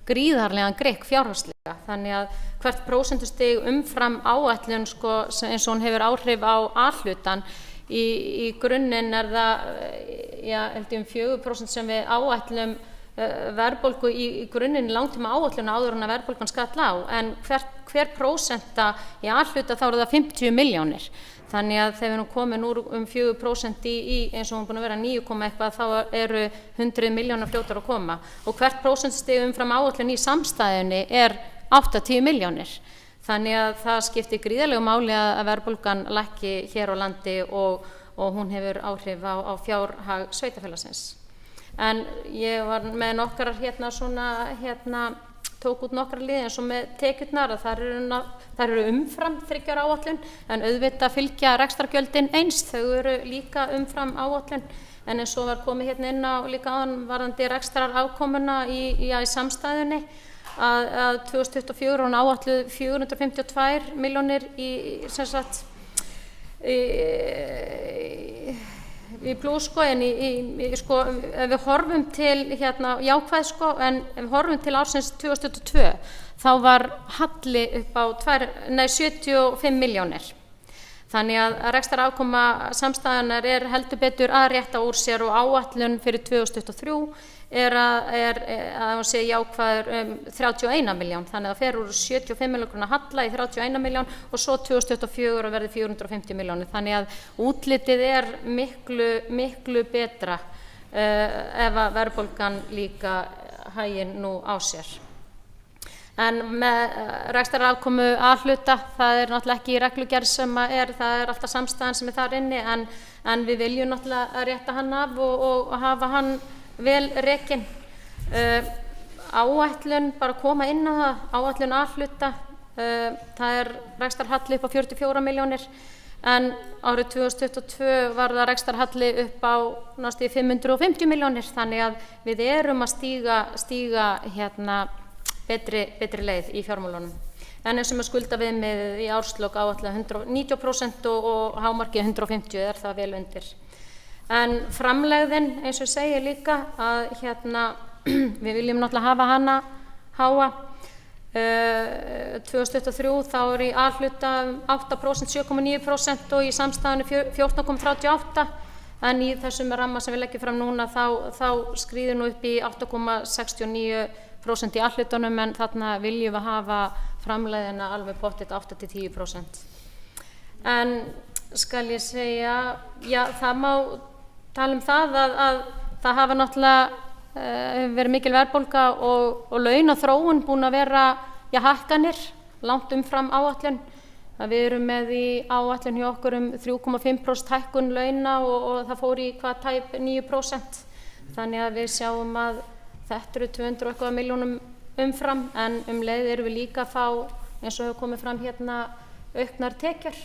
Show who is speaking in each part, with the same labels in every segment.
Speaker 1: gríðarlegan grikk fjárhagslega, þannig að hvert prósentustig umfram áætlun sko, eins og hún hefur áhrif á A-hlutann, í grunninn það held ég 4% sem við áætlum verðbólgu í grunninn langtíma áætlun áður en að verðbólgan skall á, en hver prósenta í A-hluta þá það 50 milljónir. Þannig að þegar við erum komin úr 4% í eins og hún búin að vera 9, eitthvað, þá eru 100 milljónar fljótar að koma og hvert prósentustig umfram áætlun í samstæðunni 80 milljónir. Þannig að það skiptir gríðarlegu máli að verðbólgan lækki hér á landi og hún hefur áhrif á fjárhag sveitarfélagsins. En ég var með nokkrar tók út nokkrar liði eins og með tekjurnar að þær eru umfram 3 ára áætlun, en auðvitað fylgja rekstrargjöldin eins, þau eru líka umfram áætlun, en eins og var komið hérna inn á líka áðan varðandi rekstrarafkomuna í samstæðunni að 2024 hún áætluð 452 milljónir í plús sko, en sko, ef við horfum til jákvæð sko, en ef við horfum til ársins 2022 þá var halli upp á 75 milljónir. Þannig að rekstrarafkoma samstæðunnar heldur betur að rétta úr sér og áætlun fyrir 2023 að hún sé jákvæður 31 milljón, þannig að fer úr 75 milljóna halla í 31 miljón og svo 2024 verði 450 milljónir, þannig að útlitið miklu betra ef að verðbólgan líka hægir nú á sér. En með rekstrarafkomu A-hluta, það náttúrulega ekki í reglugerð sem það alltaf samstæðan sem þar inni, en við viljum náttúrulega rétta hann af og hafa hann vel rekinn. Áætlun, bara koma inn á það, áætlun A-hluta, það rekstrarhalli upp á 44 milljónir, en árið 2022 var það rekstrarhalli upp á næstum 550 milljónir, þannig að við erum að stíga betri leið í fjármálunum. En eins og með skuldaviðmiðið í árslok áætlað 190% og hámarkið 150 það vel undir. En framlegðin, eins og ég segi líka, að við viljum náttúrulega hafa hana háa. 2023 þá í A-hluta 8%, 7,9% og í samstæðunni 14,38%, en í þessum ramma sem við leggjum fram núna þá skríður nú upp í 8,69% í A-hlutunum, en þarna viljum við hafa framlegðina alveg pottet 8-10%. En skal ég segja, það má tala það að það hafa náttúrulega verið mikil verðbólga og launaþróun búin að vera hækkanir langt umfram áætlun. Við erum með í áætlun hjá okkur 3,5% hækkun launa og það fór í tæp 9%. Þannig að við sjáum að þetta eru 200 eitthvað milljónum umfram, en leið erum við líka að fá, eins og hefur komið fram auknar tekjur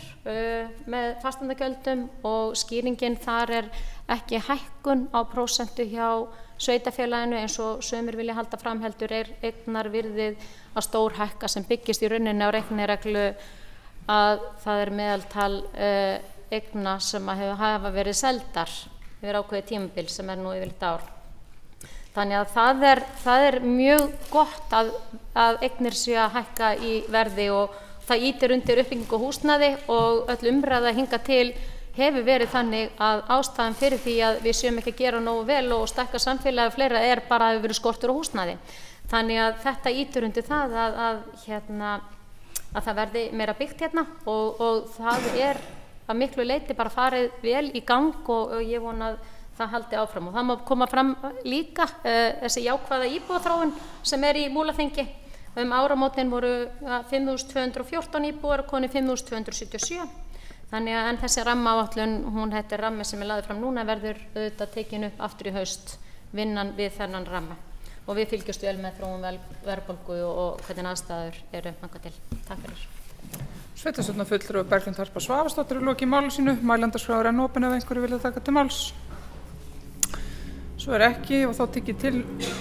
Speaker 1: með fasteignagjöldum, og skýringin þar ekki hækkun á prósentu hjá sveitarfélaginu eins og sumir vilja halda fram, heldur eignarvirðið að stórhækka sem byggist í rauninni á reiknireglu að það meðaltal eigna sem hafa verið seldar yfir ákveðið tímabil sem nú yfirleitt ár. Þannig að það mjög gott að eignir séu að hækka í verði, og það ýtir undir uppbyggingu húsnæði, og öll umræða hingað til hefur verið þannig að ástæðan fyrir því að við séum ekki að gera nógu vel og stækka samfélagi fleira bara að hefur verið skortur á húsnæði. Þannig að þetta ýtir undir það að það verði meira byggt hérna, og það að miklu leyti bara farið vel í gang, og ég vona að það haldi áfram. Og það má koma fram líka þessi jákvæða íbúaþróun sem í Múlaþingi. Áramótin voru 5.214 íbúar og konið 5.277. Þannig að þessi rammaáætlun, þetta rammi sem lagður fram núna, verður auðvitað tekin upp aftur í haust vinnan við þennan ramma. Og við fylgjumst vel með þróun verðbólgu og hvernig aðstæður eru þangað til. Takk fyrir.
Speaker 2: Sveitarstjórnarfulltrúi Berglind Harpa Svavarsdóttir lokið máli sínu. Mælendaskrár opin ef einhverju vilja taka til máls. Svo ekki, og þá tek ég til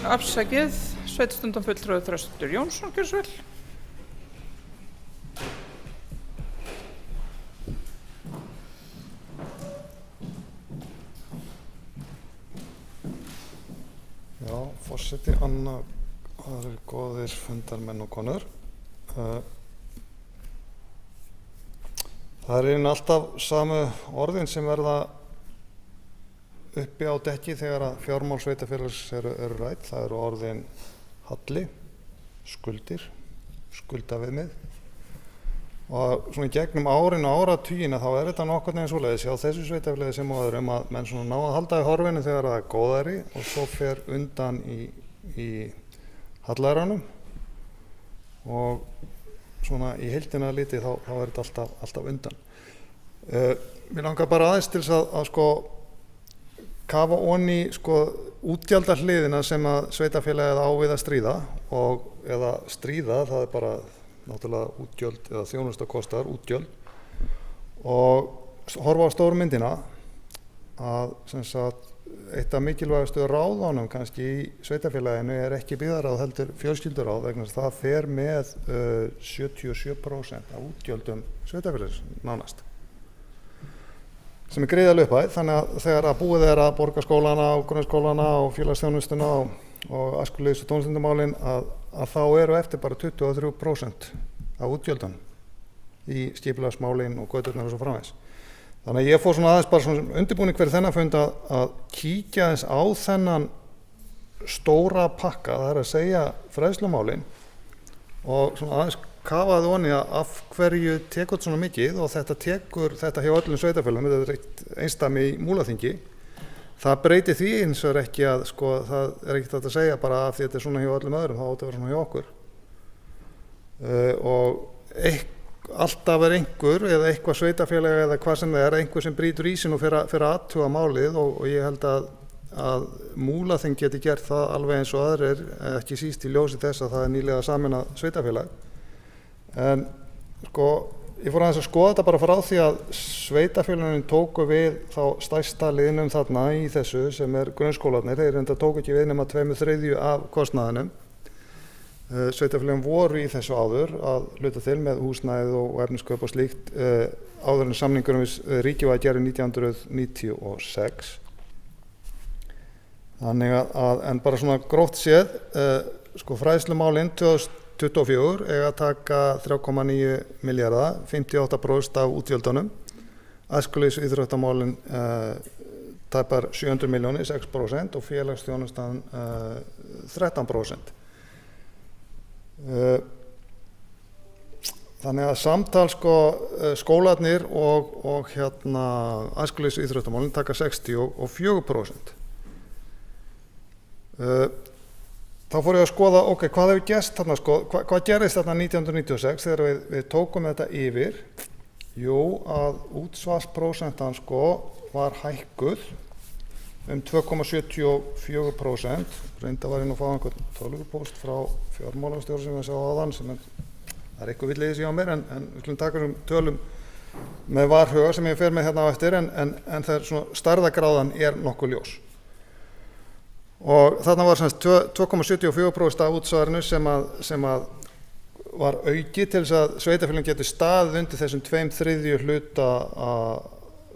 Speaker 2: afsakið sveitarstjórnarfulltrúi Þröstur Jónsson, gjörðu svo vel.
Speaker 3: Já, forseti, Það eru góðir fundarmenn og konur. Það eru alltaf samu orðin sem verða uppi á dekki þegar að fjármál sveitarfélags eru rædd. Það eru orðin halli, skuldir, skuldaviðmið. Og svona í gegnum árin og áratugina þá þetta nokkurn veginn svoleiðis hjá þessu sveitarfélagi sem og öðrum að menn svona ná að halda í horfinu þegar það góðæri og svo fer undan í hallæranum og svona í heildina litið þá þetta alltaf undan. Mér langar bara aðeins til þess að sko kafa onni sko útgjaldahliðina sem að sveitarfélagið á við að stríða eða stríða, það bara náttúrulega útgjöld eða þjónustakostar útgjöld og horfa á stóru myndina að sem sagt eitt af mikilvægastu ráðunum kannski í sveitarfélaginu ekki byggðaráð heldur fjölskylduráð vegna þess að það fer með 77% af útgjöldum sveitarfélags nánast sem gríðarleg upphæð þannig að þegar að búið að borga skólana og grunnskólana og félagsþjónustuna og æskulýðs- og tómstundamálin að þá eru eftir bara 23% af útgjöldunum í skipulagsmálin og göturnar og svo framvegis. Þannig að ég fór svona aðeins bara svona undirbúning fyrir þennan fund að kíkja aðeins á þennan stóra pakka, það að segja fræðslumálin og svona aðeins kafaði onni að af hverju tekur svona mikið og þetta hjá öllum sveitarfélögum, þetta eitt einsdæmi í Múlaþingi. Það breytir því eins og ekki að sko, það ekkert hægt að segja bara af því þetta svona hjá öllum öðrum, það átti að vera svona hjá okkur. Og alltaf einhver eða eitthvað sveitarfélag eða hvað sem það einhver sem brýtur ísinn og fyrir að athuga málið og ég held að Múlaþing geti gert það alveg eins og aðrir, ekki síst í ljósi þess að það nýlega sameinað sveitarfélag. En sko ég fór aðeins að skoða þetta bara frá því að sveitarfélögin tóku við þá stærsta liðnum þarna í þessu sem grunnskólarnir, þeir enda tóku ekki við nema 2/3 af kostnaðinum. Sveitarfélögin voru í þessu áður að hluta til með húsnæðið og efniskaup og slíkt áður en samningurum við ríkið var gerður 1996. Þannig að en bara svona gróft séð, sko fræðslumálin 2024 eiga að taka 3,9 milljarða, 58% af útgjöldunum. Æskulýðs- og íþróttamálin tæpar 700 milljónir, 6% og félagsþjónustan 13%. Þannig að samtal sko skólarnir og æskulýðs- og íþróttamálin taka 64%. Þá fór ég að skoða, hvað hefur gerst þarna sko, hvað gerðist þarna 1996 þegar við tókum þetta yfir? Jú, að útsvarsprósentan sko var hækkuð 2,74%. Reynda var ég nú að fá einhvern tölvupóst frá fjármálastjóra sem ég sá áðan sem það eitthvað villiðis hjá mér en við skulum taka tölum með varhuga sem ég fer með hérna á eftir en það svona stærðagráðan nokkuð ljós. Og þarna var 2,74% af útsvarinu sem að var auki til þess að sveitarfélögin getur staðið undir þessum 2/3 hluta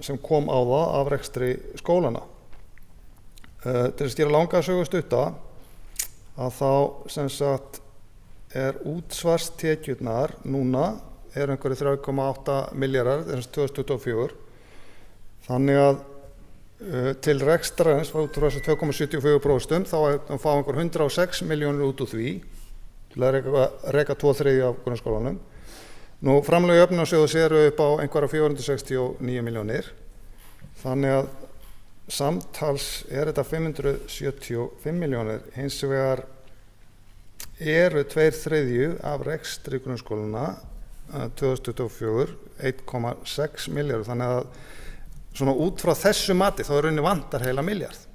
Speaker 3: sem kom á það af rekstri skólana. Til að skýra langa sögu stutta að þá sem sagt útsvarstekjurnar núna einhverjir 3,8 milljarðar þess 2024. Þannig að til rekstrarins var út frá þessu 2,74% þá að fá einhver 106 milljónir út úr því til að reka 2/3 af grunnskólanum. Nú framlög jöfnunarsjóðs eru upp á einhverja 469 milljónir. Þannig að samtals þetta 575 milljónir. Hins vegar eru 2/3 af rekstri grunnskólana 2024 1,6 milljarður. Þannig að svona út frá þessu mati þá rauninni vantar heila milljarð.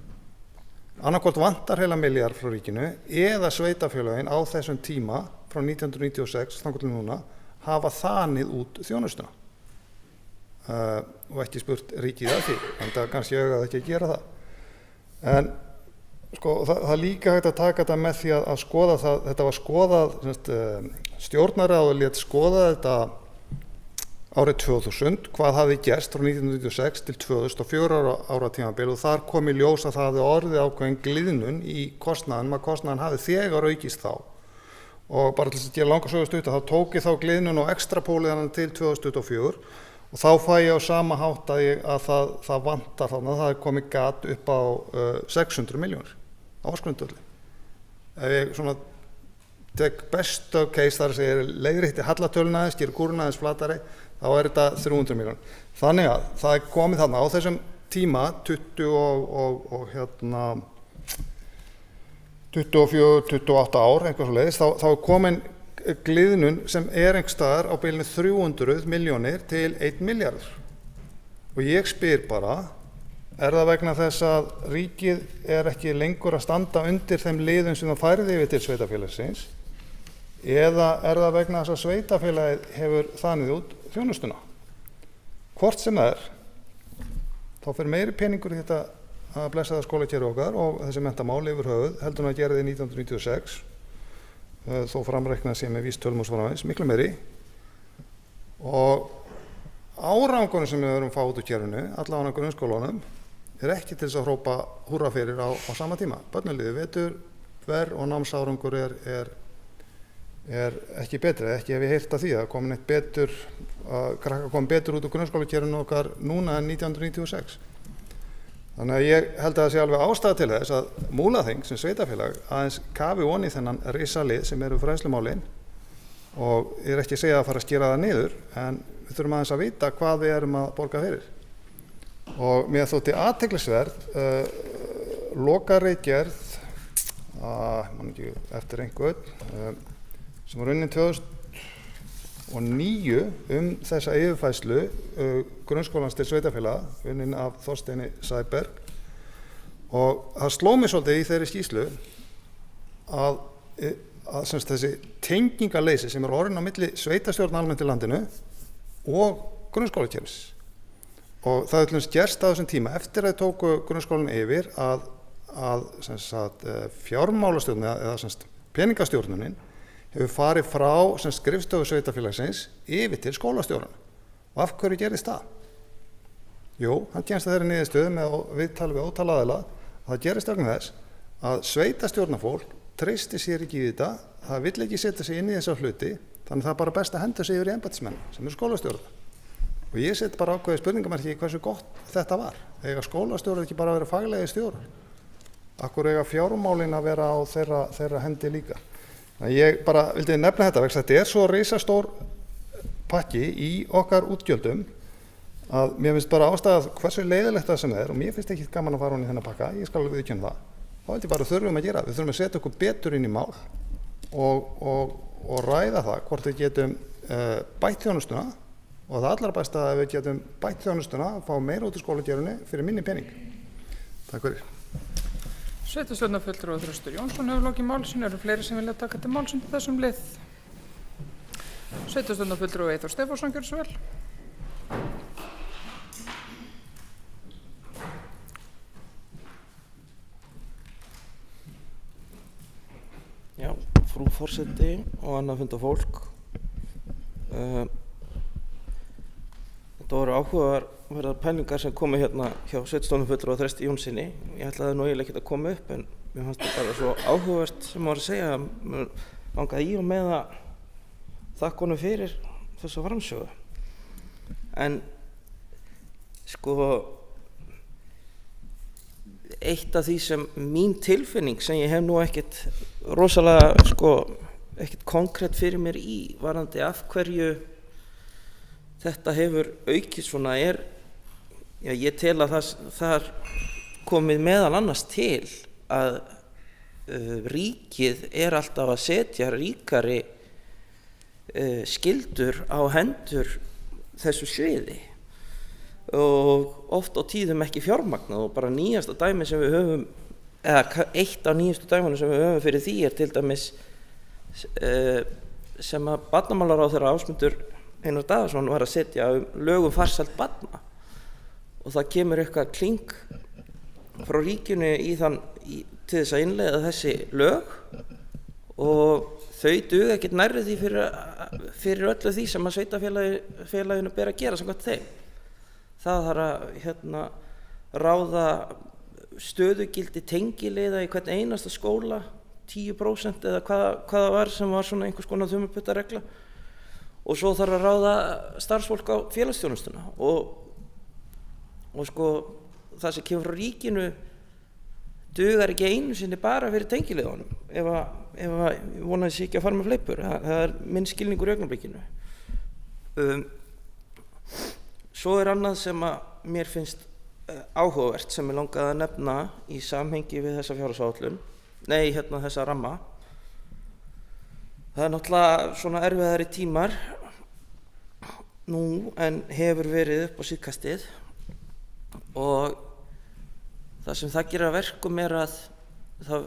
Speaker 3: Annaðhvort vantar heila milljarð frá ríkinu eða sveitarfélögin á þessum tíma frá 1996 þangað til núna hafa þanið út þjónustuna og ekki spurt ríkið að því, en það kannski augað ekki að gera það. En sko það líka hægt að taka þetta með því að skoða það, þetta var skoðað, stjórnarráð lét skoða þetta árið 2000, hvað hafði gerst frá 1996 til 2004 ára tímabil og þar kom í ljós að það hafði orðið ákveðin gliðnun í kostnaðinum, að kostnaðin hafði þegar aukist þá. Og bara til þess að gera langa sögu stutt, þá tók ég þá gliðnun og ekstrapólið hann til 2024 og þá fæ ég á sama hátt að það vantar þarna, það er komið gat upp á 600 milljónir á ársgrundvelli. Ef ég svona tek best of case þar að segja leiðrétti hallatöluna aðeins, gerir kúruna aðeins flatari, þá er þetta 300 milljónir. Þannig að það er komið þarna á þessum tíma 24-28 ár, eitthvað svo leiðis, þá er komin gliðnun sem er einhvers staðar á bilinu 300 milljónir til 1 milljarður. Og ég spyr bara, er það vegna þess að ríkið er ekki lengur að standa undir þeim liðum sem það færði yfir til sveitarfélagsins, eða er það vegna þess að sveitarfélagið hefur þanið út þjónustuna? Hvort sem það er, þá fyrir meiri peningur í þetta að blessaða skólakerfi okkar og þessi menntamál yfir höfuð heldur en að gera þið 1996, þó framreiknað sé með vísitölum og svo framvegis, miklu meiri. Og árangurinn sem við höfum fá út úr kerfinu, allavega á grunnskólanum, er ekki til þess að hrópa húrra fyrir á sama tíma. Börnum líður betur, verð og námsárangur er ekki betri, ekki hef ég heyrt af því að komin eitt betur, krakkar kom betur út úr grunnskólakerfinu okkar núna en 1996. Þannig að ég held að það sé alveg ástæða til þess að Múlaþing sem sveitarfélag aðeins kafi ofan í þennan risalið sem eru fræðslumálin og ég er ekki að segja að fara að skera það niður, en við þurfum aðeins að vita hvað við erum að borga fyrir. Og mér þótti athyglisverð lokaritgerð, man ekki eftir einhvern, sem var unnin 2009 þessa yfirfærslu grunnskólans til sveitarfélaga, unnin af Þorsteini Sæberg. Og það sló mig svolítið í þeirri skýrslu að þessi tengingarleysi sem er orðin á milli sveitarstjórna almennt í landinu og grunnskólakerfis. Og það er gerst á þessum tíma eftir að þau tóku grunnskólan yfir að fjármálastjórnin eða peningastjórnunin hefur farið frá skrifstofu sveitarfélagsins yfir til skólastjóran. Og af hverju gerist það? Jú, hann kemst að þeirri niðurstöðu með viðtal við ótal aðila að það gerist vegna þess að sveitarstjórnarfólk treysti sér ekki í þetta, það vill ekki setja sig inn í þessa hluti, þannig það er bara best að henda sig yfir í embættismenn sem eru skólastjórar. Og ég set bara ákveðið spurningamerki í hversu gott þetta var. Eiga skólastjórar ekki bara að vera faglegi stjórar? Akkur eiga fjármálin að vera á þeirra hendi líka? Ég bara vildi nefna þetta vegna þetta er svo risastór pakki í okkar útgjöldum að mér finnst bara ástæða hversu leiðilegt það sem það er og mér finnst ekki gaman að fara hún í þennan pakka, ég skal viðurkenna það. Þá held ég bara þurfum að gera, við þurfum að setja okkur betur inn í mál og ræða það hvort við getum bætt þjónustuna og það allra besta að við getum bætt þjónustuna að fá meira út í skólakerfinu fyrir minni pening. Takk fyrir.
Speaker 2: Sveitarstjórnarfulltrúi Þröstur Jónsson hefur lokið máli sínu. Eru fleiri sem vilja taka til máls undir þessum lið? Sveitarstjórnarfulltrúi Eyþór Stefánsson, gjörðu svo vel.
Speaker 4: Já, frú forseti og annað fundafólk. Þetta voru áhugaverðar pælingar sem komu hérna hjá sveitarstjórnarfulltrúa Þresti Jónssoni. Ég ætlaði nú eiginlega ekki að koma upp en mér fannst þetta bara svo áhugavert sem var að segja að mér langaði í og með að þakka honum fyrir þessa framsögu. En sko eitt af því sem mín tilfinning sem ég hef nú ekkert rosalega ekkert konkrétt fyrir mér í varðandi af hverju þetta hefur aukist svona já, ég tel að það komið meðal annars til að ríkið er alltaf að setja ríkari skyldur á hendur þessu sviði og oft á tíðum ekki fjármagnað og bara nýjasta dæmi sem við höfum eða eitt af nýjustu dæmunum sem við höfum fyrir því er til dæmis sem að barnamálaráðherra Ásmundur Einar Daðason var að setja lög farsæld barna og það kemur eitthvað kling frá ríkinu til þess að innleiða þessi lög og þau duga ekkert nærri því fyrir öllu því sem að sveitarfélaginu ber að gera samkvæmt þeim. Það þarf að ráða stöðugildi tengiliða í hvern einasta skóla, 10% eða hvað það var sem var svona einhvers konar þumuputtaregla, og svo þarf að ráða starfsfólk á félagsþjónustuna og sko það sem kemur frá ríkinu dugar ekki einu sinni bara fyrir tengiliðunum ef að vonaði sig ekki að fara með fleipur. Það er minn skilningur í augnablikinu. Svo er annað sem að mér finnst áhugavert sem ég langaði að nefna í samhengi við þessa fjárhagsáætlun, þessa ramma. Það er náttúrulega svona erfiðari tímar nú en hefur verið upp á síðkastið, og það sem það gerir að verkum er að það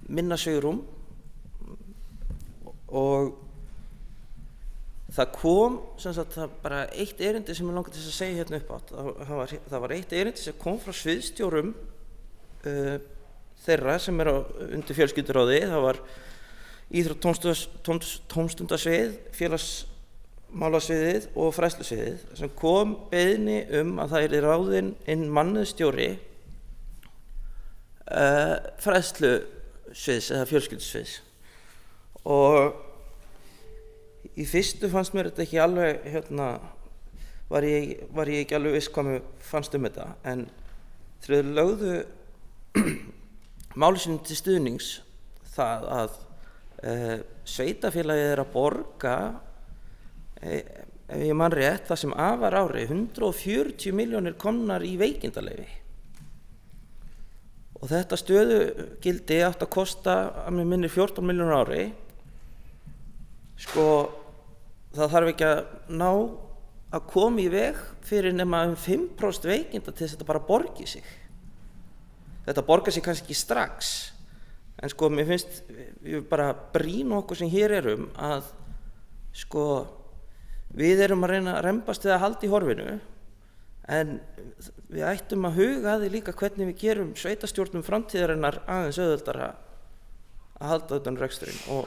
Speaker 4: minna svigrúm, og það kom það bara eitt erindi sem ég langaði til að segja hérna upp átt. Það var eitt erindi sem kom frá sviðsstjórum þeirra sem undir fjölskylduráði. Það var tómstundasvið, félagsmálasviðið og fræðslusviðið sem kom beiðni að það yrði ráðinn inn mannauðsstjóri fræðslusviðs eða fjölskyldusviðs. Og í fyrstu fannst mér þetta ekki alveg, var ég ekki alveg viss hvað mér fannst þetta, en þeir lögðu máli sínu til stuðnings það að sveitarfélagið að borga, ef ég man rétt, það sem af var ári, 140 milljónir komnar í veikindaleyfi. Og þetta stöðugildi átti að kosta að mig minnir 14 milljónir ári. Sko, það þarf ekki að ná að koma í veg fyrir nema 5% veikinda til þess að þetta bara borgi sig. Þetta borgar sig kannski ekki strax, en sko mér finnst við bara brýna okkur sem hér erum að sko við erum að reyna að rembast við að halda í horfinu, en við ættum að huga að því líka hvernig við gerum sveitarstjórnum framtíðarinnar aðeins auðveldara að halda utan reksturinn. Og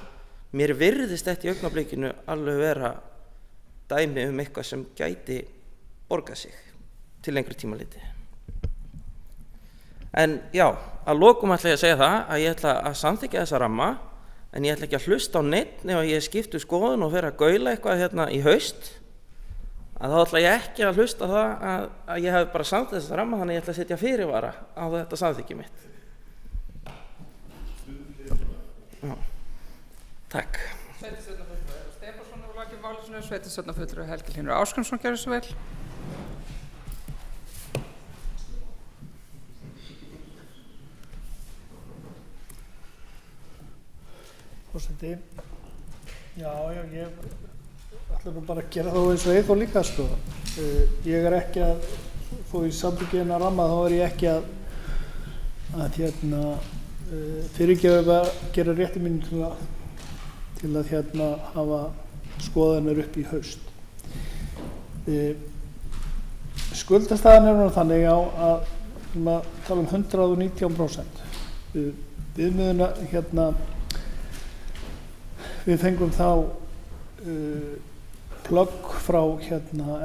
Speaker 4: mér virðist þetta í augnablikinu alveg vera dæmi eitthvað sem gæti borgað sig til lengri tíma litið. En já, að lokum ætla ég að segja það að ég ætla að samþykkja þessa ramma, en ég ætla ekki að hlusta á neitt ef ég skipti skoðun og fer að gaula eitthvað í haust, að þá ætla ég ekki að hlusta á það að ég hef bara samþykkt þessa ramma, þannig ég ætla að setja fyrirvara á þetta samþykki mitt. Já. Takk.
Speaker 2: Sveitarstjórnarfulltrúi Stefánsson og Vaki Málsson, sveitarstjórnarfulltrúi Helgi Hlynur Ásgrímsson, gjörðu svo vel.
Speaker 5: Forseti, já, ég ætla nú bara að gera það eins og Eyþór líka, sko. Ég ekki að, þó í samtökina ramma, þá ég ekki að fyrirgefa að gera rétti mín til að hafa skoðanir upp í haust. Skuldastaðan nú þannig að tala 119%. Viðmiðuna við fengum þá plögg frá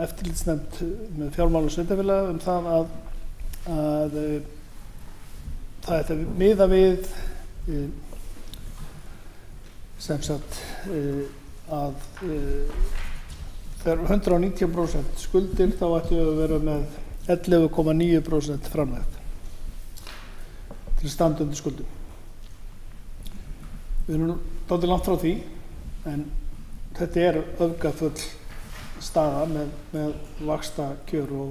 Speaker 5: eftirlitsnefnd með fjármál og sveitarfélaga það að það ætti að miða við sem sagt að þegar 119% skuldir þá ættu við að vera með 11,9% framlegð til að standa undir skuldum. Við erum dálítið langt frá því, en þetta öfgafull staða með vaxtakjör og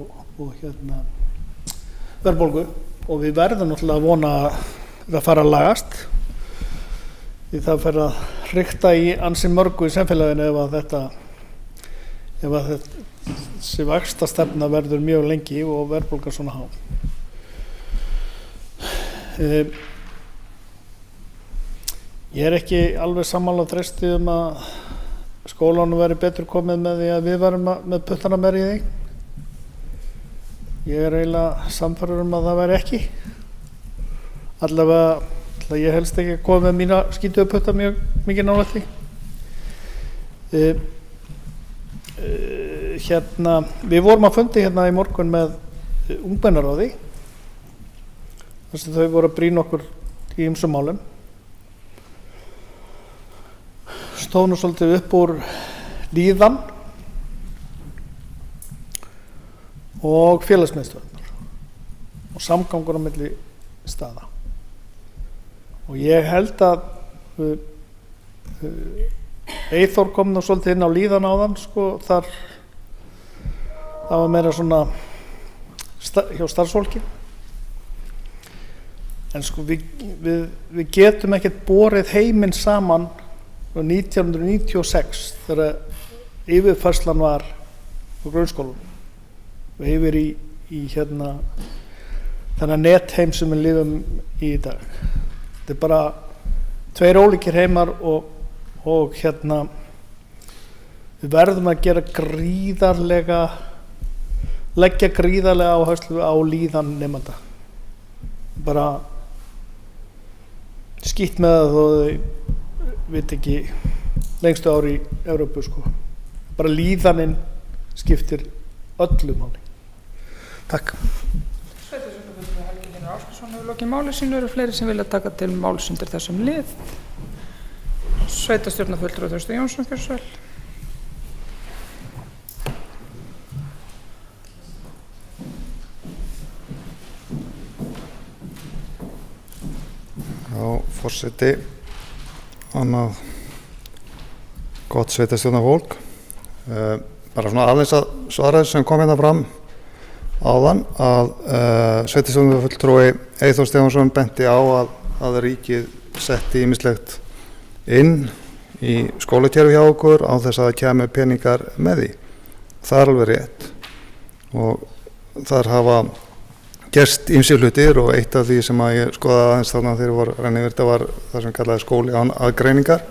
Speaker 5: verðbólgu, og við verðum náttúrulega að vona að það fara að lagast, því það fer að hrikta í ansi mörgu í samfélaginu ef þessi vaxtastefna verður mjög lengi og verðbólgan svona há. Ég ekki alveg sammála Þresti að skólanum veri betur komið með því að við varum með puttana meira í því. Ég eiginlega sannfærður að það væri ekki. Allavega ég helst ekki að koma með mína skítuðu putta mjög mikið nálægt því. við vorum að fundi hérna í morgun með ungmennaráði þar sem þau voru að brýna okkur í ýmsum málum. Stóð nú svolítið upp úr líðan og félagsmiðstöðvar og samgangur á milli staða. Og ég held að Eyþór kom nú svolítið inn á líðan áðan, sko, það var meira svona hjá starfsfólki. En sko við getum ekkert borið heiminn saman 1996 þegar yfirfærslan var á grunnskólanum og yfir í þennan netheim sem við lifum í dag. Þetta er bara tveir ólíkir heimar og við verðum að leggja gríðarlega áherslu á líðan nemanda. Bara skítt með það þó þau veit ekki lengstu ári í Evrópu, sko. Bara líðaninn skiptir öllu máli. Takk.
Speaker 2: Sveitarstjórnarfulltrúi Helgi Hlynur Ásgeirsson hefur lokið máli sínu. Eru fleiri sem vilja taka til máls undir þessum lið? Sveitarstjórnarfulltrúi Þorsteinn Jónsson, gjörðu svo vel.
Speaker 3: Já, forseti, annað gott sveitarstjórnarfólk. Bara svona aðeins að svara þessu sem kom hérna fram áðan að sveitarstjórnarfulltrúi Eyþór Stefánsson benti á að ríkið setti ýmislegt inn í skólakerfi hjá okkur á þess að það kæmi peningar með því. Það er alveg rétt og þar hafa gerst ýmsir hlutir og eitt af því sem að ég skoðaði aðeins þarna þegar ég var renni yfir þetta var það sem kallaði skóli án aðgreiningar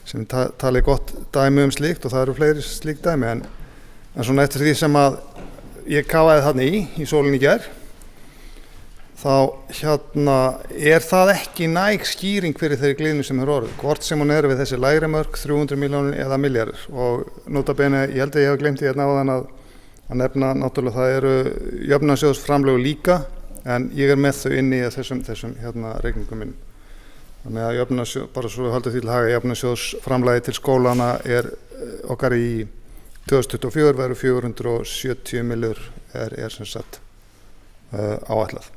Speaker 3: sem talið gott dæmi slíkt og það eru fleiri slík dæmi en svona eftir því sem að ég kafaði þarna í sólinni í gær þá er það ekki næg skýring fyrir þeirri gliðnun sem orðið, hvort sem hún við þessi lægri mörk, 300 milljónir eða milljarðir og nota bene, ég held að ég hef gleymt því hérna áðan að nefna náttúrulega það eru jöfnunarsjóðsframlög líka en ég með þau inni í þessum reikningum minn. Þannig að jöfnunarsjóð, bara svo við höldum því til haga, jöfnunarsjóðsframlagi til skólana okkar í 2024 verður 470 milljónir sem sagt áætlað.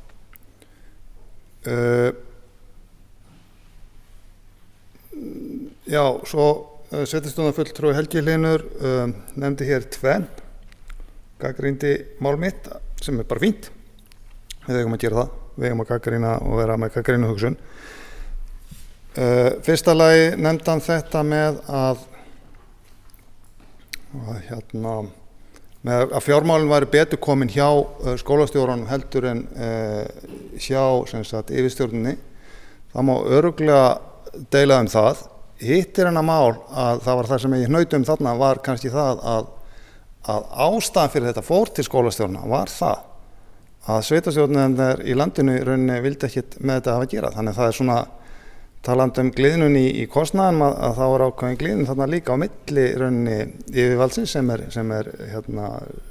Speaker 3: Já, svo sveitarstjórnarfulltrúi Helgi Hlynur nefndi hér tvenn gagnrýndi mál mitt sem bara fínt. Við eigum að gera það, við eigum að gagnrýna og vera með gagnrýna hugsun. Fyrsta lagi nefndi hann þetta með að fjármálin væri betur komin hjá skólastjórunum heldur en hjá yfirstjórninni. Það má örugglega deila það. Hitt hennar mál að það var það sem ég hnaut þarna var kannski það að ástæðan fyrir þetta fór til skólastjórna var það að sveitarstjórnirnar í landinu í rauninni vildi ekkert með þetta hafa að gera. Þannig að það er svona talandi gliðnun í kostnaðum að þá er ákveðin gliðnun þarna líka á milli rauninni yfirvaldsins sem er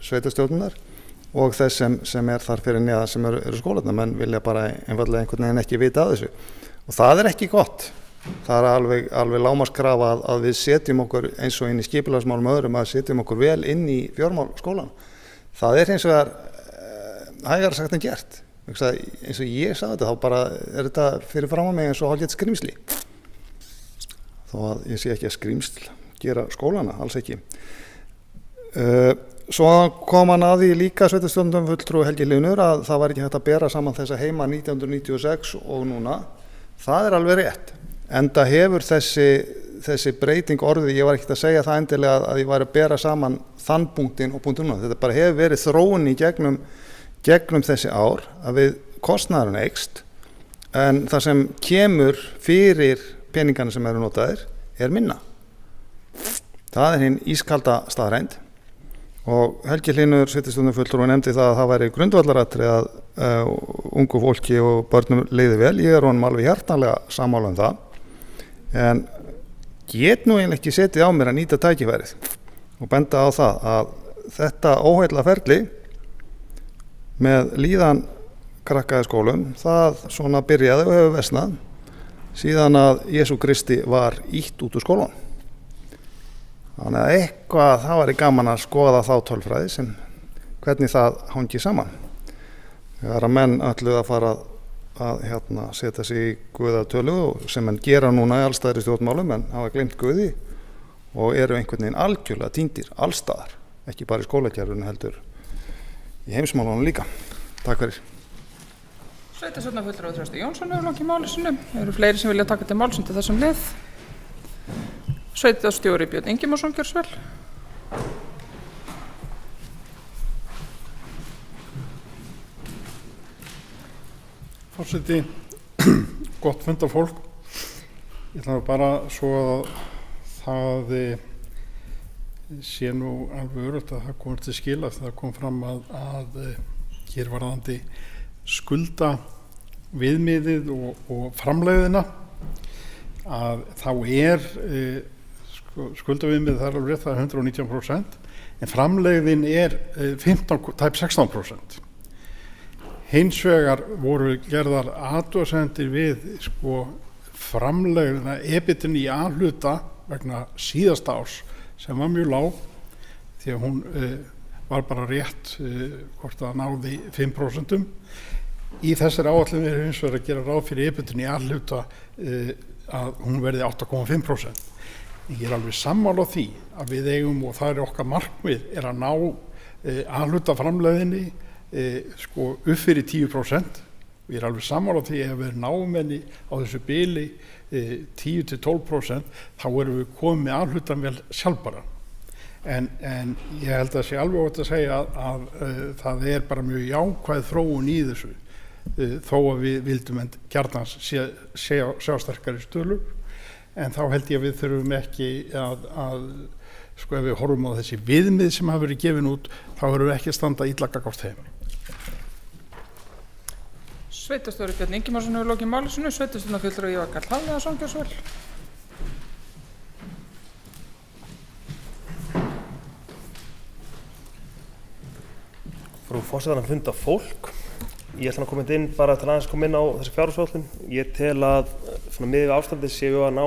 Speaker 3: sveitarstjórnirnar og þess sem er þar fyrir neðan sem eru skólarnar. Menn vilja bara einfaldlega einhvern veginn ekki vita af þessu og það er ekki gott. Það er alveg lágmarkskrafa að við setjum okkur eins og inn í skipulagsmálum og öðrum að setjum okkur vel inn í fjármál skólan. Það er hins vegar hægara sagt en gert. Eins og ég sagði þetta, þá bara er þetta fyrir fram á mig eins og hálfgert skrímsli. Þó að ég sé ekki að skrímsl gera skólana, alls ekki. Svo kom hann að því líka sveitarstjórnarfulltrúi Helgi Hlynur að það var ekki hægt að bera saman þessa heima 1996 og núna. Það er alveg rétt. Enda hefur þessi breyting orðið, ég var ekkert að segja það endilega að ég var að bera saman þann punktinn og punktinn núna. Þetta bara hefur verið þróun í gegnum þessi ár að við kostnaðurinn eykst en það sem kemur fyrir peningana sem eru notaðir minna. Það er hinn ískalda staðreynd og Helgi Hlynur sveitarstjórnarfulltrúi nefndi það að það væri grundvallaratriði að ungu fólki og börnum liði vel. Ég honum alveg hjartanlega sammála það en get nú eiginlega ekki setið á mér að nýta tækifærið og benda á það að þetta óheilla ferli með líðan krakka í skólum, það svona byrjaði og hefur versnað síðan að Jesú Kristi var ýtt út úr skólanum. Þannig að eitthvað, það væri gaman að skoða þá tölfræði sem hvernig það hangi saman. Þegar að menn ætluðu að fara að setja sig í guðatölu sem menn gera núna í allstæðri stjórnmálum en hafa gleymt guði og eru einhvern veginn algjörlega týndir allstaðar, ekki bara í skólakerfinu heldur í heimsmálunum líka. Takk fyrir.
Speaker 2: Sveitarstjórnarfulltrúi Trausti Jónsson hefur lokið máli sínu. Eru fleiri sem vilja taka til máls undir þessum lið? Sveitarstjóri Björn Ingimarsson, gjörðu svo vel.
Speaker 6: Forseti, gott fundarfólk. Ég ætla bara svo að það sé nú alveg öruggt að það komur til skila. Það kom fram að hér varðandi skulda viðmiðið og framleiðina að þá skuldaviðmiðið það er alveg rétt, það er 119%, en framleiðin tæp 16%. Hins vegar voru gerðar athugasemdir við framleiðina EBIT-in í A-hluta vegna síðasta árs sem var mjög lág því að hún var bara rétt hvort það náði 5%. Í þessari áætlun hins vegar að gera ráð fyrir EBIT-in í A-hluta að hún verði 8,5%. Ég er alveg sammála á því að við eigum, og það er okkar markmið, er að ná A-hluta framleiðinni upp fyrir 10%. Ég er alveg sammála á því að ef við náum henni á þessu bili 10-12% þá erum við komið með A-hlutan vel sjálfbæra. En ég held að það sé alveg óhætt að segja að það er bara mjög jákvæð þróun í þessu þó að við vildum gjarnan sjá sterkari stöðlur, en þá held ég að við þurfum ekki að ef við horfum á þessi viðmið sem hafa verið gefin út, þá erum við ekki að standa illa gagnvart þeim.
Speaker 2: Sveitarstjóri Björn Ingimarsson hefur lokið máli sínu. Sveitarstjórnarfulltrúi Ívar Karl Hafliðason, gjörðu svo vel.
Speaker 7: Frú forseti, funda fólk. Ég ætla að koma inn bara til aðeins koma inn á þessi fjárhagsáætlun. Ég tel að miðað við ástandið séum við að ná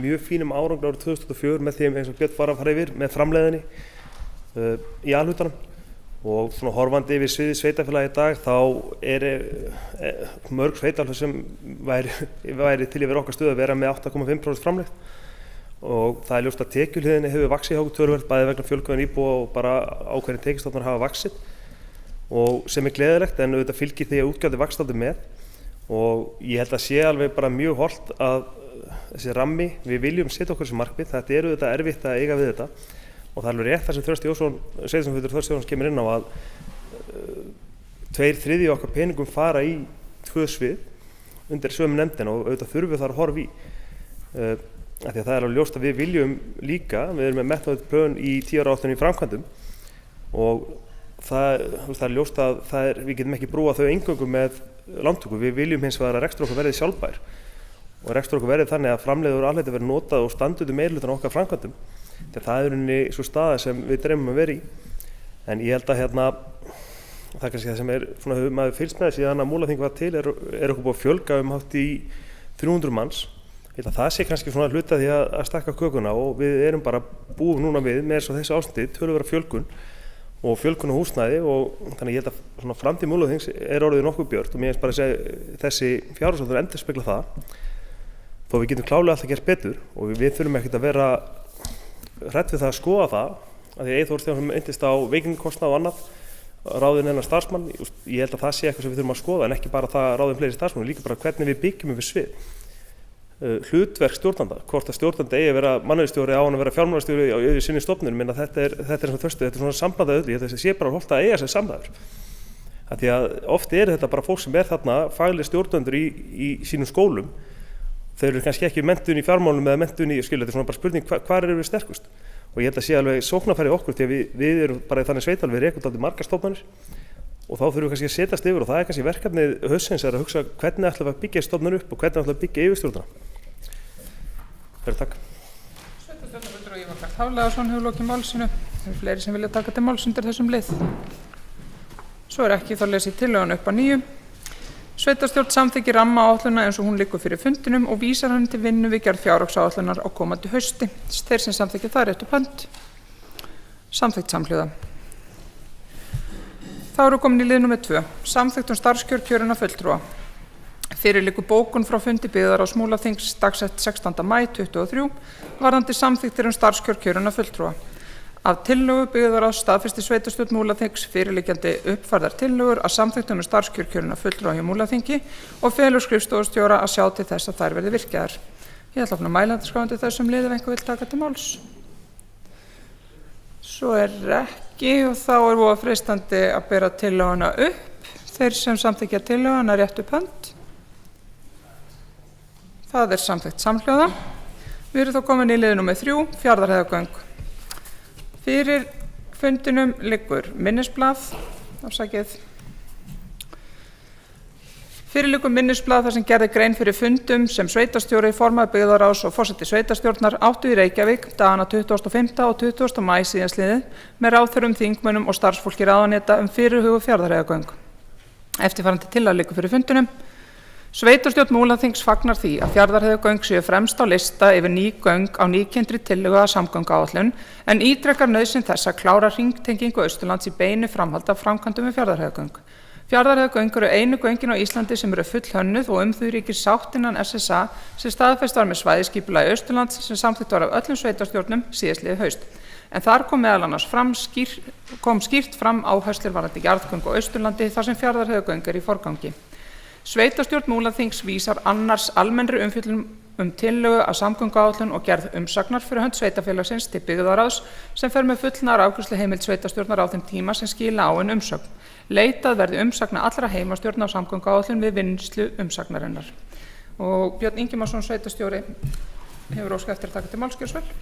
Speaker 7: mjög fínum árangri árið 2004 með því eins og Björn var að fara yfir með framleiðinni í A-hlutanum. Og horfandi yfir sviði sveitarfélagi í dag þá mörg sveitarfélög sem væri til yfir okkar stöðu að vera með 8,5% framleitt. Og það er ljóst að tekjuhliðinni hefur vaxið hjá okkur töluvert, bæði vegna fjölgunar íbúa og bara ákveðin tekjustofnar hafa vaxið, og sem er gleðilegt, en auðvitað fylgir því að útgjöldin vaxa dálítið með. Og ég held að sé alveg bara mjög hollt að þessi rammi, við viljum setja okkur sem markmið. Þetta er auðvitað erfitt að eiga við þetta, og það er alveg rétt þar sem sveitarstjórnarfulltrúi Þrösti Jónsson kemur inn á að 2/3 okkar peningum fara í 2 svið undir sömu nefndina, og auðvitað þurfum við þar að horfa í. Af því að það er alveg ljóst að við viljum líka, við erum með metnaðarfull plön í 10 ára áætlun í framkvæmdum, og það er ljóst að við getum ekki brúað þau eingöngu með lántöku. Við viljum hins vegar að rekstur okkar verði sjálfbær, og rekstur okkar verði þannig að framleiður aðhluti verði notað og standuðu meirhlutan okkar framkvæmdum. Þegar það er rauninni svo staða sem við dreymum að vera í. En ég held að það er kannski það sem maður fylgst með síðan að Múlaþing var til, er okkur búið að fjölga hátt í 300 manns. Ég held að það sé kannski hluta því að stakka kökuna, og við erum bara búið núna við með þessu ástandi töluverða fjölgun og fjölgun á húsnæði, og þannig ég held að framtíð Múlaþings er orðið nokkuð björt, og mér finnst bara að segja þessi fjárhagsáætlun endurspegla það, þó við getum klárlega alltaf gert betur, og við þurfum ekkert að vera hrædd við það að skoða það, að því Eyþór Stefánsson minntist á veikingakostnað og annað, ráðin hennar starfsmann. Ég held að það sé eitthvað sem við þurfum að skoða, en ekki bara það að ráðin fleiri starfsmann, líka bara hvernig við byggjum yfir svið. Hlutverk stjórnanda, hvort að stjórnandi eigi að vera mannauðsstjóri, á hann að vera fjármálastjóri á yfir sinni stofnunum, minna þetta er svona þörstu, þetta er svona samblandað öllu. Ég held að það sé bara hollt að eiga sér samræður. Því að oft er þetta bara fólk sem er þarna faglegir stjórnendur í sínum skólum. Þeir eru kannski ekki menntun í fjármálum eða menntun í þetta er svona bara spurning hvar eru við sterkust. Og ég held að sé alveg sóknarfæri okkur, því að við erum bara í þannig sveital, við rekum dálítið margar stofnanir, og þá þurfum við kannski að setjast yfir, og það er kannski verkefnið haustsins að hugsa hvernig ætlum við að byggja stofnanir upp og hvernig ætlum við að byggja yfirstjórnina. Takk.
Speaker 2: Sveitarstjórnarfulltrúi Ívar Karl Hafliðason hefur lokið máli sínu. Það eru fleiri sem vilja taka til máls undir þessum lið. Svo ekki þá les ég tillöguna upp að nýju. Sveitarstjórn samþykkir rammaáætlunina eins og hún liggur fyrir fundinum og vísar henni til vinnu við gerð fjárhagsáætlunar á komandi hausti. Þeir sem samþykkja það réttu upp hönd. Samþykkt samhljóða. Þá eru komin í lið númer 2. Samþykkt starfskjör kjörinna fulltrúa. Fyrir liggur bókun frá fundi byggðarráðs Múlaþings dagsett 16. maí 2023 varðandi samþykktir starfskjör kjörinna fulltrúa. Af tillögu byggðarráðs staðfesti sveitarstjórn Múlaþings fyrirliggjandi uppfærðar tillögur að samþykktum starfskjör kjörinna fulltrúa hjá Múlaþingi og felur skrifstofustjóra að sjá til þess að þær verði virkjaðar. Ég ætla að opna mælendaskrá undir þessum lið ef einhver vill taka til máls. Svo ekki og þá voða freistandi að bera tillöguna upp. Þeir sem samþykkja tillöguna rétt upp hönd. Það samþykkt samhljóða. Við erum þá komin í lið númer 3, Fjarðarheiðargöng. Fyrir fundinum liggur minnisblað. Fyrir liggur minnisblað þar sem gerði grein fyrir fundum sem sveitarstjóri, formaður byggðarráðs og forseti sveitarstjórnar áttu í Reykjavík dagana 25. og 20. maí síðastliðið með ráðherrum, þingmönnum og starfsfólki ráðuneyta fyrirhuguð Fjarðarheiðargöng. Eftirfarandi tillaga liggur fyrir fundinum. Sveitarstjórn Múlaþings fagnar því að Fjarðarheiðargöng séu fremst á lista yfir ný göng á nýkenndri tillögu að samgönguáætlun en ítrekar nauðsyn þess að klára hringtengingu Austurlands í beinu framhaldi af framkvæmdum við Fjarðarheiðargöng. Fjarðarheiðargöng eru einu göngin á Íslandi sem eru fullhönnuð og þau ríkir sátt innan SSA sem staðfest var með svæðisskipulagi Austurlands sem samþykkt var af öllum sveitarstjórnum síðastliðið haust. En þar kom meðal annars skýrt fram áherslur varðandi jarðgöng á Austurlandi þar sem Fjarðarheiðargöng í forgangi. Sveitarstjórn Múlaþings vísar annars almennri umfjöllun tillögu að samgönguáætlun og gerð umsagnar fyrir hönd sveitarfélagsins til byggðarráðs sem fer með fullnaðar afgreiðsluheimild sveitarstjórnar á þeim tíma sem skila á umsögn. Leitað verði umsagna allra heimastjórna á samgönguáætlun við vinnslu umsagnarinnar. Og Björn Ingimarsson sveitarstjóri hefur óskað eftir að taka til máls, gjörðu svo vel.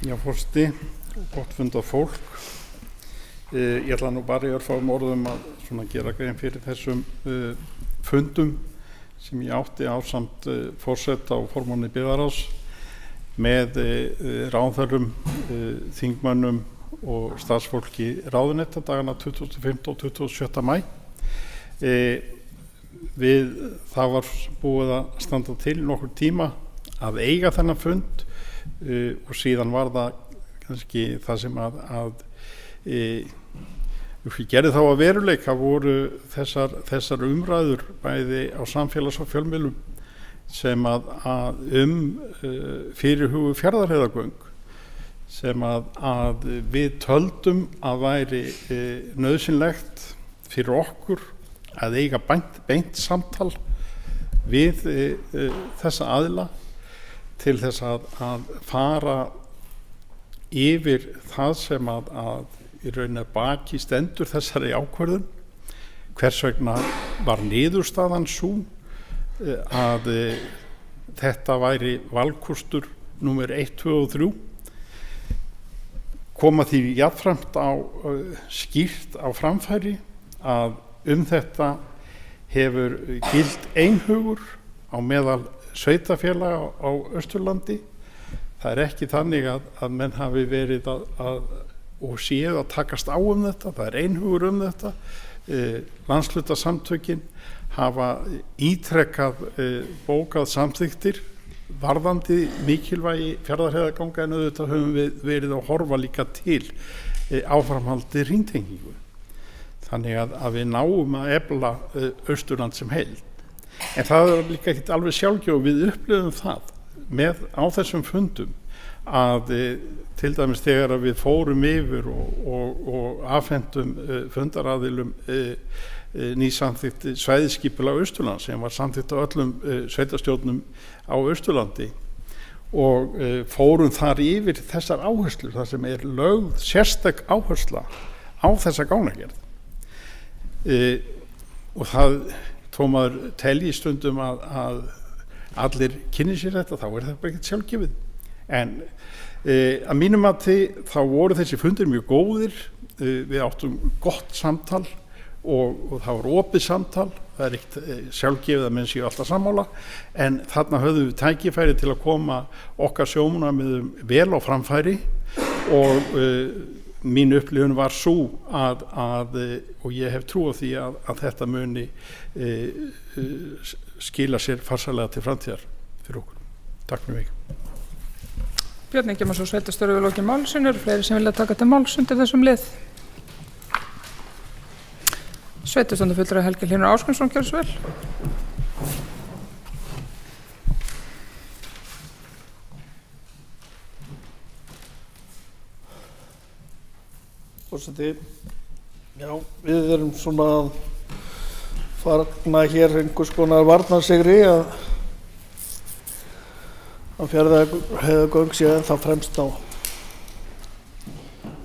Speaker 6: Já, forseti, gott fundað fólk. Ég ætla nú bara í örfáum orðum að gera grein fyrir þessum fundum sem ég átti ásamt forseta og formanni byggðarráðs með ráðherrum, þingmönnum og starfsfólki ráðuneyta dagana 25. og 27. maí. Það var búið að standa til nokkur tíma að eiga þennan fund og síðan var það kannski það sem gerði þá að veruleika voru þessar umræður bæði á samfélags- og fjölmiðlum sem fyrirhuguð Fjarðarheiðargöng sem að við töldum að væri nauðsynlegt fyrir okkur að eiga beint samtal við þessa aðila til þess að fara yfir það sem að í rauninni baki stendur þessari ákvörðun, hvers vegna var niðurstaðan sú að þetta væri valkostur númer 1, 2 og 3, koma því jafnframt skýrt á framfæri að þetta hefur gilt einhugur á meðal sveitarfélaga á Austurlandi. Það er ekki þannig að menn hafi verið og séð að takast á þetta, það er einhugur þetta. Landshlutasamtökin hafa ítrekkað bókað samþykktir varðandi mikilvægi Fjarðarheiðarganga en auðvitað höfum við verið að horfa líka til áframhaldi hringtengingu. Þannig að við náum að efla Austurland sem heild. En það er líka ekkert alveg sjálfgefið, við upplifum það á þessum fundum að til dæmis þegar við fórum yfir og afhentum fundaraðilum nýsamþykkt svæðisskipulag Austurlands sem var samþykkt á öllum sveitarstjórnum á Austurlandi og fórum þar yfir þessar áherslur þar sem er lögð sérstök áhersla á þessa gánagerð. Og það þó maður telji stundum að allir kynni sér þetta, þá er það bara ekkert sjálfgefið. En að mínum mati þá voru þessi fundir mjög góðir, við áttum gott samtal og það var opið samtal, það er ekkert sjálfgefið að menn séu alltaf sammála, en þarna höfðum við tækifæri til að koma okkar sjónarmiðum vel á framfæri og mín upplifun var sú að og ég hef trú á því að þetta muni skila sér farsælega til framtíðar fyrir okkur. Takk fyrir mig.
Speaker 2: Björn Ingimarsson, sveitarstjóri við lokið málsins. Eru fleiri sem vilja taka til máls undir þessum lið? Sveitarstjórnarfulltrúi Helgi Hlynur Ásgrímsson, gjörðu svo vel.
Speaker 5: Forseti, já, við erum svona að fagna hér einhvers konar varnarsigri að Fjarðarheiðargöng sé ennþá fremst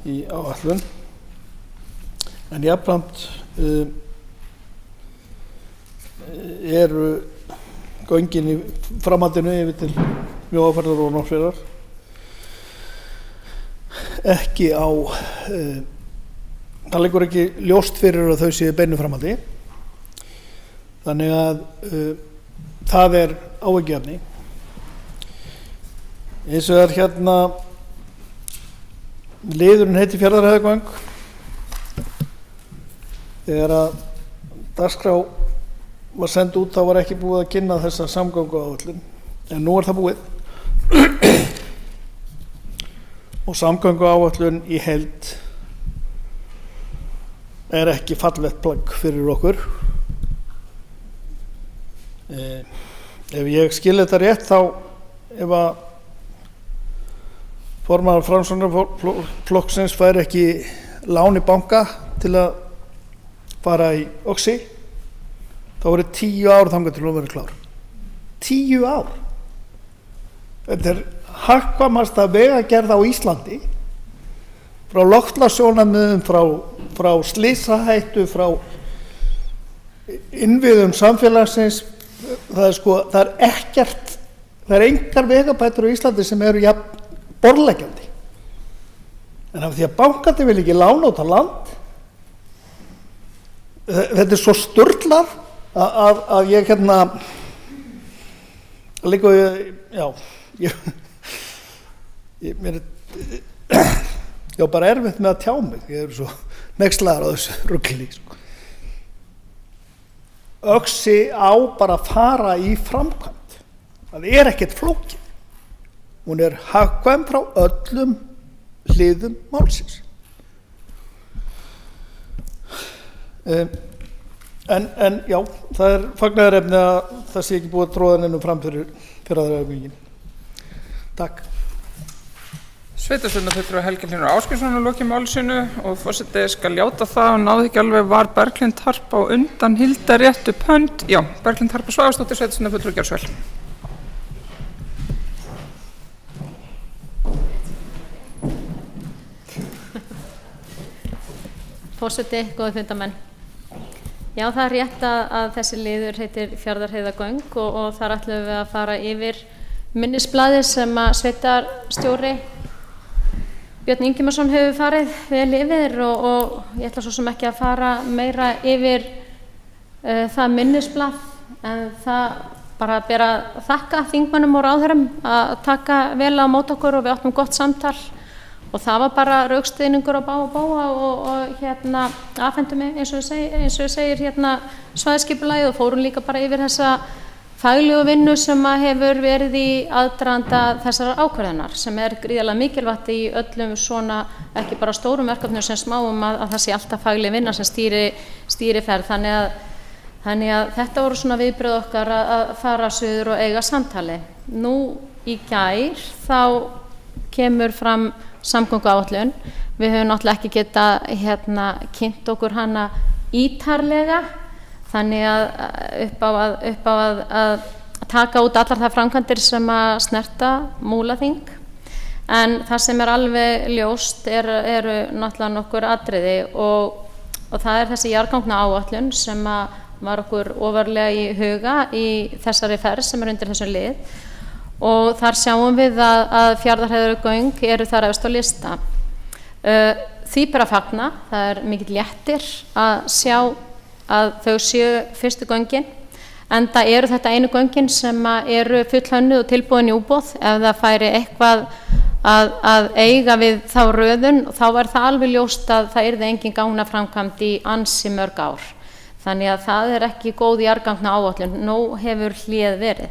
Speaker 5: í áætlun. En jafnframt eru göngin í framhaldinu yfir til Mjóafjarðar og Norðfjarðar ekki á það liggur ekki ljóst fyrir að þau séu beinu framhaldi, þannig að það er áhyggjuefni. Eins og hérna liðurinn heitir Fjarðarheiðargöng. Þegar að dagskrá var send út þá var ekki búið að kynna þessa samgönguáætlun, en nú er það búið og samgönguáætlun í heild er ekki fallegt plagg fyrir okkur. Ef ég skil þetta rétt þá ef að formaður Framsóknarflokksins fær ekki lán í banka til að fara í Öxi, þá eru 10 ár þangað til að vera klár. 10 ár! Þetta er hagkvæmasta vegagerð á Íslandi, frá loftslagssjónarmiðum, frá slysahættu, frá innviðum samfélagsins. Það er engar vegabætur á Íslandi sem eru jafn borðleggjandi. En af því að bankandi vil ekki lána út á land, þetta er svo sturlað að ég hérna líka, já, mér er bara erfitt með að tjá mig, ég er svo nexlaður á þessu rugli. Öxi á bara að fara í framkvæmd, það er ekkert flókið. Hún er hagkvæm frá öllum hliðum málsins. En já, það er fagnaðarefni að það sé ekki búið að tróða neinum fram fyrir Fjarðarheiðargöngin. Takk.
Speaker 2: Sveitarstjórnarfulltrúi Helgi Hlynur Ásgrímsson að lokið málsinu og forseti skal játa það og náði ekki alveg var Berglind Harpa á undan Hilda rétt upp hönd. Já, Berglind Harpa Svavarsdóttir, sveitarstjórnarfulltrúi, gjörðu svo vel.
Speaker 1: Forseti, góðir fundarmenn. Já, það er rétt að þessi liður heitir Fjarðarheiðargöng og þar ætlum við að fara yfir minnisblaðið sem að sveitarstjóri Björn Ingimarsson hefur farið vel yfir og ég ætla svo sem ekki að fara meira yfir það minnisblað, en það bara ber að þakka þingmönnum og ráðherrum að taka vel á móti okkur og við áttum gott samtal. Og það var bara rökstuðningur á báða og hérna afhentum við eins og segir hérna svæðisskipulagið og fórum líka bara yfir þessa faglegu vinnu sem hefur verið í aðdraganda þessarar ákvörðunar sem er gríðarlega mikilvægt í öllum svona ekki bara stórum verkefnum sem smáum að það sé alltaf fagleg vinna sem stýri ferð. Þannig að þetta voru svona viðbrögð okkar að fara suður og eiga samtali. Nú í gær þá kemur fram samgönguáætlun. Við höfum náttúrulega ekki getað kynnt okkur hana ítarlega, þannig að upp á að taka út allar þær framkvæmdir sem að snerta Múlaþing. En það sem er alveg ljóst eru náttúrulega nokkur atriði og það er þessi jarðgangna áætlun sem að var okkur ofarlega í huga í þessari ferð sem er undir þessum lið. Og þar sjáum við að Fjarðarheiðargöng eru þar efst á lista. Því bara að fagna, það mikill léttir að sjá að þau séu fyrstu göngin, enda eru þetta einu göngin sem eru fullhönnuð og tilbúin í útboð. Ef það færi eitthvað að eiga við þá röðun, þá er það alveg ljóst að það yrði engin gangnaframkvæmd í ansi mörg ár. Þannig að það er ekki góð jarðganga áætlun, nóg hefur hléð verið.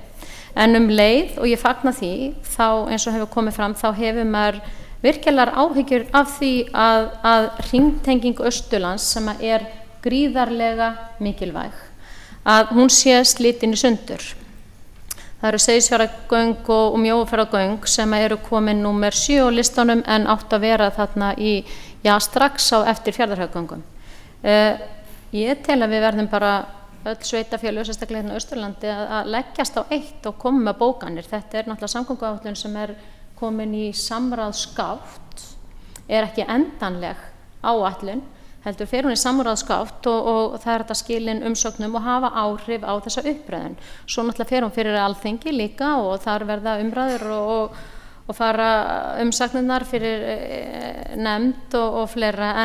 Speaker 1: En leið, og ég fagna því, þá eins og hefur komið fram, þá hefur maður virkilegar áhyggjur af því að hringtenging Austurlands, sem er gríðarlega mikilvæg, að hún sé slitin í sundur. Það eru Seyðisfjarðargöng og Mjóafjarðargöng sem eru komin númer 7 á listanum en áttu að vera þarna strax á eftir Fjarðarheiðargöngum. Ég tel að við verðum bara öll sveitarfélög, sérstaklega hérna á Austurlandi, að leggjast á eitt og koma með bókanir. Þetta er náttúrulega samgönguáætlun sem er komin í samráðsgátt, er ekki endanleg áætlun, heldur fer hún í samráðsgátt og það er hægt að skila inn umsóknum og hafa áhrif á þessa uppröðun. Svo náttúrulega fer hún fyrir Alþingi líka og þar verða umræður og fara umsagnirnar fyrir nefnd og fleira,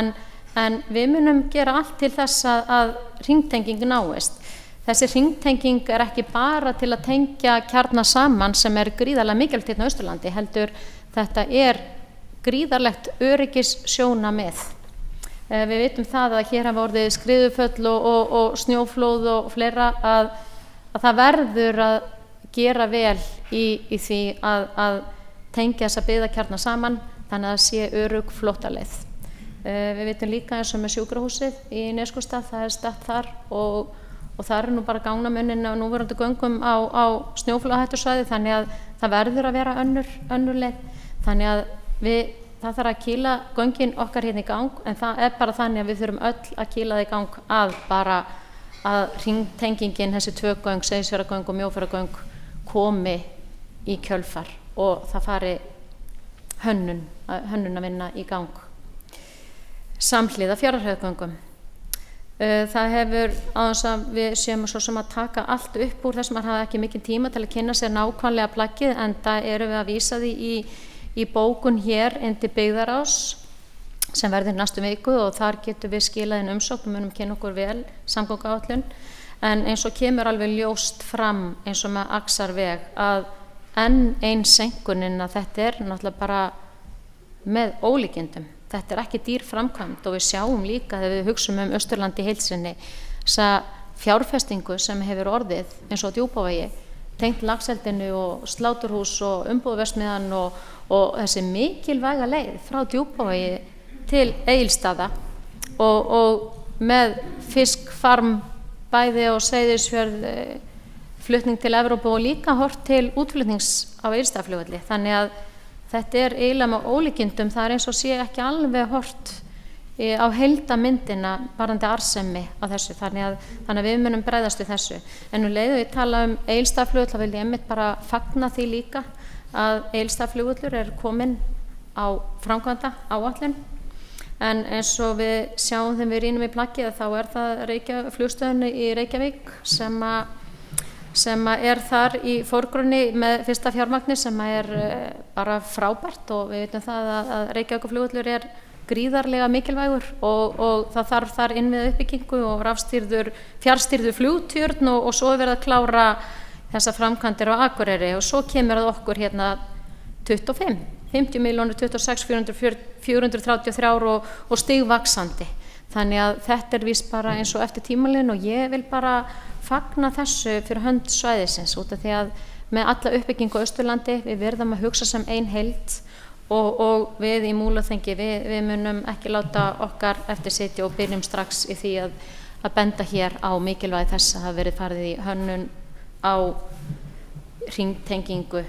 Speaker 1: en við munum gera allt til þess að hringtenging náist. Þessi hringtenging er ekki bara til að tengja kjarna saman sem er gríðarlega mikilvægt hérna á Austurlandi, heldur þetta er gríðarlegt öryggissjónarmið. Við vitum það að hér hafa orðið skriðuföll og snjóflóð og fleira, að það verður að gera vel í því að tengja þessa byggðakjarna saman, þannig að það sé örugg flóttaleið. Við vitum líka eins og með sjúkrahúsið í Neskaupstað, það er statt þar og það er nú bara gangnamunnin á núverandi göngum á snjóflóðahættusvæði, þannig að það verður að vera önnur leið. Þannig að það þarf að kýla göngin okkar hérna í gang, en það er bara þannig að við þurfum öll að kýla það í gang að hringtengingin, þessi 2 göng, Seyðisfjarðargöng og Mjóafjarðargöng, komi í kjölfar og það fari hönnun að vinna í gang. Samhliða Fjarðarheiðargöngum. Það hefur, áðans að við séum svo sem að taka allt upp úr þess að maður hafa ekki mikinn tíma til að kynna sér nákvæmlega plaggið, en það erum við að vísa því í bókun hér inn til Byggðarás sem verður næstu viku og þar getum við skilað inn umsókn og munum kynna okkur vel samgönguáætlun. En eins og kemur alveg ljóst fram eins og með Axarveg að enn ein seinkunin, að þetta er náttúrulega bara með ólíkindum. Þetta er ekki dýr framkvæmd og við sjáum líka þegar við hugsum Austurlandi í heild sinni þessa fjárfestingu sem hefur orðið eins og Djúpavogi, tengt Laxeldinu og sláturhús og umbúðaverksmiðjan og þessi mikilvæga leið frá Djúpavogi til Egilsstaða og með fiskfarm bæði á Seyðisfjörð, flutning til Evrópu og líka hort til útflutnings á Egilsstaðaflugvelli. Þannig að þetta er eiginlega með ólíkindum, það er eins og sé ekki alveg hort á heildarmyndina varðandi arðsemi á þessu, þannig að við munum bregðast við þessu. En leið og ég tala Egilsstaðaflugvöll, þá vil ég einmitt bara fagna því líka að Egilsstaðaflugvöllur er kominn á framkvæmda áætlun, en eins og við sjáum þegar við rýnum í plaggið þá er það flugstöðin í Reykjavík sem er þar í forgrunni með fyrsta fjármagni, sem er bara frábært, og við veitum það að Reykjavíkurflugvöllur er gríðarlega mikilvægur og það þarf þar innviða uppbyggingu og fjarstýrður flugtjörn og svo er verið að klára þessa framkvæmdir á Akureyri, og svo kemur að okkur hérna 50 milljónir, 26, 433 og stigvaxandi. Þannig að þetta er víst bara eins og eftir tímalinn, og ég vil bara fagna þessu fyrir hönd svæðisins, út af því að með alla uppbyggingu á Austurlandi við verðum að hugsa sem ein heild og við í Múlaþingi við munum ekki láta okkar eftir sitja og byrjum strax í því að benda hér á mikilvægi þess að hafa verið farið í hönnun á hringtengingu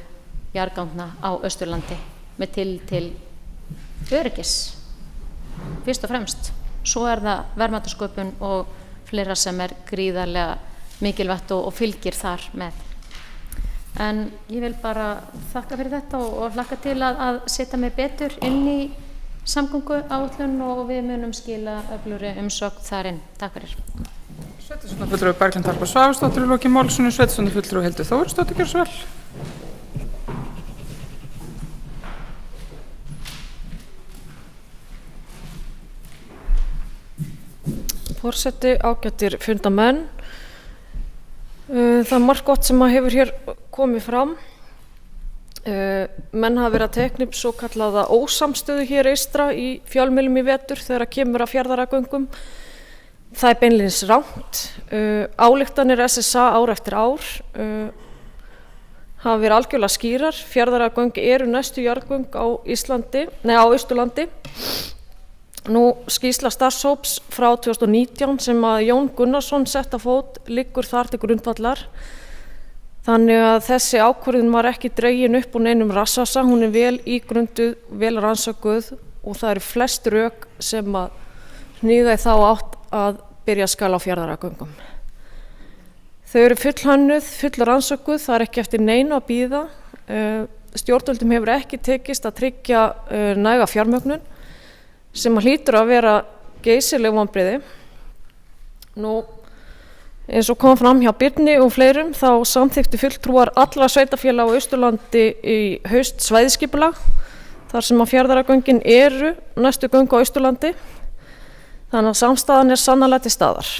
Speaker 1: jarðganga á Austurlandi með til öryggis fyrst og fremst. Svo er það verðmætasköpun og fleira sem er gríðarlega mikilvægt og fylgir þar með. En ég vil bara þakka fyrir þetta og hlakka til að setja mig betur inn í samgönguáætlun og við munum skila öflugri umsögn þar inn. Takk fyrir.
Speaker 2: Sveitarstjórnarfulltrúi Berglind Harpa Svavarsdóttir í lokin máls, sveitarstjórnarfulltrúi Hildur Þórisdóttir, gjörðu svo vel.
Speaker 8: forseti, ágættir fundamenn. Það er margt gott sem að hefur hér komið fram. Menn hafa verið að tekna upp svo kallaða ósamstöðu hér eystra í fjölmiðlum í vetur þegar kemur að Fjarðarárgöngum. Það er beinlínis rangt. Ályktanir SSA ár eftir ár hafa verið algjörlega skýrar. Fjarðarárgöng eru næstu jarðgöng á Austurlandi. Nú skýrsla starfshóps frá 2019 sem að Jón Gunnarsson sett á fót liggur þar til grundvallar. Þannig að þessi ákvörðun var ekki dregin upp úr neinum rassvasa, hún er vel ígrunduð, vel rannsökuð og það eru flest rök sem að hníga í þá átt að byrja skal á Fjarðarárgöngum. Þau eru fullhönnuð, full rannsökuð, það er ekki eftir neinu að bíða. Stjórnvöldum hefur ekki tekist að tryggja næga fjármögnun sem að hlýtur að vera geysileg vonbrigði. Nú, eins og kom fram hjá Birni og fleirum þá samþykktu fulltrúar allra sveitarfélaga á Austurlandi í haust svæðisskipulag þar sem að Fjarðarárgöngin eru næstu göng á Austurlandi. Þannig að samstaðan er sannarlega til staðar.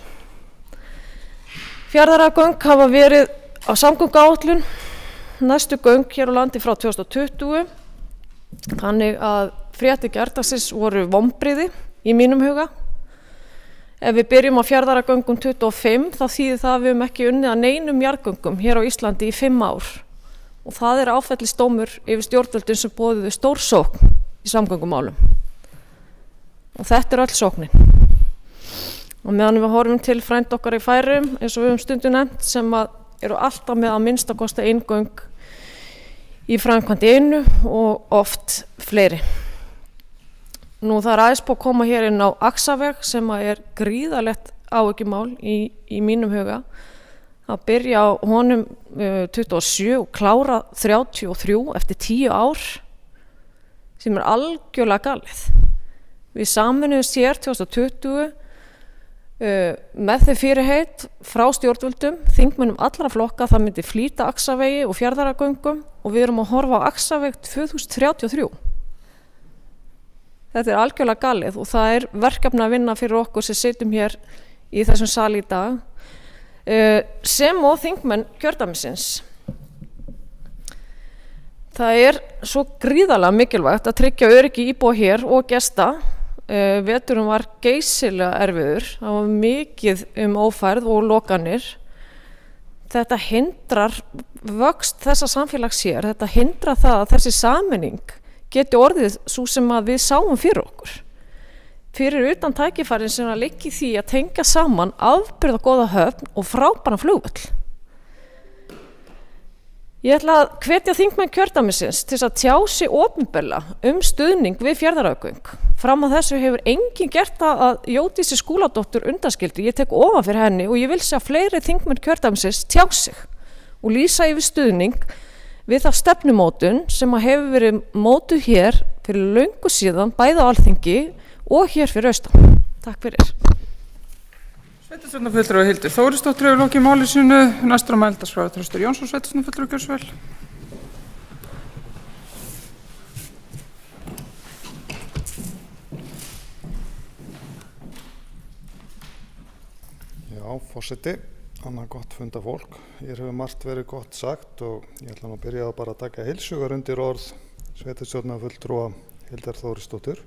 Speaker 8: Fjarðarárgöng hafa verið á samgönguáætlun næstu göng hér á landi frá 2020. Þannig að fréttir gærdagsins voru vonbrigði í mínum huga. Ef við byrjum á Fjarðarárgöngum 25 þá þýðir það að við höfum ekki unnið að neinum jarðgöngum hér á Íslandi í 5 ár. Og það er áfellisdómur yfir stjórnvöldin sem boðuðu stórsókn í samgöngumálum. Og þetta er öll sóknin. Og meðan við horfum til frænd okkar í Færeyjum, eins og við höfum stundum nefnt, sem að eru alltaf með að minnsta kosti eingöng í framkvæmd einu og oft fleiri. Nú það er aðeins búið að koma hér inn á Axaveg sem er gríðarlegt áhyggjumál í mínum huga. Að byrja á honum 27 og klára 33 eftir 10 ár sem er algjörlega galið. Við sameinuðumst hér 2020 með þau fyrirheit frá stjórnvöldum, þingmönnum allra flokka það myndi flýta Axavegi og Fjarðarárgöngum og við erum að horfa á Axaveg 2033. Þetta er algjörlega galið og það er verkefni að vinna fyrir okkur sem sitjum hér í þessum sal í dag sem og þingmenn kjördæmisins. Það er svo gríðarlega mikilvægt að tryggja öryggi íbúa hér og gesta. Veturinn var geysilega erfiður, það var mikið ófærð og lokanir. Þetta hindrar vöxt þessa samfélags hér, þetta hindrar það að þessi sameining geti orðið svo sem að við sáum fyrir okkur. Fyrir utan tækifærin sem að liggja í því að tengja saman afburða góða höfn og frábæran flugvöll. Ég ætla að hvetja þingmenn kjördæmisins til að tjá sig opinberlega stuðning við Fjarðarárgöng. Fram að þessu hefur enginn gert það að Jódísi Skúladóttur undanskildu. Ég tek ofan fyrir henni og ég vil sjá fleiri þingmenn kjördæmisins tjá sig og lýsa yfir stuðning við það stefnumótun sem að hefur verið mótuð hér fyrir löngu síðan bæði á Alþingi og hér fyrir austan. Takk fyrir.
Speaker 2: Sveitarstjórnarfulltrúi Hildur Þórisdóttir hefur lokið máli sínu. Næstur á mælendaskrá Þröstur Jónsson, sveitarstjórnarfulltrúi, gjörðu svo vel.
Speaker 3: Já, forseti, annað gott fundafólk. Hér hefur margt verið gott sagt og ég ætla nú að byrja á bara að taka heilshugar undir orð sveitarstjórnarfulltrúa Hildar Þórisdóttur.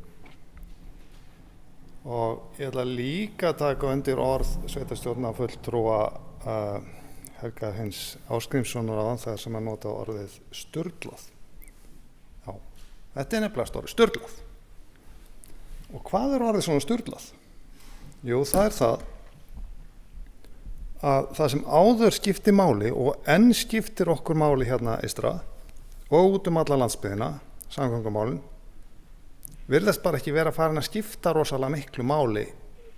Speaker 3: Og ég ætla líka að taka undir orð sveitarstjórnarfulltrúa Helga Hreins Ásgrímssonar áðan þegar sem að nota orðið sturlað. Já, þetta er nefnilega orðið sturlað. Og hvað er orðið svona sturlað? Jú, það er það að það sem áður skiptir máli og enn skiptir okkur máli hérna eystra og út alla landsbyggðina, samgöngumálin, virðast bara ekki vera farin að skipta rosalega miklu máli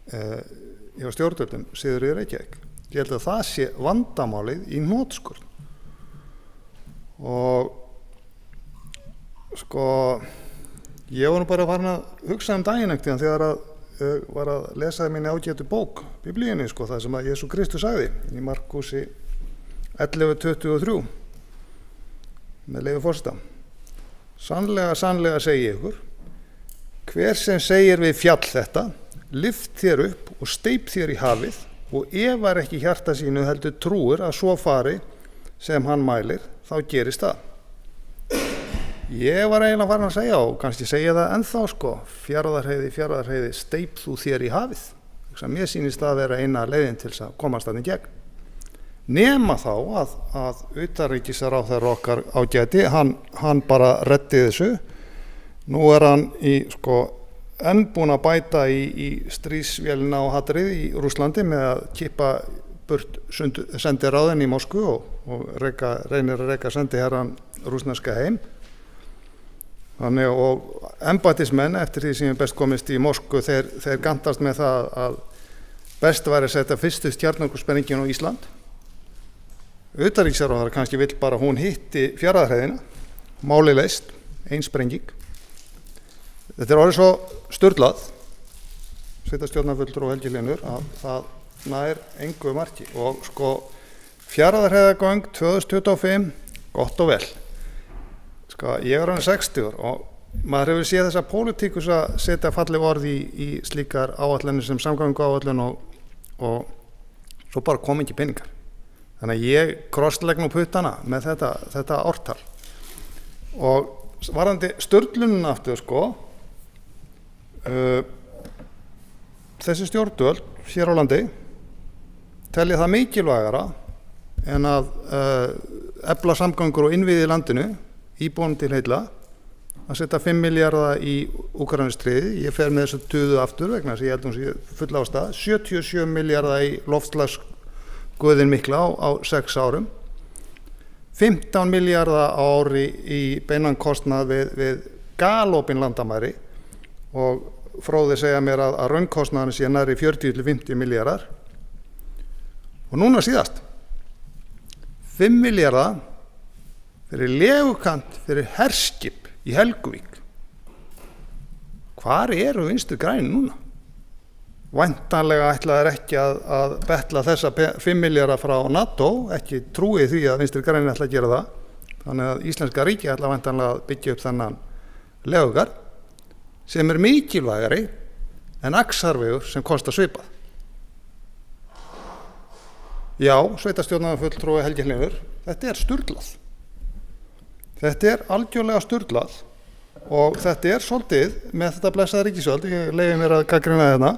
Speaker 3: hjá stjórnvöldum síður í Reykjavík. Ég held að það sé vandamálið í hnotskurn. Og sko, ég var nú bara farin að hugsa daginn einhvern þegar að var að lesa minni ágætu bók, Biblíunni, sko, það sem að Jesú Kristur sagði í Markúsi 11:23 með leyfi forseta. Sannlega, sannlega segi ég ykkur, hver sem segir við fjall þetta, lyft þér upp og steyp þér í hafið og efar ekki hjarta sínu heldur trúir að svo fari sem hann mælir, þá gerist það. Ég var eiginlega farin að segja, og kannski segja það ennþá sko, Fjarðarheiði, steyp þú þér í hafið. Mér sýnist það að vera eina leiðin til að komast þarna í gegn. Nema þá að utanríkisráðherra okkar ágæti, hann bara reddi þessu. Nú hann enn búinn að bæta í stríðsvélina á hatrið í Rússlandi með að kippa burt sendiráðin í Moskvu og reynir að reka sendiherrann rússneska heim. Þannig og embættismenn eftir því sem best komist í Moskvu, þeir gantast með það að best væri að setja fyrstu stjarnorkuspenningin á Ísland. Utanríkisráðherra kannski vill bara hún hitti Fjarðarheiðina, máli leyst, ein sprenging. Þetta orðið svo sturlað, sveitarstjórnarfulltrúi Helgi Hlynur, að það nær engu marki. Og Fjarðarheiðargöng 2025, gott og vel. Ég orðinn 60 og maður hefur séð þessa pólitíkus að setja falleg orð í slíkar áætlanir sem samgönguáætlun og svo bara kom ekki peningar. Þannig að ég krosslegg nú puttana með þetta ártal. Og varðandi sturlunum aftur þessi stjórnvöld hér á landi telja það mikilvægara en að efla samgöngur og innviði í landinu, íbúum til heilla, að setja 5 milljarða í Úkraínustríðið. Ég fer með þessu tuðu aftur vegna þess að ég held hún sé full ástæða. 77 milljarða í loftslagsguðinn mikla á 6 árum. 15 milljarða á ári í beinan kostnað við galopin landamæri og fróði segja mér að raunkostnaðurinn sé nærri 40-50 milljarðar. Og núna síðast 5 milljarða fyrir legukant fyrir herskip í Helguvík. Hvar eru Vinstri græn núna? Væntanlega ætla þeir ekki að betla þessa 5 milljarða frá NATO, ekki trúi því að Vinstri græn ætla að gera það. Þannig að Íslenska ríki ætla væntanlega að byggja upp þennan legugarð sem mikilvægari en Axarvegur sem kostar svipað. Já, sveitarstjórnarfulltrúi Helgi Hlynur, þetta er sturlað. Þetta er algjörlega sturlað og þetta svolítið með þetta blessaða ríkisvald, ég leyfi mér að gagnrýna þetta,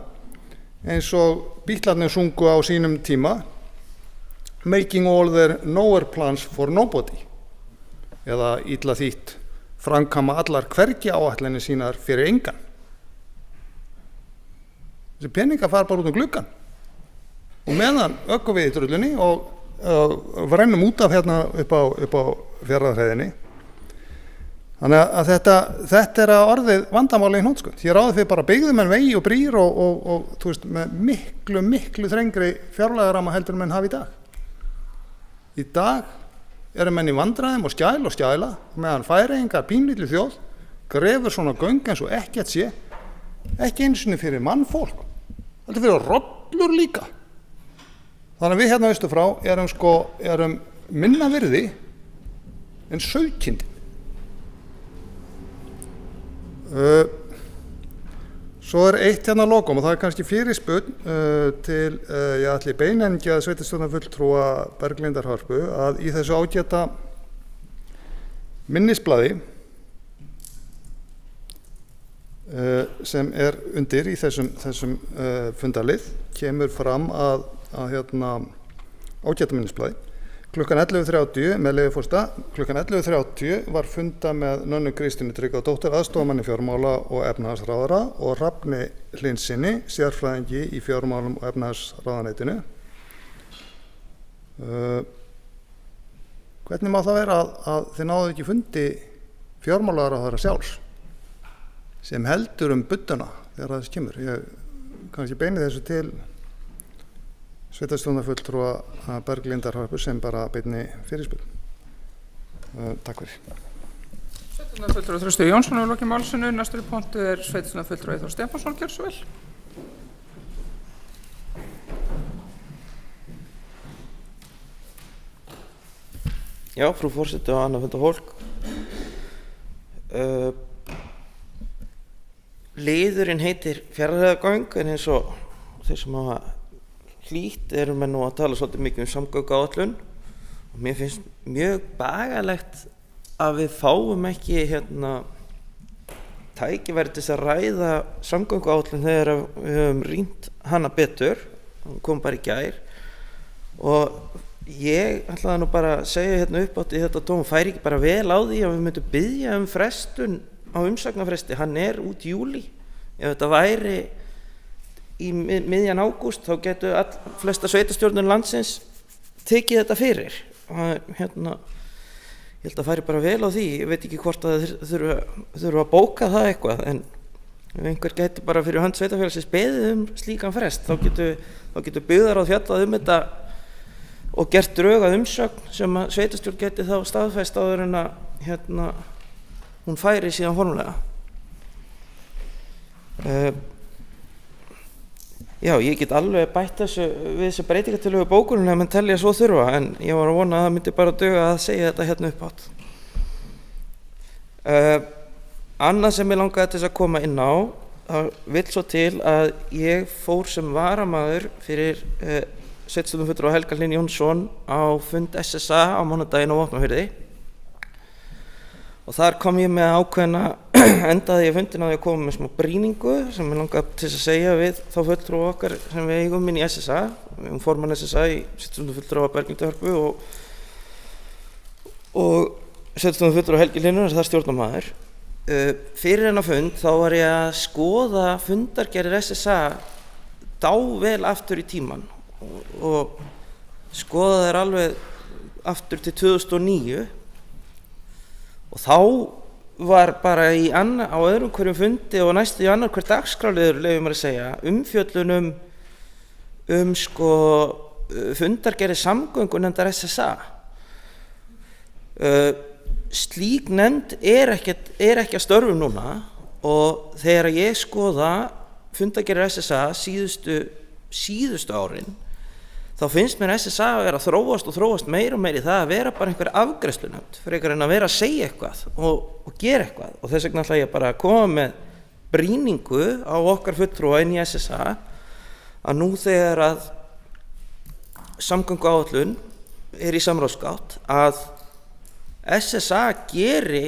Speaker 3: eins og Bítlarnir sungu á sínum tíma, making all their nowhere plans for nobody, eða illa þýtt, framkvæma allar hvergi áætlanir sínar fyrir engan. Þessi peningar fara bara út gluggann og meðan ökkum við í drullunni og rennum út af hérna upp á Fjarðarheiðinni. Þannig að þetta er að orðið vandamáli í hnótskund. Hér áður fyrir bara byggðum en vegi og brýr og þú veist, með miklu þrengri fjárlagaramma heldur menn hafa í dag. Í dag eru menn í vandræðum og skæla meðan Færeyingar pínlítlu þjóð grefur svona göng eins og ekkert sé, ekki einu sinni fyrir mannfólk, heldur fyrir rollur líka. Þannig að við hérna austur frá erum minna virði en sauðkindin. Svo eitt hérna að lokum og það kannski fyrirspurn til ég ætli beinengja sveitarstjórnarfulltrúa Berglindar Hörpu að í þessu ágæta minnisblaði sem undir í þessum fundalið kemur fram að ágæta minnisblaði klukkan 11:30 með leyfi forseta, klukkan 11:30 var funda með Nönnu Kristínu Tryggvadóttur aðstoðarmanni fjármála og efnahagsráðherra og Hrafni Hlynssyni sérfræðingi í fjármálum og efnahagsráðuneytinu. Hvernig má það vera að þið náðu ekki fundi fjármálaráðherra sjálfs sem heldur budduna þegar það kemur? Ég kannski beini þessu til sveitarstjórnarfulltrúa Berglindar Hörpu sem bara beinni fyrirspurn. Takk fyrir.
Speaker 2: Sveitarstjórnarfulltrúi Þröstur Jónsson hefur lokið málsinu. Næstur í pontu sveitarstjórnarfulltrúi Eyþór Stefánsson. Gjörðu svo vel.
Speaker 4: Já, frú forseti og annað funda fólk. liðurinn heitir Fjarðarheiðargöng en eins og þeir sem hafa hlýtt eru menn nú að tala svolítið mikið samgönguáætlun og mér finnst mjög bagalegt að við fáum ekki tækifæri til að ræða samgönguáætlun þegar við höfum rýnt hana betur, hún kom bara í gær og ég ætlaði nú bara að segja uppátt í þetta tóm, færi ekki bara vel á því að við myndum biðja frestun á umsagnarfresti, hann út júlí. Ef þetta væri í miðjan ágúst þá getur flesta sveitarstjórnir landsins tekið þetta fyrir. Og ég held að færi bara vel á því, ég veit ekki hvort að þeir þurfa að bóka það eitthvað, en ef einhver getur bara fyrir hönd sveitarfélagsins beðið slíkan frest, þá getur byggðarráð fjallað þetta og gert drög að umsögn sem að sveitarstjórn geti þá staðfest áður en að hún færi síðan formulega. Já, ég get alveg bætt við þessu breytingartillögu bókunin ef menn telja svo þurfa, en ég var að vona að það myndi bara duga að segja þetta upphátt. Annað sem ég langaði til að koma inn á, það vill svo til að ég fór sem varamaður fyrir sveitarstjórnarfulltrúa Helga Hlyn Jónsson á fund SSA á mánudaginn á Vopnafirði. Og þar kom ég með ákveðna, endaði ég fundin að ég kom með smá brýningu sem ég langaði til að segja við þá fulltrúa okkar sem við eigum inn í SSA. Við eigum formann SSA í sveitarstjórnarfulltrúa Berglindi Hörpu og sveitarstjórnarfulltrúa Helgi Hlynur, það stjórnarmaður. Fyrir hennar fund þá var ég að skoða fundargerðir SSA vel aftur í tíman og skoða þær alveg aftur til 2009. Og þá var bara á öðrum hverjum fundi og næstu í annar hver dagskráliður, leyfum mér að segja, umfjöllun fundargerðir samgöngunefndar SSA. Slík nefnd er ekki að störfum núna og þegar ég skoða fundargerðir SSA síðustu árin, þá finnst mér SSA að vera að þróast meira og meira í það að vera bara einhver afgreiðslunefnd frekar en að vera að segja eitthvað og gera eitthvað. Og þess vegna ætla ég bara að koma með brýningu á okkar fulltrúa inn í SSA að nú þegar að samgönguáætlun í samráðsgátt að SSA geri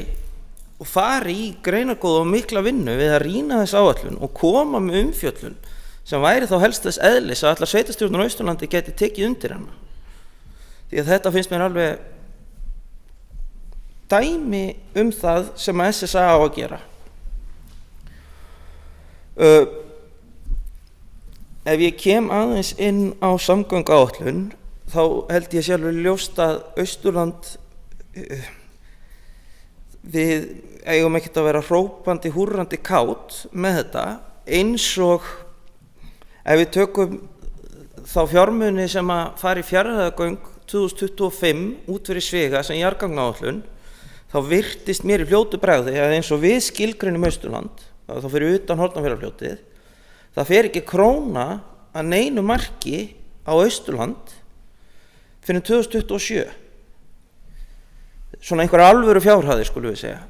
Speaker 4: og fari í greinargóða og mikla vinnu við að rýna þessa áætlun og koma með umfjöllun sem væri þá helst þess eðlis að allar sveitarstjórnir á Austurlandi geti tekið undir hana. Því að þetta finnst mér alveg dæmi það sem að SSA á að gera. Ef ég kem aðeins inn á samgönguáætlun þá held ég sjálfur ljóst að Austurland við eigum ekkert að vera hrópandi, húrrandi kát með þetta, eins og ef við tökum þá fjármuni sem að fara í Fjarðarheiðargöng 2025 út fyrir Svega sem jarðgangaáætlun, þá virtist mér í fljótu bragði að eins og við skilgreinum Austurland, þá fyrir utan Hornafjarðarfljótið, það fer ekki króna að neinu marki á Austurland fyrir 2027. Svona einhver alvöru fjárhæðir skulum við segja.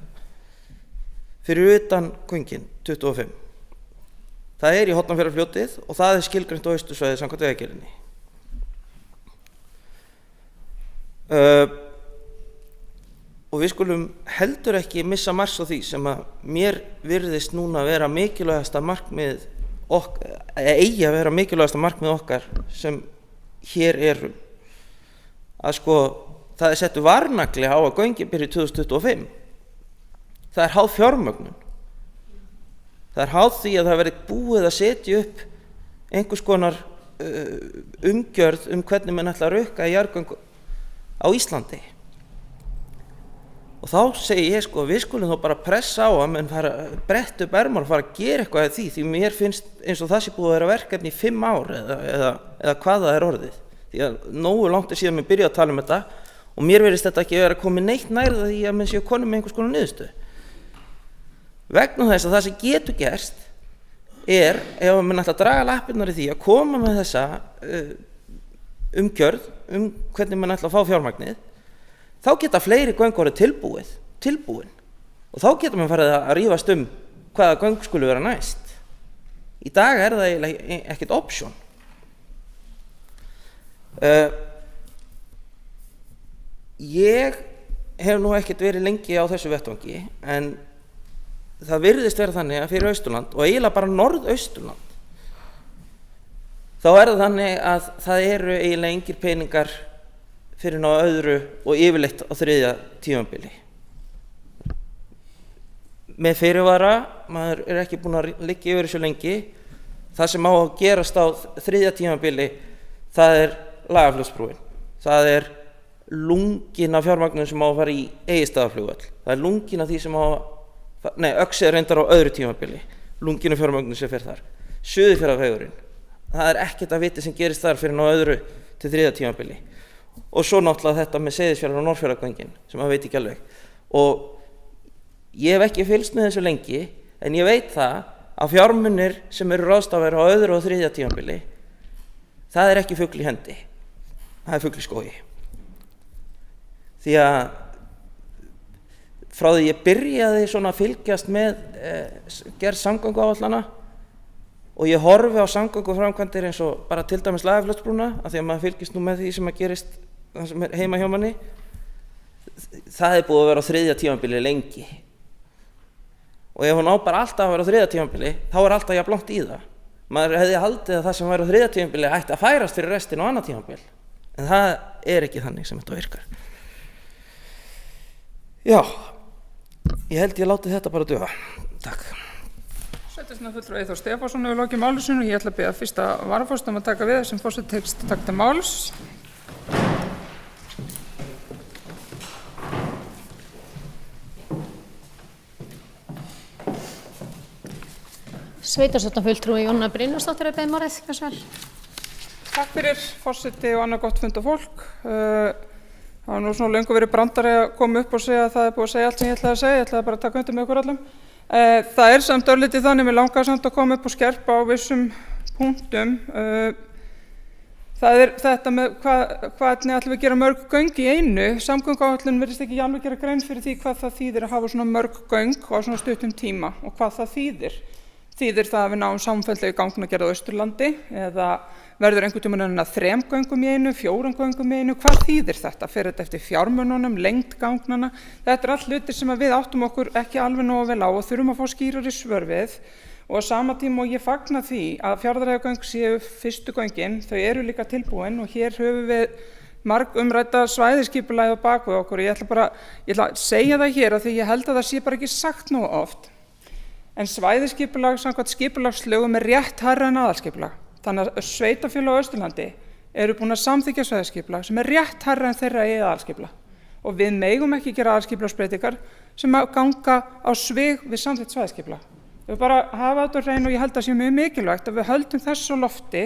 Speaker 4: Fyrir utan göngin 25. Það í Hornafjarðarfljótið og það skilgreint á Austursvæði samkvæmt Vegagerðinni. Og við skulum heldur ekki missa marks á því sem að mér virðist núna vera mikilvægasta markmið eigi að vera mikilvægasta markmið okkar sem hér erum. Að það settu varnagli á að göngin byrja 2025. Það háð fjármögnun. Það háð því að það verið búið að setja upp einhvers konar umgjörð hvernig menn ætla að rukka í jarðgöng á Íslandi. Og þá segi ég við skulum þá bara pressa á að menn fara bretta upp ermar og fara að gera eitthvað af því mér finnst eins og það sé búið að vera verkefni í 5 ár eða hvað það orðið. Því að nógu langt síðan mér byrjaði að tala um þetta og mér verðist þetta ekki vera komið neitt nærða því að menn séu konum með einhvers konar niðurstöðu. Vegna þess að það sem getur gerst ef mann ætla að draga lappirnar í því að koma með þessa umgjörð hvernig mann ætla að fá fjármagnið, þá geta fleiri göng orðið tilbúin og þá geta mann farið að rífast hvaða göng skulu vera næst. Í dag það eiginlega ekkert option. Ég hef nú ekkert verið lengi á þessu vettvangi, en það virðist vera þannig að fyrir Austurland og eiginlega bara Norðausturland þá það þannig að það eru eiginlega engir peningar fyrir ná öðru og yfirleitt á 3. tímabili. Með fyrirvara, maður ekki búinn að liggja yfir þessu lengi, það sem á að gerast á 3. tímabili, það Lagarfljótsbrúin, það lunginn af fjármagnum sem á að fara í Egilsstaðaflugvöll, það lunginn af því sem á Öxi reyndar á öðru tímabili, lunginn af fjármagnum sem fer þar, Suðurfjarðarvegurinn, það ekkert að viti sem gerist þar fyrir ná öðru til 3. tímabili. Og svo náttúrulega þetta með Seyðisfjarðar- og Norðfjarðargöngin sem maður veit ekki alveg. Og ég hef ekki fylgst með þessu lengi, en ég veit það að fjármunir sem eru ráðstafaðir á öðru og 3. tímabili, það ekki fugl í hendi, það fugl í skógi. Því að frá því ég byrjaði svona að fylgjast með gerð samgönguáætlana og ég horfi á samgönguframkvæmdir eins og bara til dæmis Lagarfljótsbrúna, af því að maður fylgist nú með því sem að gerist sem heima hjá manni, það búið að vera á 3. tímabili lengi. Og ef hún á bara alltaf að vera á 3. tímabili, þá alltaf jafn langt í það. Maður hefði haldið að það sem væri á 3. tímabili ætti að færast fyrir restin á annað tímabil. En það ekki þannig sem þetta virkar. Já, ég held ég láti þetta bara duga. Takk.
Speaker 2: Sveitarstjórnarfulltrúi Eyþór Stefánsson hefur lokið máli sínu og ég ætla að biðja fyrsta varaforsetann að taka við sem forseti hyggst taka til máls.
Speaker 1: Sveitarstjórnarfulltrúi Jóna Brynjarsdóttir beðið orðið, hversu vel.
Speaker 2: Takk fyrir forseti og annað gott fund og fólk. Það var nú svona löngu verið brandari að koma upp og segja að það búið að segja allt sem ég ætlaði að segja. Ég ætlaði bara að taka undir með ykkur allum. Það samt örlítið þannig, mér langar samt að koma upp og skerpa á vissum punktum. Það þetta með hvernig ætlum við að gera mörg göng í einu. Samgönguáætlun virðist ekki alveg gera grein fyrir því hvað það þýðir að hafa svona mörg göng á svona stuttum tíma og hvað það þýðir. Þýðir það að við náum samfellu gangnagerð á Austurlandi eða verður einhvern tímann 3 göngum í einu, 4 göngum í einu, hvað þýðir þetta? Fer þetta eftir fjármununum, lengd gangnanna? Þetta allt hlutir sem við áttum okkur ekki alveg nógu vel á og þurfum að fá skýrari svör við. Og á sama tíma og ég fagna því að Fjarðarheiðargöng séu fyrstu göngin, þau líka tilbúin og hér höfum við margumrædda svæðisskipulagið á bak við okkur. Ég ætla að segja það hér af því ég held að það sé bara ekki sagt nógu oft. En svæðisskipulag samkvæmt skipulagslögum rétt hærra en aðalskipulag. Þannig að sveitarfélög á Austurlandi eru búin að samþykkja svæðisskipulag sem rétt hærra en þeirra eigið aðalskipulag. Og við megum ekki gera aðalskipulagsbreytingar sem ganga á svig við samþykkt svæðisskipulag. Við bara hafa þetta á hreinu og ég held að sé mjög mikilvægt að við höldum þessu á lofti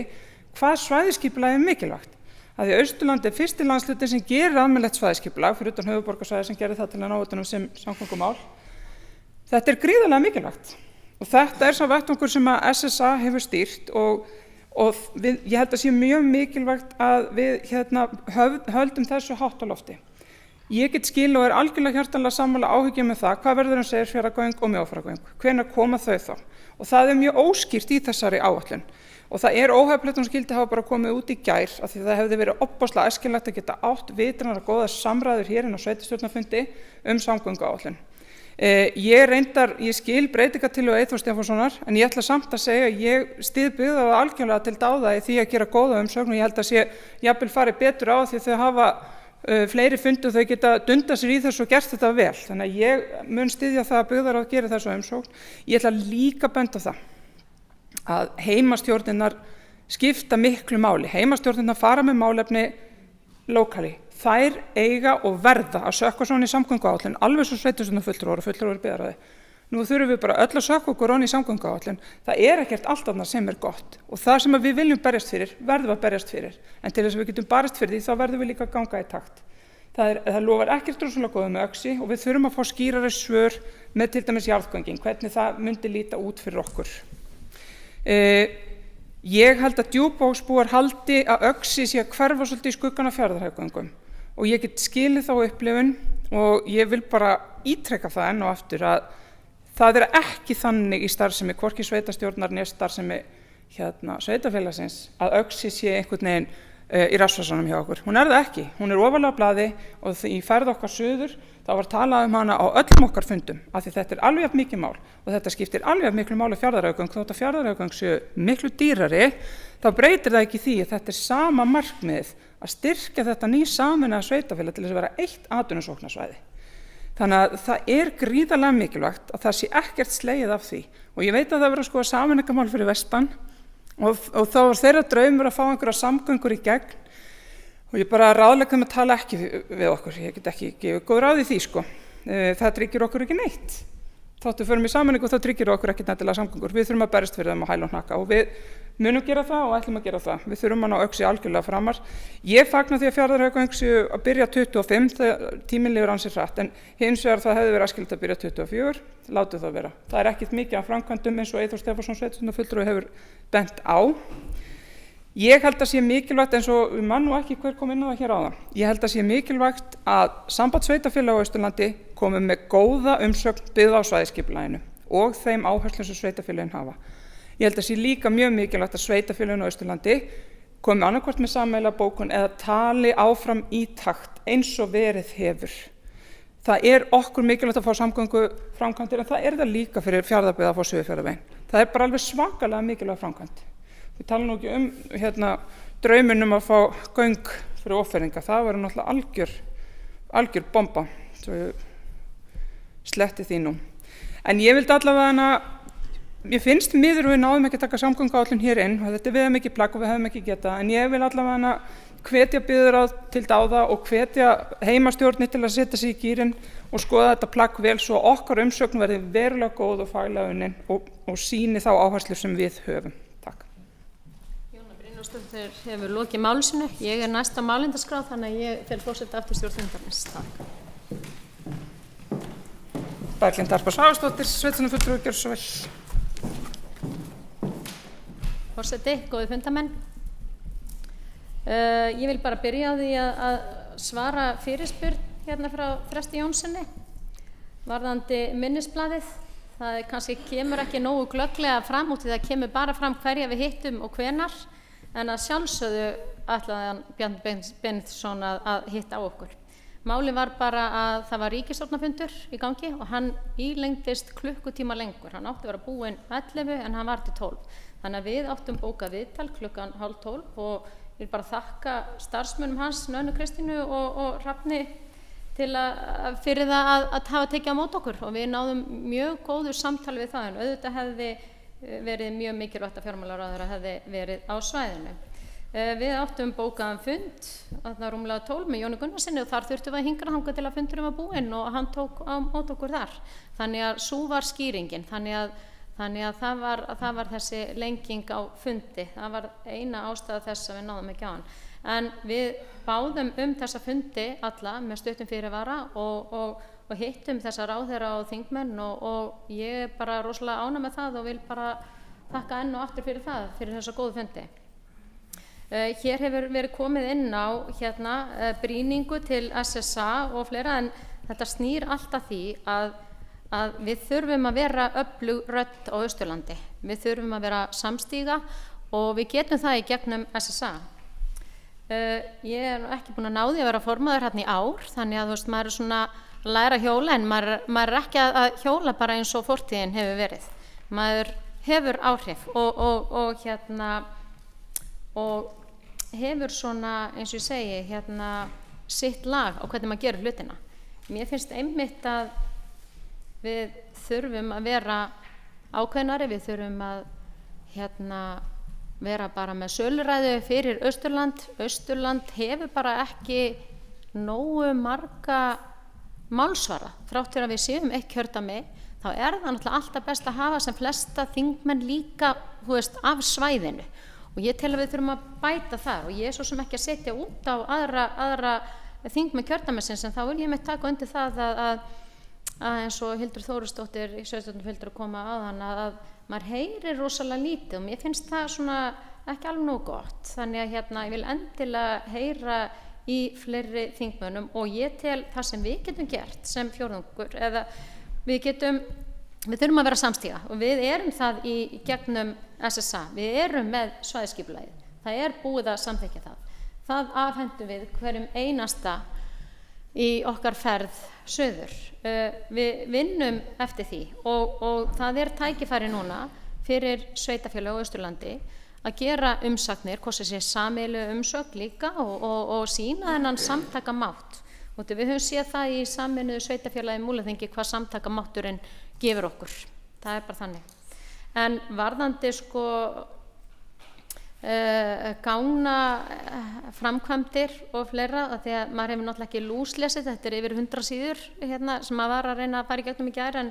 Speaker 2: hvað svæðisskipulag mikilvægt. Að því Austurlandi fyrsti landshluti sem gerir almennilegt svæðisskipulag fyrir utan höfuðborgarsvæðið sem gerir það til að ná utan um sem samgöngumál. Þetta gríðarlega mikilvægt og þetta sá vettvangur sem að SSA hefur stýrt og ég held að sé mjög mikilvægt að við höldum þessu hátt á lofti. Ég get skil og algjörlega hjartanlega sammála áhyggjum með það hvað verður Seyðisfjarðargöng og Mjóafjarðargöng, hvenær koma þau þá og það mjög óskýrt í þessari áætlun og það óheppilegt og skyldi hafa bara komið út í gær af því það hefði verið ofboðslega æskilegt að geta átt vitrænar og góðar samræður hér inn á sveitarstjórnarfundi samgönguáætlun. Ég skil breytingartillögu Eyþórs Stefánssonar en ég ætla samt að segja að ég styð byggðarlagið algjörlega til dáða í því að gera góða umsögn og ég held að sé jafnvel farið betur á því þau hafa fleiri fundi og þau geta dundað sér í þessu og gert þetta vel. Þannig að ég mun styðja það að byggðarlagið geri þessu umsögn. Ég ætla líka að benda á það að heimastjórnirnar skipta miklu máli. Heimastjórnirnar fara með málefni lokali. Þær eiga og verða að sökkva svona í samgönguáætlun, alveg svo sveitarstjórnarfulltrúar og fulltrúar í byggðarráði. Nú þurfum við bara öll að sökkva okkur ofan í samgönguáætlun. Það ekkert allt annað sem gott og það sem við viljum berjast fyrir, verðum að berjast fyrir. En til þess að við getum barist fyrir því, þá verðum við líka að ganga í takt. Það lofar ekkert rosalega góðu með Öxi og við þurfum að fá skýrari svör með til dæmis jarðgöngin, hvernig það myndi líta út fyrir okkur. Ég held að Djúpavogsbúar haldi að Öxi sé að hverfa svolítið í skuggann af Fjarðarheiðargöngum og ég get skilið þá upplifun og ég vil bara ítreka það enn og aftur að Það er ekki þannig í starfsemi hvorki sveitarstjórnar né starfsemi sveitarfélagsins að Öxi sé einhvern veginn í rassvasanum hjá okkur. Hún er það ekki. Hún er ofarlega á blaði og í ferð okkar suður þá var talað hana á öllum okkar fundum af því þetta er alveg jafn mikið mál og þetta skiptir alveg jafn miklu máli Fjarðarárgöng. Þótt að Fjarðarárgöng séu miklu dýrari þá breytir það ekki því að þetta er sama markmiðið að styrkja þetta sameinaða sveitarfélag til þess að vera eitt atvinnusóknarsvæði. Þannig að það er gríðarlega mikilvægt að það sé ekkert slegið af því og ég veit að það verður að skoða sameiningarmál fyrir vestan og þá var þeirra draumur að fá einhverja samgöngur í gegn og ég bara ráðlegg þeim að tala ekki við okkur, ég get ekki gefið góð ráð í því sko. Það tryggir okkur ekki neitt. Þóttu förum í sameiningu þá tryggir okkur ekki nættilega samgöngur. Við þurfum að berjast fyrir þeim á hæl og hnakka og við munum gera það og ætlum að gera það. Við þurfum að ná Öxi algjörlega framar. Ég fagna því að Fjarðarárgöng séu að byrja 25, tíminn lifir ansi hratt, en hins vegar það hefði verið æskilegt að byrja 24, látið það vera. Það er ekkert mikið af framkvæmdum eins og Eyþór Stefánsson sveitarstjórnarfulltrúi hefur bent á. Ég held að sé mikilvægt, eins og við mann nú ekki hver kom inn á það hér áðan, ég held að sé mikilvægt að Samband sveitarfélaga á Austurlandi komi með góða umsögn byggða á svæðisskipulaginu og þeim áherslum sem sveitarfélögin hafa. Ég held að sé líka mjög mikilvægt að sveitarfélögin á Austurlandi komi annarkvort með sameiginlega bókun eða tali áfram í takt eins og verið hefur. Það er okkur mikilvægt að fá samgönguframkvæmdir en það er það líka fyrir Fjarðabyggð að fá Suðurfjarðaveginn. Það er bara alveg svakalega mikilvæg framkvæmd. Við talum nú ekki drauminn að fá göng fyrir Ófirðinga. Það var náttúrulega algjör bomba, svo ég sletti því nú. En ég vildi allavega mér finnst miður við náðum ekki að taka samgönguáætlun hér inn og þetta er viðamikið plagg og við hefum ekki getað, en ég vil allavega hvetja byggðarráð til dáða og hvetja heimastjórnir til að setja sig í gírinn og skoða þetta plagg vel svo okkar umsögn verði verulega góð og faglega unnin og sýni þá áherslur sem við höfum.
Speaker 1: Brynjarsdóttir hefur lokið máli sínu. Ég er næst á málendaskrá þannig að ég fel forseta aftur stjórn fundarins. Takk.
Speaker 2: Berglind Harpa Svavarsdóttir, sveitarstjórnarfulltrúi, gjörðu svo vel.
Speaker 1: Forseti, góðir fundarmenn. Ég vil bara byrja á því að svara fyrirspurn hérna frá Þresti Jónssoni varðandi minnisblaðið. Það kannski kemur ekki nógu glögglega fram út því það kemur bara fram hverja við hittum og hvenar, en að sjálfsögðu ætlaði hann Bjarni Benediktsson að hitta á okkur. Málið var bara að það var ríkisstjórnarfundur í gangi og hann ílengdist klukkutíma lengur. Hann átti að vera búinn 11 en hann var til 12. Þannig að við áttum bókað viðtal klukkan 11:30 og ég vil bara þakka starfsmönnum hans, Nönnu Kristínu og Hrafni fyrir það að hafa tekið á móti okkur og við náðum mjög góðu samtali við það en auðvitað hefði verið mjög mikilvægt að fjármálaráðherra hefði verið á svæðinu. Við áttum bókaðan fund þarna rúmlega 12 með Jóni Gunnarsinni og þar þurftum við að hingra þangað til að fundurinn var búinn og hann tók á móti okkur þar. Þannig að sú var skýringin. Þannig að það var þessi lenging á fundi. Það var eina ástæða þess að við náðum ekki á hann. En við báðum þessa fundi alla með stuttum fyrirvara og hittum þessa ráðherra og þingmenn og ég er bara rosalega ánægð með það og vil bara þakka enn og aftur fyrir það, fyrir þessa góðu fundi. Hér hefur verið komið inn á brýningu til SSA og fleira en þetta snýr alltaf því að við þurfum að vera öflug rödd á Austurlandi. Við þurfum að vera samstíga og við getum það í gegnum SSA. Ég er ekki búin að ná því að vera formaður hérna í ár, þannig að þú veist, maður er svona að læra að hjóla en maður er ekki að hjóla bara eins og fortíðin hefur verið. Maður hefur áhrif og hefur svona, eins og ég segi, sitt lag á hvernig maður gerir hlutina. Mér finnst einmitt að við þurfum að vera ákveðnari, við þurfum að vera bara með söluræðu fyrir Austurland. Austurland hefur bara ekki nógu marga málsvara. Þrátt fyrir að við séum eitt kjördæmi, þá er það náttúrulega alltaf best að hafa sem flesta þingmenn líka, af svæðinu. Og ég tel að við þurfum að bæta þar og ég er svo sem ekki að setja út á aðra þingmenn kjördæmisins en þá vil ég mitt taka undir það að eins og Hildur Þórisdóttir í sveitarstjórnarfulltrúi að koma áðan að maður heyrir rosalega lítið og mér finnst það svona ekki alveg nógu gott. Þannig að ég vil endilega heyra í fleiri þingmönnum og ég tel það sem við getum gert sem fjórðungur eða við getum við þurfum að vera samstíga og við erum það í gegnum SSA, við erum með svæðisskipulagið, það er búið að samþykkja það afhendum við hverjum einasta í okkar ferð suður. Við vinnum eftir því og það er tækifæri núna fyrir sveitarfélög á Austurlandi að gera umsagnir, hvort sem sé sameiginlegu umsögn líka og sýna þennan samtakamátt. Og við höfum séð það í sameinuðu sveitarfélagi Múlaþingi hvað samtakamátturinn gefur okkur. Það er bara þannig. En varðandi gána framkvæmdir og fleira, því að maður hefur náttúrulega ekki lúslesið, þetta er yfir 100 síður sem maður var að reyna að fara í gegnum í gær, en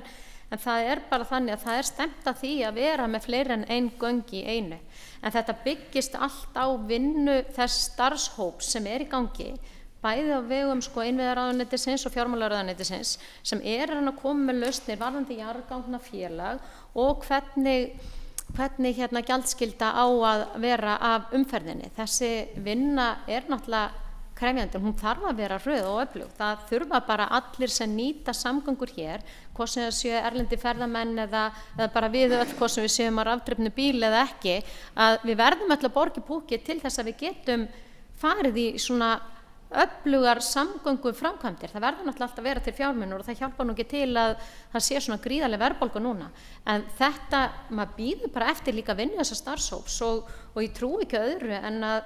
Speaker 1: það er bara þannig að það er stefnt að því að vera með fleiri en ein göng í einu. En þetta byggist allt á vinnu þess starfshóps sem er í gangi, bæði á vegum innviðaráðuneytisins og fjármálaráðuneytisins sem er að koma með lausnir varðandi jarðgangafélag og hvernig gjaldskylda á að vera af umferðinni. Þessi vinna er náttúrulega krefjandi, hún þarf að vera hröð og öflug. Það þurfa bara allir sem nýta samgöngur hér, hvort sem það séu erlendi ferðamenn eða bara við öll, hvort sem við séum á rafdrifnu bíl eða ekki, að við verðum öll að borga í púkið til þess að við getum farið í svona öflugar samgöngu framkvæmdir. Það verður náttúrulega alltaf að vera til fjármunur og það hjálpar nú ekki til að það sé svona gríðarleg verðbólga núna. En þetta, maður býður bara eftir líka vinnu þessa starfshóps og ég trúi ekki öðru en að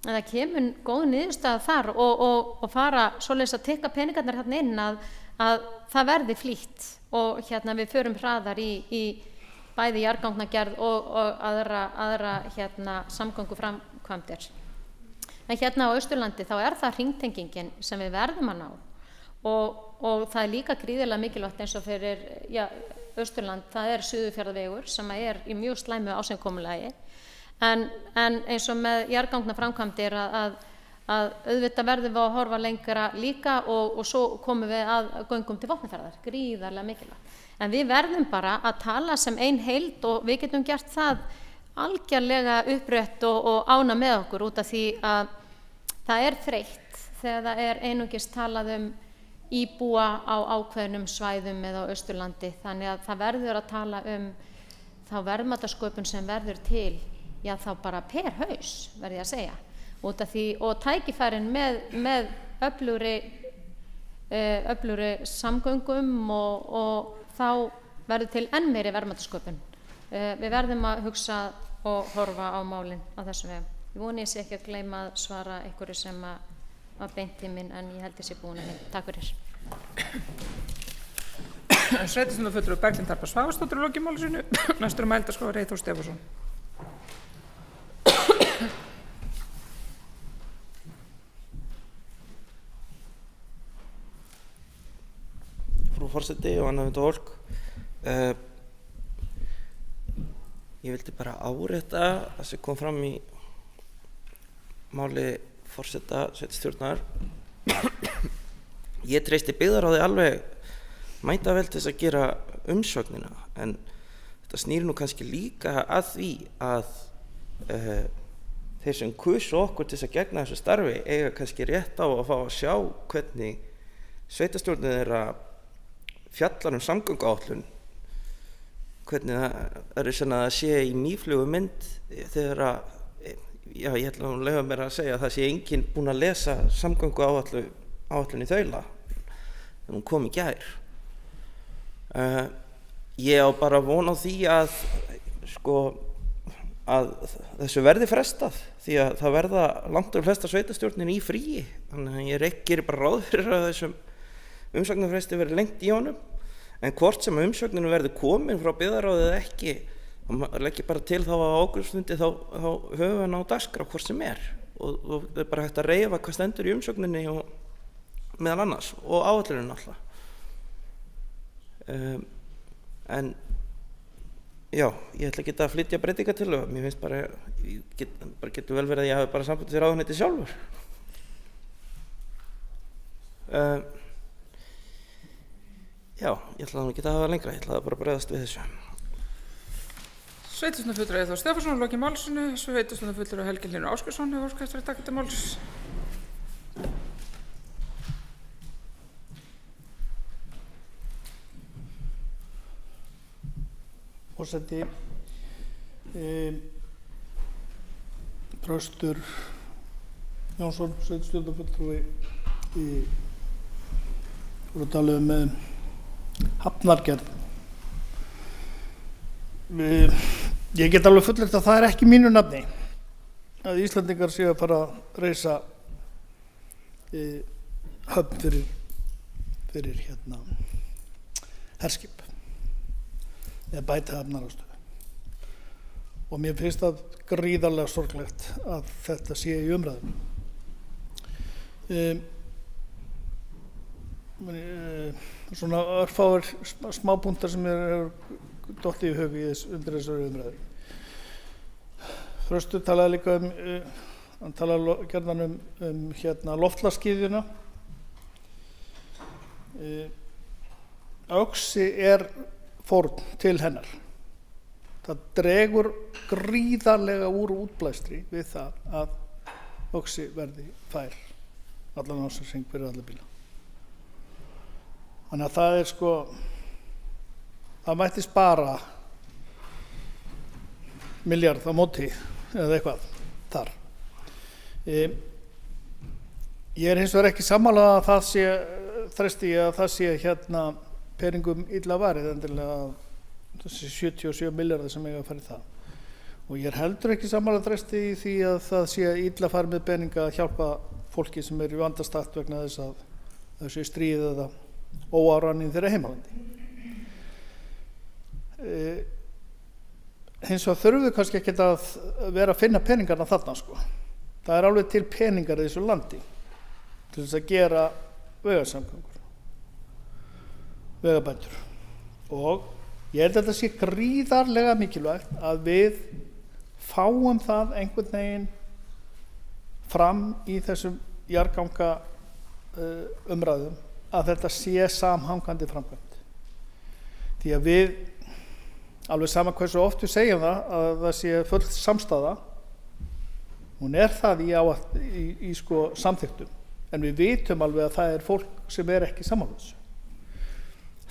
Speaker 1: það kemur góð niðurstaða þar og fara svoleiðis að tekka peningarnir hérna inn að það verði flýtt og við förum hraðar í bæði jarðgangagerð og aðra samgönguframkvæmdir. En á Austurlandi þá er það hringtengingin sem við verðum að ná og það er líka gríðarlega mikilvægt eins og fyrir Austurland, það er Suðurfjarðavegur sem er í mjög slæmu ásigkomulagi en eins og með jarðgangaframkvæmdir að auðvitað verðum við að horfa lengra líka og svo komum við að göngum til Vopnafjarðar, gríðarlega mikilvægt. En við verðum bara að tala sem ein heild og við getum gert það algjörlega upprétt og ána með okkur út af því að það er þreytt þegar það er einungis talað íbúa á ákveðnum svæðum eða á Austurlandi, þannig að það verður að tala þá verðmætasköpun sem verður til, þá bara per haus verð ég að segja, út af því og tækifærin með öflugri samgöngum og þá verður til enn meiri verðmætasköpun. Við verðum að hugsa og horfa á málin á þessum vegum. Ég voni ég sé ekki að gleyma að svara einhverju sem var beint í minn en ég held ég sé búin að minn. Takk fyrir.
Speaker 2: Sveitarstjórnarfulltrúi Berglind Harpa Svavarsdóttir lokið máli sínu. Næstur á mælendaskrá Eyþór Stefánsson.
Speaker 4: Frú forseti og annað fólk. Ég vildi bara árétta það sem kom fram í máli forseta sveitarstjórnar. Ég treysti byggðarráði alveg mætavel til þess að gera umsögnina, en þetta snýr nú kannski líka að því að þeir sem kusu okkur til þess að gegna þessu starfi eiga kannski rétt á að fá að sjá hvernig sveitarstjórnin þeirra fjallar samgönguáætlun, hvernig það er svona að sé í mýflugu mynd þegar að, ég ætla að leyfa mér að segja að það sé enginn búinn að lesa samgönguáætlun í þaula þegar hún kom í gær. Ég á bara von á því að þessu verði frestað því að það verða langt um flesta sveitarstjórnin í fríi, þannig að ég gerir bara ráð fyrir að þessum umsagnarfresti verði lengt í honum, en hvort sem umsögninu verði komin frá byggðarráði eða ekki, þá legg ég bara til þá á ágreiningsfundi þá höfum við hann á dagskrá hvort sem er og það er bara hægt að reifa hvað stendur í umsögninni og meðal annars og áætlunin alltaf. En já, ég ætla ekki að flytja breytingartillögu, mér finnst bara getur vel verið að ég hafi bara samband við ráðuneytið sjálfur. Já, ég ætla að geta að hafa lengra, ég ætla að bara bregðast við þessu.
Speaker 2: Sveitarstjórnarfulltrúi Eyþór Stefánsson lokið máli sínu. Sveitarstjórnarfulltrúi Helgi Hlynur Ásgeirsson hefur óskað eftir að taka til máls.
Speaker 5: Forseti, Þröstur Jónsson, sveitarstjórnarfulltrúi, voru að tala hafnargerð. Ég get alveg fullyrt að það er ekki mínu nafni að Íslandingar séu að fara að reisa höfn fyrir herskip eða bæta hafnaraðstöðu. Og mér finnst það gríðarlega sorglegt að þetta sé í umræðum. Svona örfáir smápunktar sem hefur dottið í hug undir þessari umræðu. Þröstur talaði líka hann talaði gjarnan loftslagsgyðjuna. Öxi fórn til hennar. Það dregur gríðarlega úr útblæstri við það að öxi verði fær allan ásarsing fyrir alla bíla. Þannig að það það mætti spara milljarð á móti eða eitthvað þar. Ég hins vegar ekki sammála að það sé Þresti að það sé peningum illa varið endilega þessi 77 milljarðar sem eiga að fara í það. Og ég heldur ekki sammála Þresti í því að það sé illa farið með peninga að hjálpa fólki sem í vandastatt vegna þess að þessu stríð eða óáran í þeirra heimalandi. Hins vegar þurfum við kannski ekki að vera að finna peningarna þarna Það er alveg til peningar í þessu landi til þess að gera vegasamgöngur, vegabætur. Og ég held að þetta sé gríðarlega mikilvægt að við fáum það einhvern veginn fram í þessum jarðganga umræðum að þetta sé samhangandi framkvæmd. Því að við, alveg sama hversu oft við segjum það, að það sé full samstaða, hún það í samþykktum, en við vitum alveg að það fólk sem ekki sammála þessu.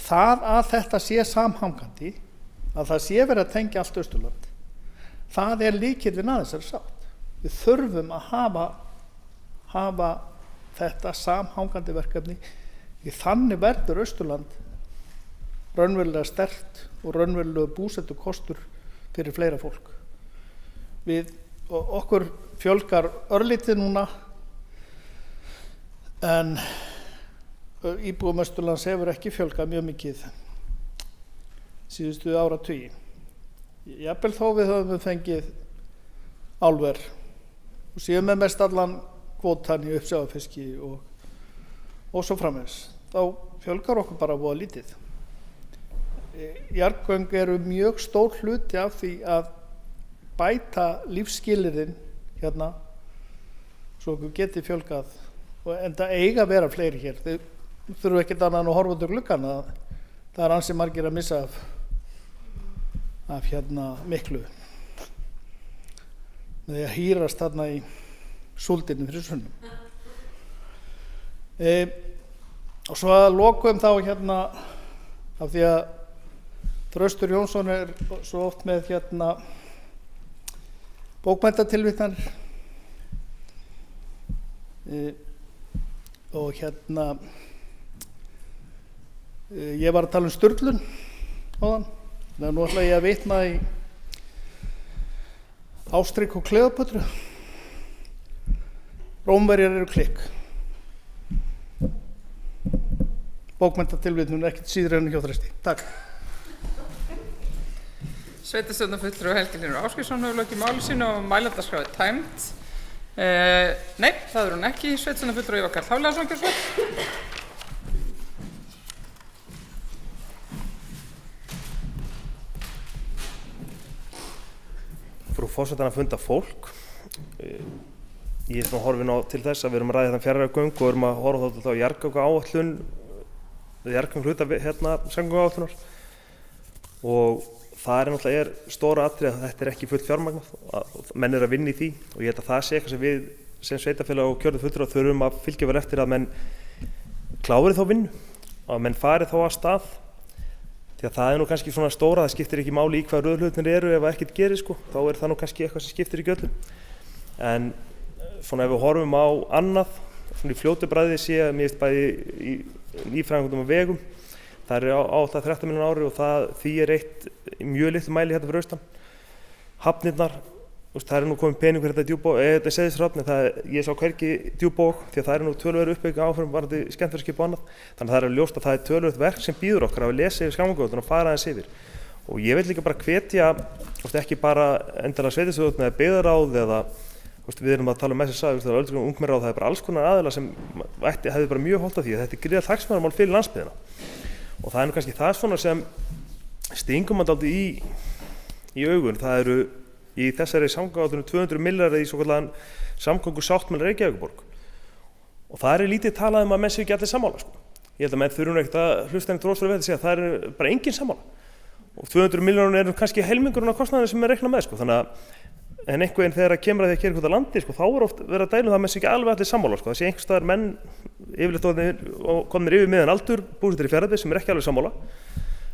Speaker 5: Það að þetta sé samhangandi, að það sé verið að tengja allt Austurland, það lykillinn að þessari sátt. Við þurfum að hafa þetta samhangandi verkefni, því þannig verður Austurland raunverulega sterkt og raunverulega búsettukostur fyrir fleira fólk. Okkur fjölgar örlítið núna, en íbúum Austurlands hefur ekki fjölgað mjög mikið síðustu áratugi. Jafnvel þó við höfum fengið álver og séum með mest allan kvótann í uppsjávarfiski og svo framvegis. Þá fjölgar okkur bara voða lítið. Jarðgöng eru mjög stór hluti af því að bæta lífsskilyrðin svo okkur geti fjölgað, en það eiga að vera fleiri hér. Þau þurfum ekkert annað en að horfa út úr gluggann að það ansi margir að missa af miklu með því að hýrast þarna í súldinni fyrir sunnum. Og svo að lokum þá af því að Þröstur Jónsson svo oft með bókmenntatilvitnanir og ég var að tala Sturlun áðan, þannig að nú ætla ég að vitna í Ástrík og Kleópötru. Rómverjar eru klikk. Bókmenntatilvitnun ekkert síður en hjá Þresti. Takk.
Speaker 2: Sveitarstjórnarfulltrúi Helgi Hlynur Ásgeirsson hefur lokið máli sínu og mælendaskrá tæmd. Nei, það hún ekki. Sveitarstjórnarfulltrúi Ívar Karl Hafliðason gjör svo.
Speaker 7: Frú forsetana funda fólk. Ég horfin til þess að við erum að ræða fjarðargöng og erum að horfa á jarðgangaáætlun, jarðgangahluta samgönguáætlunar, og það náttúrulega stóra atriði að þetta ekki fullt fjármagnað, menn að vinna í því, og ég held að það sé eitthvað sem við sem sveitarfélag og kjörðu fulltrúar þurfum að fylgja vel eftir, að menn klári þá vinnu, að menn fari þá af stað því að það nú kannski svona stóra, það skiptir ekki máli í hvað rauðhlutirnir eru ef ekkert gerir sko, þá það nú kannski eitthvað sem skiptir ekki öllu. En svona ef við horfum á annað, svona í fljótu bragði sé að mér finnst bæði í nýframkvæmdum á vegum, það á það 13 milljónir á ári og því eitt mjög litlu mæli hérna fyrir austan. Hafnirnar, það nú komin pening fyrir þetta Seyðisfjörðhöfn, en ég sá hvergi Djúpavog því að það nú töluverð uppbygging áfram varðandi skemmtiferðaskip og annað. Þannig að það ljóst að það töluverð verk sem býður okkar að við lesa yfir Skagamenn-Gönguáætlun og fara aðeins yfir. Og ég vil líka bara hvetja, ekki bara endilega sveitarstjórn eða byggðarráð eða við erum að tala um SSA, ungmennaráð, það bara alls konar aðilar sem hefði bara mjög hollt af því að þetta gríðarlegt hagsmunamál fyrir landsbyggðina. Og það nú kannski það svona sem stingum mann dálítið í augun. Það eru í þessari samgönguáætlun 200 milljarðar í svokallaðan samgöngusáttmála Reykjavíkurborg. Og það lítið talað um að menn séu ekki allir sammála sko. Ég held að menn þurfum ekkert að hlusta neitt rosalega vel að segja að það bara engin sammála. Og 200 milljónir kannski helmingurinn af kostnaðinum sem reiknað með sko. Þannig að en einhvern veginn þegar kemur að því að gera eitthvað á landi sko, þá oft verið að dæla það með sér ekki alveg allir sammála sko. Það sé einhvers staðar menn yfirleitt komnir yfir miðan aldur, búsettir í Fjarðabyggð sem ekki alveg sammála.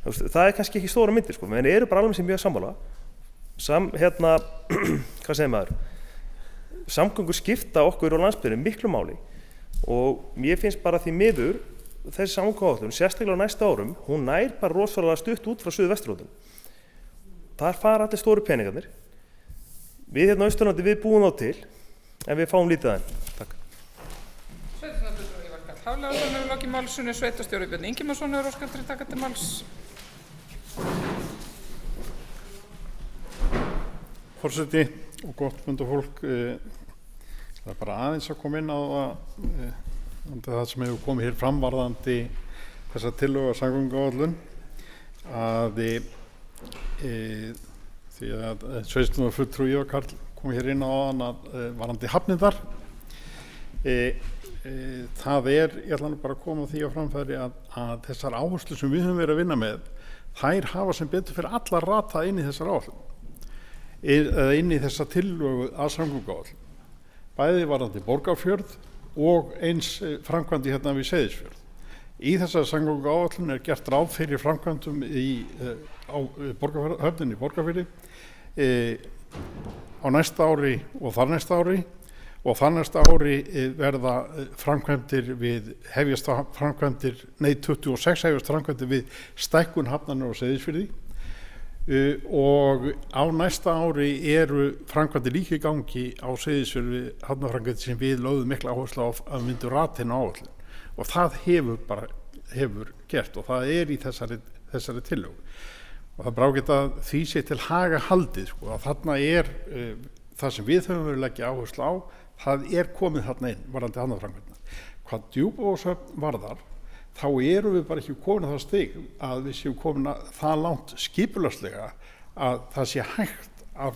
Speaker 7: Það kannski ekki stóra myndir sko, menn eru bara alveg sem mjög sammála. Hvað segir maður? Samgöngur skipta okkur á landsbyggðinni miklu máli og mér finnst bara því miður þessi samgönguáætlun, sérstaklega á næsta árum, hún nær bara rosalega stutt út frá Suðvesturhorninu. Þar fara allir stóru peningarnir. Við hérna á Austurlandi, við búum þá til, en við fáum lítið aðeins. Takk.
Speaker 2: Sveitarstjórnarfulltrúi Ívar Karl Hafliðason hefur lokið máli sínu, sveitarstjóri Björn Ingimarsson hefur óskað eftir að taka til máls.
Speaker 6: Forseti og gott fundafólk, það bara aðeins að koma inn á það sem hefur komið hér fram varðandi þessa tillögu samgönguáætlun að því að sveitarstjórnarfulltrúi Ívar Karl kom hér inn á áðan að varðandi hafnirnar. Það ég ætla nú bara að koma því á framfæri að þessar áherslur sem við höfum verið að vinna með, þær hafa sem betur fyrir allar ratað inn í þessar áherslur, eða inn í þessa tillögu að samgönguáætlun. Bæði varðandi Borgarfjörð og eins framkvæmdi hérna við Seyðisfjörð. Í þessari samgönguáætlun gert ráð fyrir framkvæmdum á höfninni í Borgarfirði á næsta ári og þar næsta ári og þar næsta ári verða framkvæmdir hefjast framkvæmdir 26 hefjast framkvæmdir við stækkun hafnanna á Seyðisfirði og á næsta ári eru framkvæmdir líka í gangi á Seyðisfirði hafnarframkvæmdir sem við lögðum mikla áherslu á að myndu ratin á áætlun og það hefur gert og það í þessari tillögu. Og það bara ágætt að því sé til haga haldið sko, að þarna það sem við höfum verið að leggja áherslu á, það komið þarna inn varðandi hafnarframkvæmdirnar. Hvað Djúpavogshöfn varðar, þá erum við bara ekki komin að það stig að við séum komin að það langt skipulagslega að það sé hægt að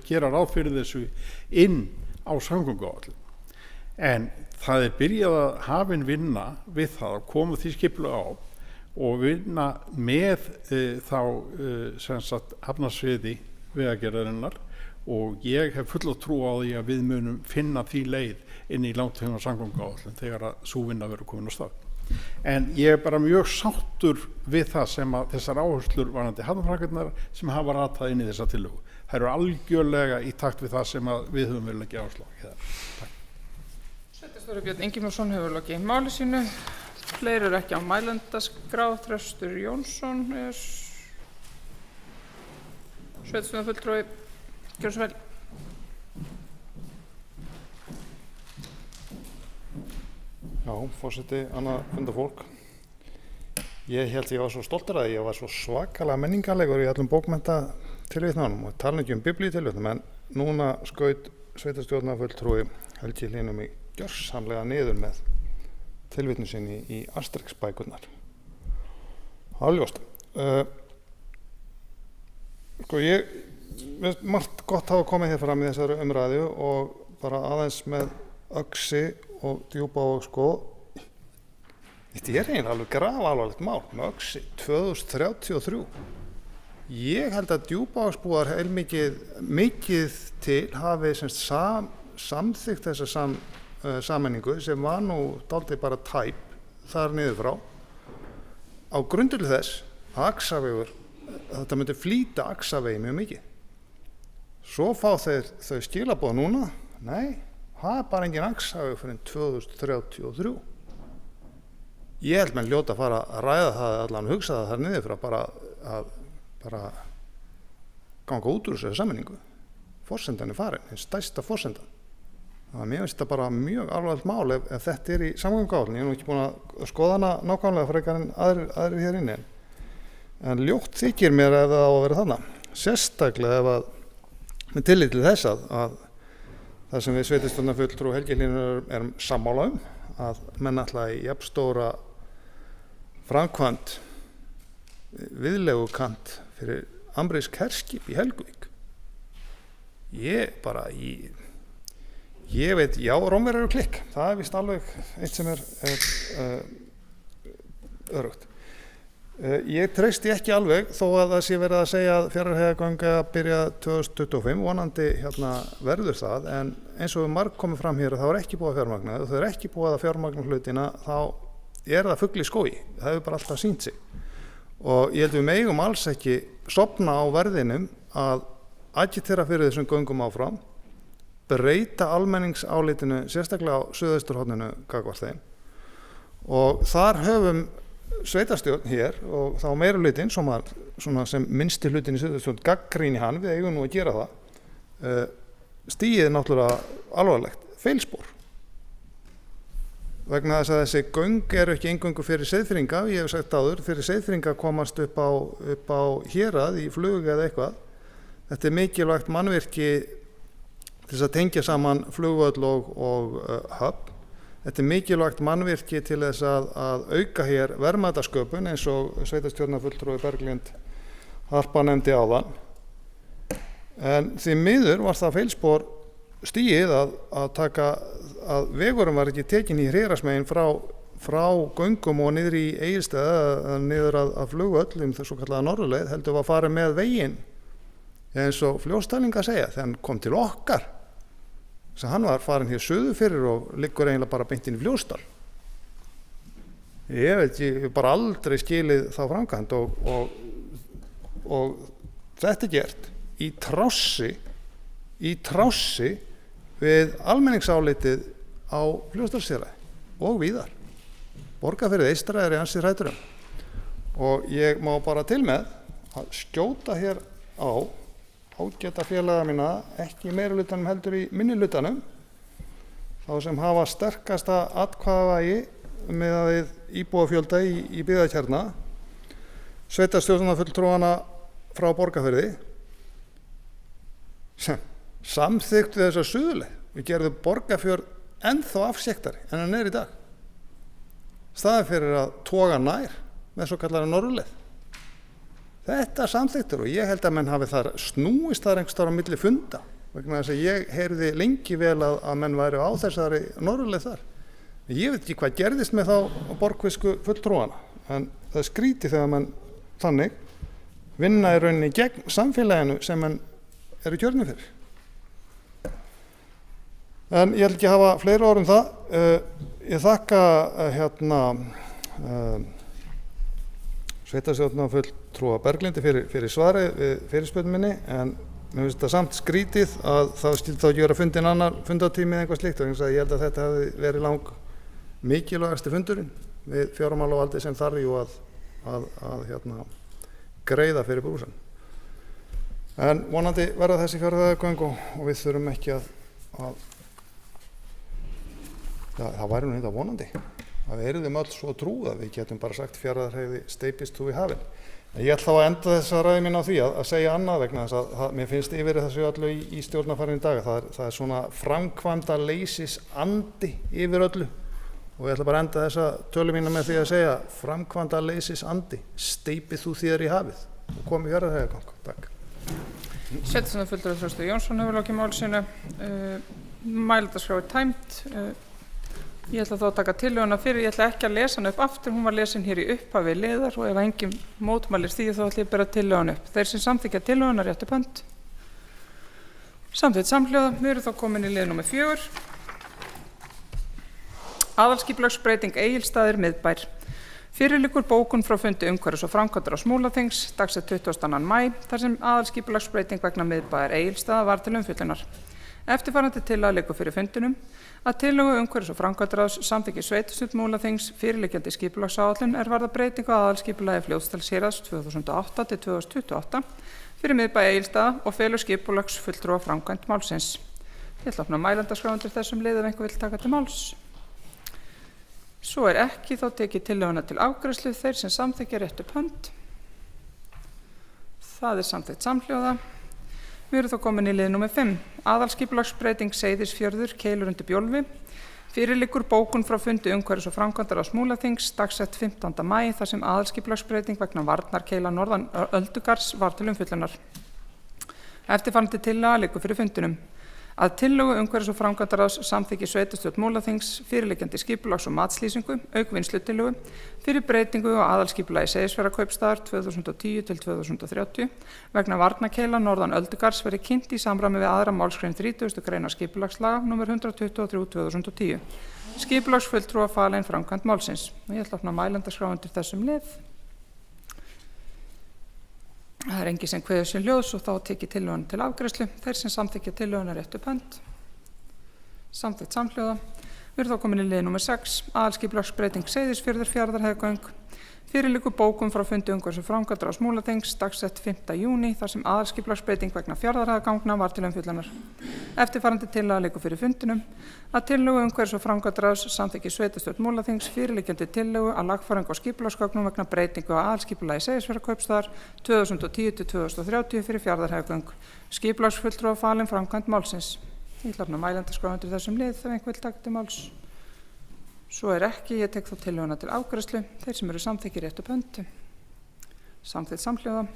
Speaker 6: gera ráð fyrir þessu inn á samgönguáætlun. En það byrjað að hafin vinna við það að koma því skipulega á og vinna með hafnarsviði vegagerðarinnar og ég hef fulla trú á því að við munum finna því leið inn í langtíma samgönguáætlun þegar að sú vinna verður komin á stað. En ég bara mjög sáttur við það sem að þessar áherslur varðandi hafnarframkvæmdirnar sem hafa ratað inn í þessa tillögu. Það eru algjörlega í takt við það sem að við höfum verið að leggja áherslu á. Takk.
Speaker 2: Sveitarstjóri Björn Ingimarsson hefur lokið máli sínu. Fleiri eru ekki á mælendaskrá. Þröstur Jónsson sveitarstjórnarfulltrúi. Gjörðu svo vel.
Speaker 3: Já, forseti, annað fundafólk. Ég held ég var svo stoltur að ég var svo svakalega menningarlegur í allum bókmenntatilvitnunum og tala ekki biblíutilvitnum, en núna skaut sveitarstjórnarfulltrúi Helgi Hlynur mig gjörsamlega niður með tilvitnun sinni í Asterix-bækurnar. Aljóst. Margt gott hafa komið hér fram í þessari umræðu og bara aðeins með Öxi og Djúpavog sko. Þetta eiginlega alveg grafalvarlegt mál með Öxi 2033. Ég held að Djúpavogsbúar mikið til hafi samþykkt þessa sameiningu sem var nú dálítið bara tæp þar niður frá á grundvelli þess Aksavegur, þetta myndi flýta Aksavegi mjög mikið. Svo fá þau skilaboð núna, nei, það bara engin Aksavegur fyrir 2033. Ég held menn hljóta að fara að ræða það, allan hugsa það þar niður fyrir að bara ganga út úr þessu sammenningu. Forsendan farin, hins stærsta forsendan. Þannig að mér finnst þetta bara mjög alvarlegt mál ef þetta í samgönguáætlun. Ég nú ekki búin að skoða hana nákvæmlega frekar en aðrir hér inni. En ljótt þykir mér ef það á að vera þarna. Sérstaklega ef að, með tillit til þess að það sem við sveitarstjórnarfulltrúi Helgi Hlynur erum sammála að menn ætla í jafnstóra framkvæmd viðlegukant fyrir amerísk herskip í Helguvík. Ég veit, já, Rómverjar eru klikk. Það víst alveg eitt sem örugt. Ég treysti ekki alveg þó að það sé verið að segja að Fjarðarheiðargöng að byrja 2025, vonandi verður það, en eins og við komum fram hér þá er ekki búið að fjármagna og það er ekki búið að fjármagna hlutina, þá er það fugl í skógi. Það hefur bara alltaf sýnt sig. Og ég held við megum alls ekki sofna á verðinum að agitera fyrir þessum göngum áfram, breyta almenningsálitinu sérstaklega á suðausturhorninu gagnvart þeim. Og þar höfum sveitarstjórn hér og þá meirihlutinn sem minnsti hlutin í suðausturhorn gagnrýni hann, við eigum nú að gera það, stigið er náttúrulega alvarlegt feilspor. Vegna þess að þessi göng eru ekki eingöngu fyrir Seyðfirðinga, ég hef sagt áður, fyrir Seyðfirðinga komast upp á hérað í flug eða eitthvað. Þetta er mikilvægt mannvirki til þess að tengja saman flugvöll og höfn. Þetta er mikilvægt mannvirki til þess að auka hér verðmætasköpun eins og sveitarstjórnarfulltrúi Berglind Harpa nefndi áðan. En því miður var það feilspor stigið að vegurinn var ekki tekin í Hreyrarsmegin frá göngum og niður í Egilsstaði eða niður að flugvöll svo kallaða norðurleið, heldur var að fara með veginn eins og Fljótsdælingar segja þegar hann kom til okkar. Þess að hann var farin hér suður fyrir og liggur eiginlega bara beint inn í Fljótsdal. Ég hef bara aldrei skilið þá framkvæmd og þetta er gert í trássi við almenningsálitið á Fljótsdalshéraði og víðar. Borgarfirðið eystra er ansi hræddur og ég má bara til með að skjóta hér á ágæta félaga mína, ekki í meirihlutanum heldur í minnihlutanum, þá sem hafa sterkasta atkvæðavægi miðað við íbúafjölda í byggðakjarna, sveitarstjórnarfulltrúana frá Borgarfirði, sem samþykktu þessa suðuleið. Við gerðum Borgarfjörð ennþá afsjektari en hann er í dag. Staðið fyrir að toga nær með svo kallara norðurleið. Þetta samþykktur og ég held að menn hafi þar snúist þar einhvers staðar á milli funda vegna þess að ég heyrði lengi vel að menn væri á þessari norðurleið þar. Ég veit ekki hvað gerðist með þá borgfisku fulltrúana en það skrítið þegar menn þannig vinna í rauninni gegn samfélaginu sem menn eru kjörnir fyrir. En ég held ekki að hafa fleiri orð það. Ég þakka sveitarstjórnarfulltrúa Berglindi fyrir svarið við fyrirspurn minni en mér finnst það samt skrítið að það skyldi þá gera fundin annar fundartími eða eitthvað slíkt og ég held að þetta hefði verið lang mikilvægasti fundurinn við fjármálavaldið sem þarf jú að greiða fyrir brúsann. En vonandi verða þessi Fjarðarheiðargöng og við þurfum ekki það væri nú þetta vonandi. Að við erum öll svo trúð að við getum bara sagt Fjarðarheiði steypist þú í hafinn. Ég ætla að enda þessa ræðu mín á því að segja annað vegna þess að mér finnst yfir þessu öllu í stjórnarfarinu í dag. Það er svona framkvæmda leysis andi yfir öllu og ég ætla bara að enda þessa tölu mína með því að segja framkvæmda leysis andi, steypið þú þér í hafið og komið Fjarðarheiðargöng. Takk.
Speaker 2: Sveitarstjórnarfulltrúi Þröstur Jónsson hefur lokið máli sínu. Mælendaskrá er tæmd. Ég ætla þá að taka tillöguna fyrir, ég ætla ekki að lesa hana upp aftur, hún var lesin hér í upphafi liðar og ef engin mótmælir því þá ætla ég að bera tillöguna upp. Þeir sem samþykkja tillöguna réttu upp hönd. Samþykkt samhljóða, við erum þá komin í lið númer 4. Aðalskipulagsbreyting Egilsstaðir miðbær. Fyrir liggur bókun frá fundi umhverfis- og framkvæmdaráðs Múlaþings dagsett 22. maí þar sem aðalskipulagsbreyting vegna miðbæjar Egilsstaða var til umfjöllunar. Eftirfarandi tillaga liggur fyrir fundinum að tillögu umhverfis- og framkvæmdaráðs samþykki sveitarstjórn Múlaþings fyrirliggjandi skipulagsáætlun varðar breytingu á aðalskipulagi Fljótsdalshéraðs 2008 til 2028 fyrir miðbæ Egilsstaða og felur skipulagsfulltrúa framkvæmd málsins. Ég ætla að opna mælendaskrá undir þessum lið ef einhver vill taka til máls. Svo ekki, þá tekið tillöguna til afgreiðslu. Þeir sem samþykkja réttu upp hönd. Það samþykkt samhljóða. Við erum þá komin í lið númer 5. Aðalskipulagsbreyting Seyðisfjörður, Keilur undir Bjólfi. Fyrir liggur bókun frá fundi umhverfis- og framkvæmdaráðs Múlaþings dagsett 15. maí þar sem aðalskipulagsbreyting vegna varnarkeila norðan Öldugars var til umfjöllunar. Eftirfarandi tillaga liggur fyrir fundinum að tillögu umhverfis- og framkvæmdaráðs samþykki sveitarstjórn Múlaþings fyrirliggjandi skipulags- og matslýsingu auk vinnslutillögu fyrir breytingu á aðalskipulagi Seyðisfjarðarkaupstaðar 2010 til 2030 vegna varnarkeila norðan Öldugars verið kynnt í samræmi við 2. málsgrein 30. greinar skipulagslaga nr. 123/2010. Skipulagsfulltrúa falin framkvæmd málsins. Ég ætla að opna mælendaskrá undir þessum lið. Það engin sem kveður sér ljós og þá tekið tillöguna til afgreiðslu. Þeir sem samþykkja tillöguna réttu upp hönd. Samþykkt samhljóða. Við erum þá komin í lið númer 6. Aðalskipulagsbreyting Seyðisfjörður Fjarðarheiðargöng. Fyrir liggur bókun frá fundi umhverfis- og framkvæmdaráðs Múlaþings dagsett 5. júní þar sem aðalskipulagsbreyting vegna Fjarðarheiðargangna var til umfjöllunar. Eftirfarandi tillaga liggur fyrir fundinum að tillögu umhverfis- og framkvæmdaráðs samþykki sveitarstjórn Múlaþings fyrirliggjandi tillögu að lagfæringu á skipulagsgögnum vegna breytingu á aðalskipulagi Seyðisfjarðarkaupstaðar 2010 til 2030 fyrir Fjarðarheiðargöng. Skipulagsfulltrúa falin framkvæmd málsins. Ég ætla að mælendaskrá undir þessum lið ef einhver vill taka til máls. Svo ekki, ég tek þá tillöguna til afgreiðslu. Þeir sem eru samþykkir réttu upp hönd. Samþykkt samhljóða.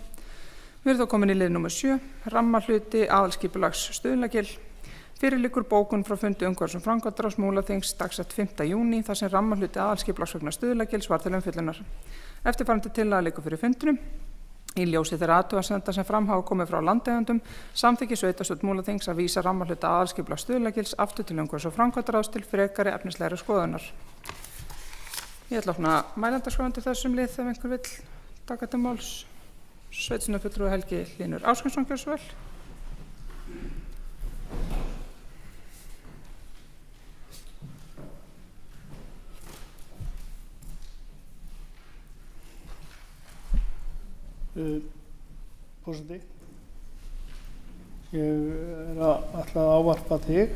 Speaker 2: Við erum þá komin í lið númer 7. Rammahluti aðalskipulags Stuðlagil. Fyrir liggur bókun frá fundi umhverfis- og framkvæmdaráðs Múlaþings dagsett 5. júní þar sem rammahluti aðalskipulags vegna Stuðlagils var til umfjöllunar. Eftirfarandi tillaga liggur fyrir fundinum. Í ljósi þeirra athugasemda sem fram hafa komið frá landeigendum samþykki sveitarstjórn Múlaþings að vísa rammahluta aðalskipulags Stuðlagils aftur til umhverfis- og framkvæmdaráðs til frekari efnislegri skoðunar. Ég ætla að opna mælendaskrá undir þessum lið ef einhver vill taka til máls. Sveitarstjórnarfulltrúi Helgi Hlynur Ásgrímsson, gjörðu svo vel.
Speaker 5: Forseti, ég ætla að ávarpa þig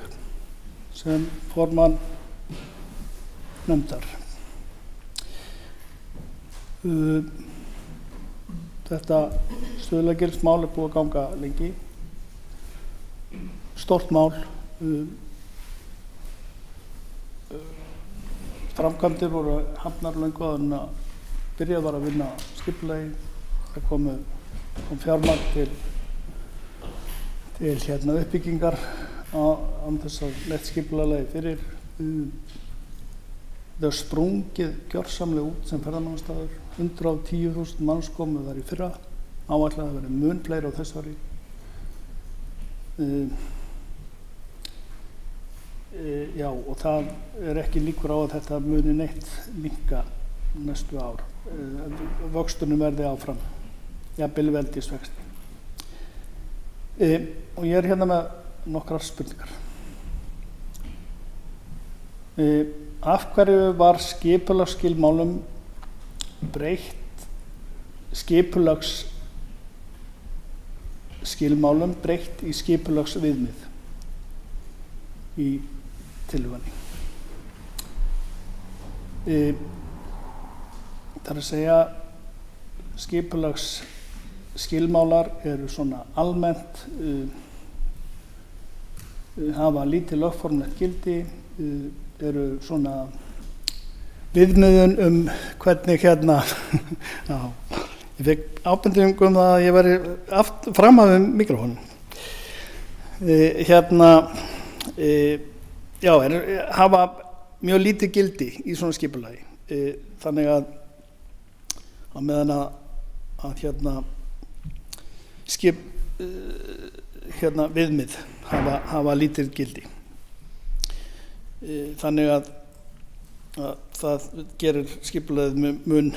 Speaker 5: sem formann nefndar. Þetta Stuðlagilsmál búið að ganga lengi, stórt mál. Framkvæmdir voru hafnar löngu áður en að byrjað var að vinna skipulagi. Það kom fjármagn til uppbyggingar án þess að lett skipulagið fyrir. Það sprungið gjörsamlega út sem ferðamannastaður. 110.000 manns komu þar í fyrra. Áætlað að vera mun fleiri á þessu ári. Já, og það ekki líkur á að þetta muni neitt minnka næstu ár. Vöxtunum verði áfram. Jafnvel veldisvexti. Og ég hérna með nokkrar spurningar. Af hverju var skipulagsskilmálum breytt skipulagsskilmálum breytt í skipulagsviðmið í tillögunni? Það að segja skipulagsskilmálar eru svona almennt hafa lítið lögformlegt gildi, eru svona viðmiðun hvernig já, ég fekk ábendingu það að ég væri fram af mikrofónum. Já, hafa mjög lítið gildi í svona skipulagi, þannig að meðan að viðmið hafa lítið gildi. Þannig að það gerir skipulagið mun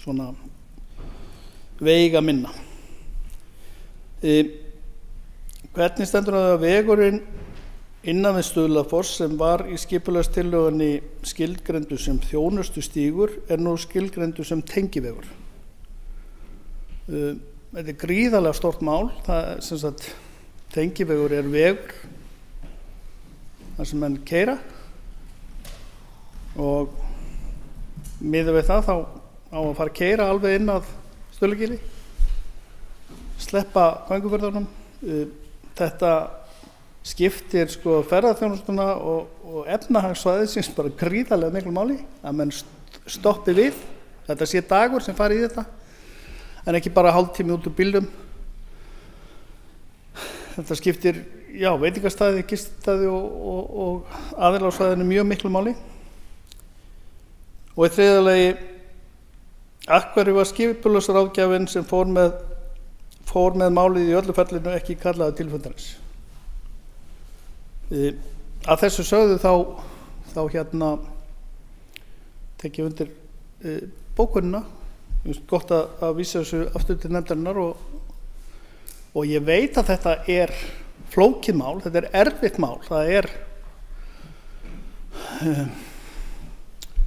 Speaker 5: svona veiga minna. Hvernig stendur það að vegurinn innan við Stuðlafoss sem var í skipulagstillögunni skilgreindur sem þjónustustígur nú skilgreindur sem tengivegur? Þetta er gríðarlega stórt mál. Það er sem sagt, tengivegur vegur þar sem menn keyra og miðað við það þá á að fara að keyra alveg inn að Stuðlagili, sleppa gönguförðunum. Þetta skiptir sko ferðaþjónustuna og efnahagssvæðisins bara gríðarlega miklu máli að menn stoppi við. Þetta sé dagur sem fari í þetta en ekki bara hálftími út úr bílnum. Þetta skiptir veitingastæði, gististaði og aðilar á svæðinu mjög miklu máli. Og í þriðja lagi, af hverju var skipulagsráðgjafinn sem fór með málið í öllu ferlinu ekki kallaður til fundarins? Að þessu sögðu þá tek ég undir bókunina. Gott að vísa þessu aftur til nefndarinnar og ég veit að þetta er flókið mál, þetta er erfitt mál. Það er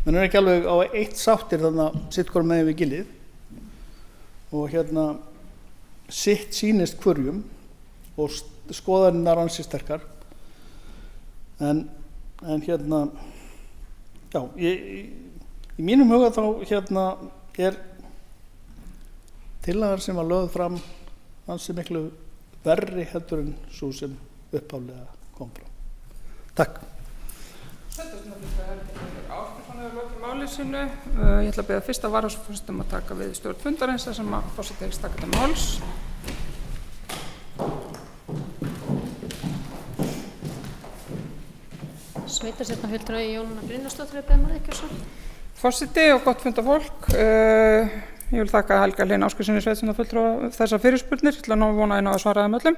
Speaker 5: menn er ekki alveg á eitt sáttir þannig að sitt hvorum megin við gilið og sitt sýnist hverjum og skoðanirnar ansi sterkar en í mínum huga þá er tillagan sem var lögð fram ansi miklu verri heldur en sú sem upphaflega kom fram. Takk.
Speaker 2: Máli sínu. Ég ætla að biðja fyrsta varaforsetum að taka við stjórn fundarins þar sem að forseti hyggst taka til máls.
Speaker 1: Sveitarstjórnarfulltrúi Jónína Brynjarsdóttir beðið maður ekki svo.
Speaker 2: Forseti og gott fundafólk. Ég vil þakka Helga Hlín Ásgeirssyni sveitarstjórnarfulltrúa þessar fyrirspurnir. Ég ætla að vona að ég náði að svara þeim öllum.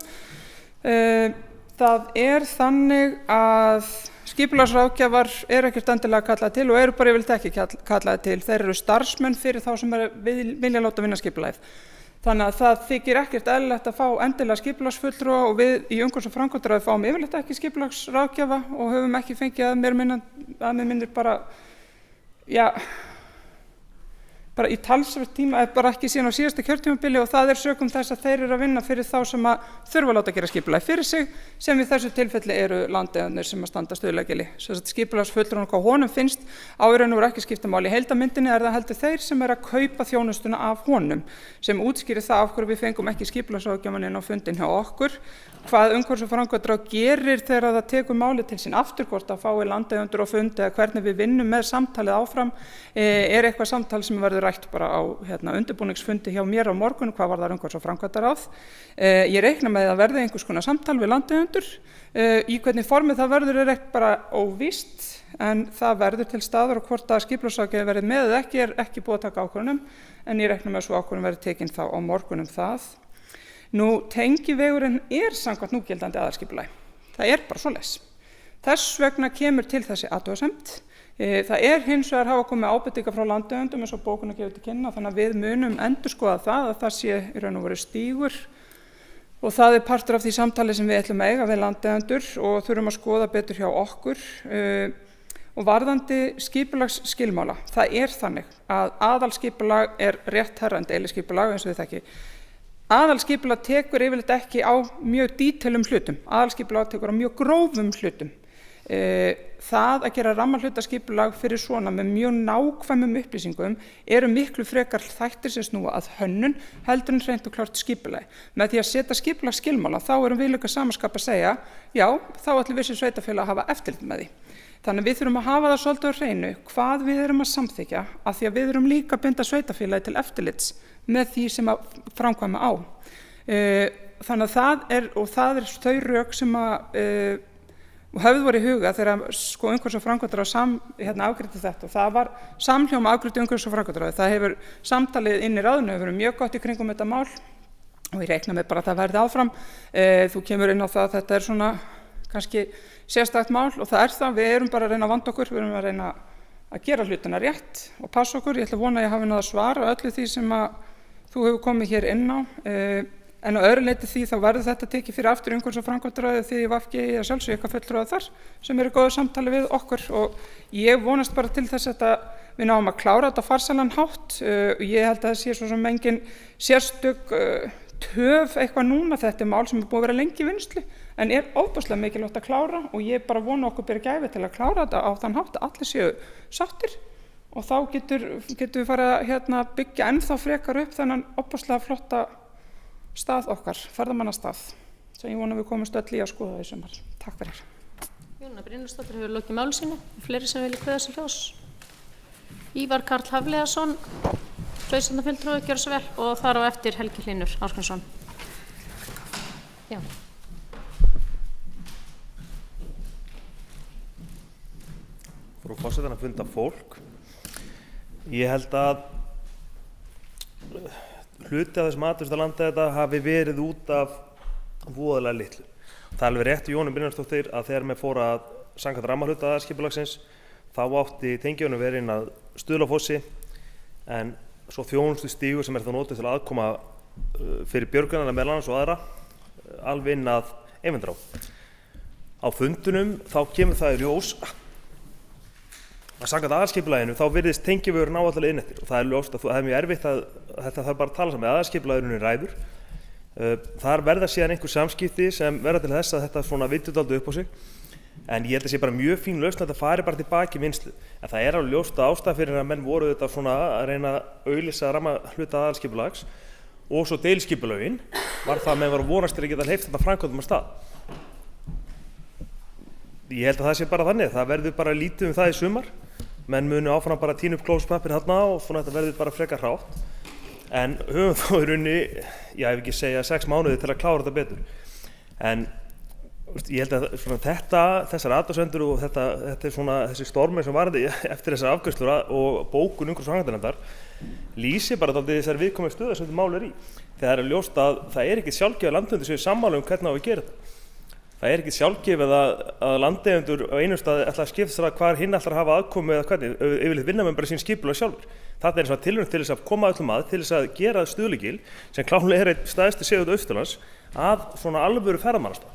Speaker 2: Það er þannig að skipulagsráðgjafar ekkert endilega kallaðir til og eru bara yfirleitt ekki kallaðir til. Þeir eru starfsmenn fyrir þá sem vilja láta vinna skipulagið. Þannig að það þykir ekkert eðlilegt að fá endilega skipulagsfulltrúa og við í umhverfis- og framkvæmdaráði fáum yfirleitt ekki skipulagsráðgjafa og höfum ekki fengið að mér minnir bara í talsvert tíma, bara ekki síðan á síðasta kjörtímabili og það er sökum þess að þeir eru að vinna fyrir þá sem að þurfa að láta gera skipulagið fyrir sig sem í þessu tilfelli eru landeigendur sem að standa Stuðlagili. Skipulagsfulltrúinn hvað honum finnst á í raun og veru ekki skipta máli í heildarmyndinni það heldur þeir sem eru að kaupa þjónustuna af honum sem útskýrir það af hverju við fengum ekki skipulagsráðgjafann inn á fundinn hjá okkur. Hvað umhverfis- og framkvæmdaráð gerir þegar það tekur málið til sín aftur hvort að fái landeigendur á fund eða hvernig við vinnum með samtalið áfram eitthvað samtal sem verður rætt bara á undirbúningsfundi hjá mér á morgun hvað var það umhverfis- og framkvæmdaráð. Ég reikna með að verði einhvers konar samtal við landeigendur. Í hvernig formi það verður ekki bara óvíst en það verður til staðar og hvort að skipulagsráðgjafi verði með eða ekki búið að taka ákvörðun en ég reikna með að sú ákvörðun verði tekin þá á morgun það. Nú, tengivegurinn samkvæmt núgildandi aðalskipulagi. Það bara svoleiðis. Þess vegna kemur til þessi athugasemd. Það hins vegar hafa komið ábendingar frá landeigendum eins og bókun gefur til kynna þannig að við munum endurskoða það að það sé í raun og veru stígur og það partur af því samtali sem við ætlum að eiga við landeigendur og þurfum að skoða betur hjá okkur. Og varðandi skipulagsskilmála, það þannig að aðalskipulag rétt herra en deiliskipulag eins og við þekki. Aðalskipulag tekur yfirleitt ekki á mjög dítelum hlutum. Aðalskipulag tekur á mjög grófum hlutum. Það að gera rammahlutaskipulag fyrir svona með mjög nákvæmum upplýsingum eru miklu frekar þættir sem snúa að hönnun heldur en hreint og klárt skipulagi. Með því að setja skipulagsskilmála þá erum við líka samanskap að segja já, þá ætlum við sem sveitarfélag að hafa eftirlit með því. Þannig við þurfum að hafa það svolítið á hreinu hvað við erum að samþykkja af því að við erum líka að binda sveitarfélagi til eftirlits með því sem að framkvæma á. Þannig að það þau rök sem að höfðu voru í huga þegar umhverfis- og framkvæmdaráð afgreiddi þetta og það var samhljóma afgreiddi umhverfis- og framkvæmdaráð. Það hefur samtalið inn í ráðinu hefur verið mjög gott í kringum þetta mál og ég reikna með bara að það verði áfram. Þú kemur inn á það að þetta svona kannski sérstakt mál og það það. Við erum bara að reyna að vanda okkur, við erum að reyna að gera hlutina rétt og passa okkur. Ég ætla að vona að ég hafi náð að svara öllu því sem að þú hefur komið hér inn á. En á öðru leyti því þá verður þetta tekið fyrir aftur umhverfis- og framkvæmdaráðið því í VG að sjálfsögðu ykkar fulltrúar þar sem eru í góðu samtali við okkur og ég vonast bara til þess að við náum að klára þetta á farsælan hátt. Ég held að það sé svo sem engin sérstök töf eitthvað núna. Þetta mál sem búið að vera lengi í vinnslu en ofboðslega mikilvægt að klára og ég bara vona okkur beri gæfi til að klára þetta á þann hátt að allir séu sáttir og þá getum við farið að byggja ennþá frekar upp þennan ofboðslega flotta stað okkar, ferðamannastað sem ég vona við komumst öll í að skoða í sumar. Takk fyrir.
Speaker 1: Jóna Brynjarsdóttir hefur lokið máli sínu. Fleiri sem vilja kveðja sér ljós. Ívar Karl Hafliðason, sveitarstjórnarfulltrúi, gjörðu svo vel og þar á eftir Helgi Hlynur Ásgrímsson. Já.
Speaker 7: Frú forsetinn að funda fólk. Ég held að hluti af þessum atvinnustöð landa þetta hafi verið út af voðalega litlu. Það er alveg rétt í Jónu Brynjarsdóttur að þegar með fór að samkvæmt rammahluta aðalskipulagsins þá átti tengijónu verið inn að Stuðlafossi en svo þjónustustígur sem þá notið til aðkoma fyrir björgunarna meðal annars og aðra alveg inn að Eyvindará. Á fundunum þá kemur það í ljós að samkvæmt aðalskipulaginu þá virðist tengivörun áallega inn eftir og það er ljóst að það er mjög erfitt að þetta þarf bara að tala saman með aðalskipulaginu ræður. Þar verða síðan einhver samskipti sem verða til þess að þetta svona vittur dálítið upp á sig en ég held að sé bara mjög fín lausn að þetta fari bara tilbaki í vinnslu en það er alveg ljóst að ástæða fyrir að menn voru þetta svona að reyna að auglýsa rammahluta aðalskipulags og svo deiliskipulagin var það að menn voru vonast til að geta hleypt þetta framkvæmdum af stað. Ég held að það sé bara þannig, það verður bara lítið það í sumar. Menn munu áfram bara tína upp klósettpappír þarna og svona þetta verður bara frekar hrátt. En höfum þó í rauninni, ég hef ekki segja 6 mánuði til að klára þetta betur. En ég held að svona þessar athugasemdir og þetta er svona þessi stormur sem varði eftir þessar afgreiðslur og bókun umhverfis- og framkvæmdanefndar lýsi bara dálítið þessari viðkomandi stöðu sem þetta mál er í. Þegar er ljóst að það er ekki sjálfgefið að landeigendur séu sammála hvernig á að gera þetta. Það er ekki sjálfgefið að landeigendur á einum stað ætla að skipta sér að hvar hinn ætlar að hafa aðkomu eða hvernig, yfirleitt vinna með bara sín skipulag sjálfur. Það er eins og tilraun til þess að koma öllum að, til þess að gera Stuðlagil, sem klárlega er einn stærsti segull Austurlands, að svona alvöru ferðamannastað.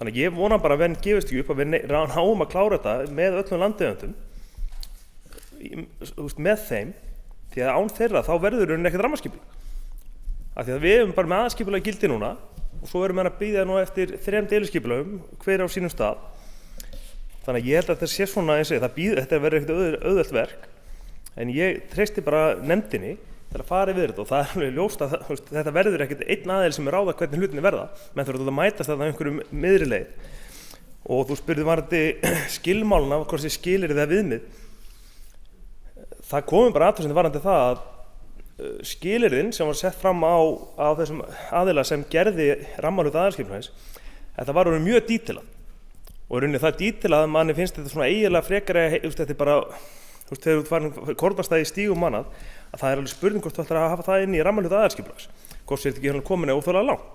Speaker 7: Þannig að ég vona bara að venn gefist ekki upp að við náum að klára þetta með öllum landeigendum, með þeim, því að án þeirra þá verður ekkert rammaskipulag. Af því að við erum bara með aðalskipulag í gildi núna, og svo erum við að bíða nú eftir 3 deiliskipulagum, hver á sínum stað. Þannig að ég held að þetta sé svona eins og þetta verður ekkert auðvelt verk, en ég treysti bara nefndinni til að fara yfir þetta og það er alveg ljóst að þetta verður ekkert einn aðeil sem er ráða hvernig hlutinni verða, menn þurfa að mætast þetta á einhverjum miðri leið. Og þú spurði varðandi skilmáluna, hvort þið skilir það viðmið. Það komum bara athugasemdir varðandi það að skilyrðin sem var sett fram á þessum aðila sem gerði rammahluta aðalskipulagsins, þetta var mjög dítilað og í rauninni það dítilað að manni finnst þetta svona eiginlega frekar þetta er bara, þegar þú farin kornastæði í stígum mannað, að það er alveg spurning hvort þú ætlar að hafa það inn í rammahluta aðalskipulags, hvort sér þetta ekki komin óþjóðlega langt.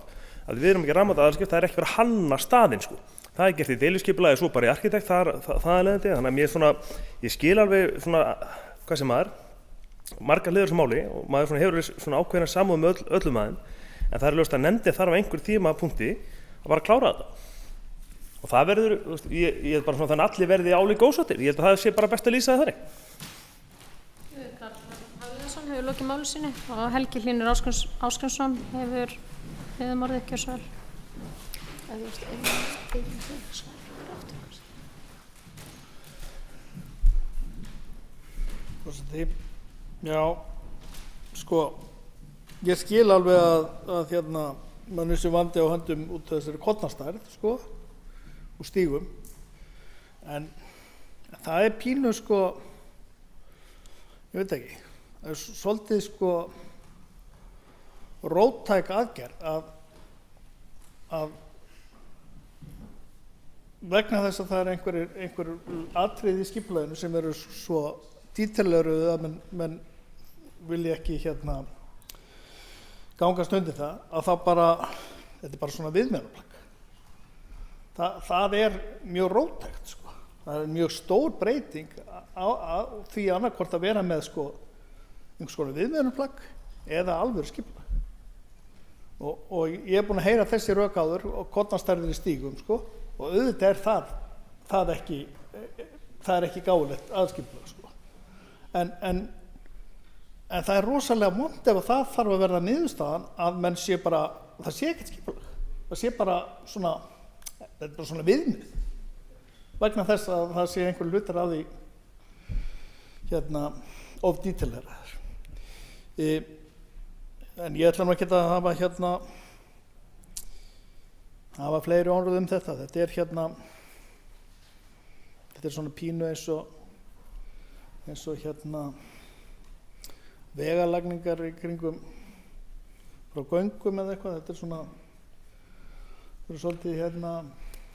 Speaker 7: Að við erum ekki rammahluta aðalskipulags, það er ekki verið að hanna staðinn sko. Það er gert í deiliskipulagi svo bara í arkitekt, það er leiðandi, þannig að ég skil alveg svona, hvað sem maður, margar hliðar sem máli og maður hefur svona ákveðna samúð með öllum aðeim en það er ljóst að nefndin þarf á einhver tímapunkti að bara klára þetta og það verður, ég held bara svona þannig að allir verði álíka ósáttir, ég held að það sé bara best að lýsa það þannig.
Speaker 1: Karl Hafliðason hefur lokið máli sínu og Helgi Hlynur Ásgrímsson hefur orðið gjörðu svo
Speaker 5: vel. Já, sko, ég skil alveg að mann sé vandi á höndum út af þessari kornastærð, sko, og stígum, en það er pínu, sko, ég veit ekki, það er svolítið, sko, róttæk aðgerð að vegna þess að það er einhver atriði í skipulaginu sem eru svo dítellegur að menn vilja ekki gangast undir það, að það bara, þetta er bara svona viðmiðunarplagg. Það er mjög róttækt, sko, Það er mjög stór breyting á því annarkvort að vera með sko einhvers konar viðmiðunarplagg eða alvöru skipulag. Og ég er búinn að heyra þessi rök áður og kornastærðir í stígum sko, og auðvitað er það er ekki gáfulegt aðskipulag sko. En það er rosalega vont ef það þarf að verða niðurstaðan að menn sé bara, það sé ekkert skipulag, það sé bara svona, þetta er bara svona viðmið vegna þess að það sé einhver hlutar af því of detaileraðar. En ég ætla nú ekki að hafa fleiri orð þetta. Þetta er svona pínu eins og vegalagningar í kringum frá göngum eða eitthvað. Þetta er svona svolítið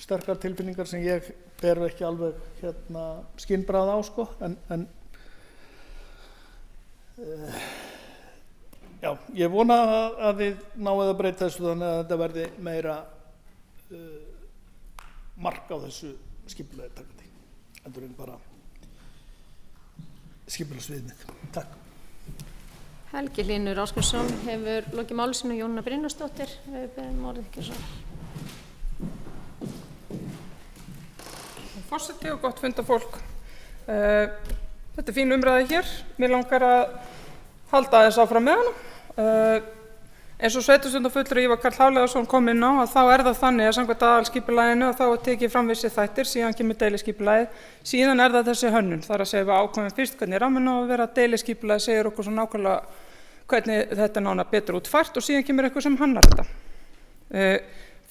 Speaker 5: sterkar tilfinningar sem ég ber ekki alveg skynbragð á sko, en já, ég vona að þið náið að breyta þessu þannig að þetta verði meira mark á þessu skipulagi takandi, heldur en bara skipulagsviðmið. Takk.
Speaker 1: Helgi Hlynur Ásgeirsson hefur lokið máli sínu. Jónína Brynjarsdóttir hefur beðið orðið ekki svo.
Speaker 2: Forseti og gott fundafólk. Þetta er fín umræða hér. Mér langar að halda aðeins áfram með hana. Eins og sveitarstjórnarfulltrúi Ívar Karl Hafliðason kom inn á, að þá er það þannig að samkvæmt aðalskipulaginu að þá er tekið fram vissir þættir, síðan kemur deiliskipulagið, síðan er það þessi hönnun. Það er að segja við ákvæmum fyrst hvernig ramminn á að vera, deiliskipulagið segir okkur svo nákvæmlega hvernig þetta nána betur útfært og síðan kemur eitthvað sem hannar þetta.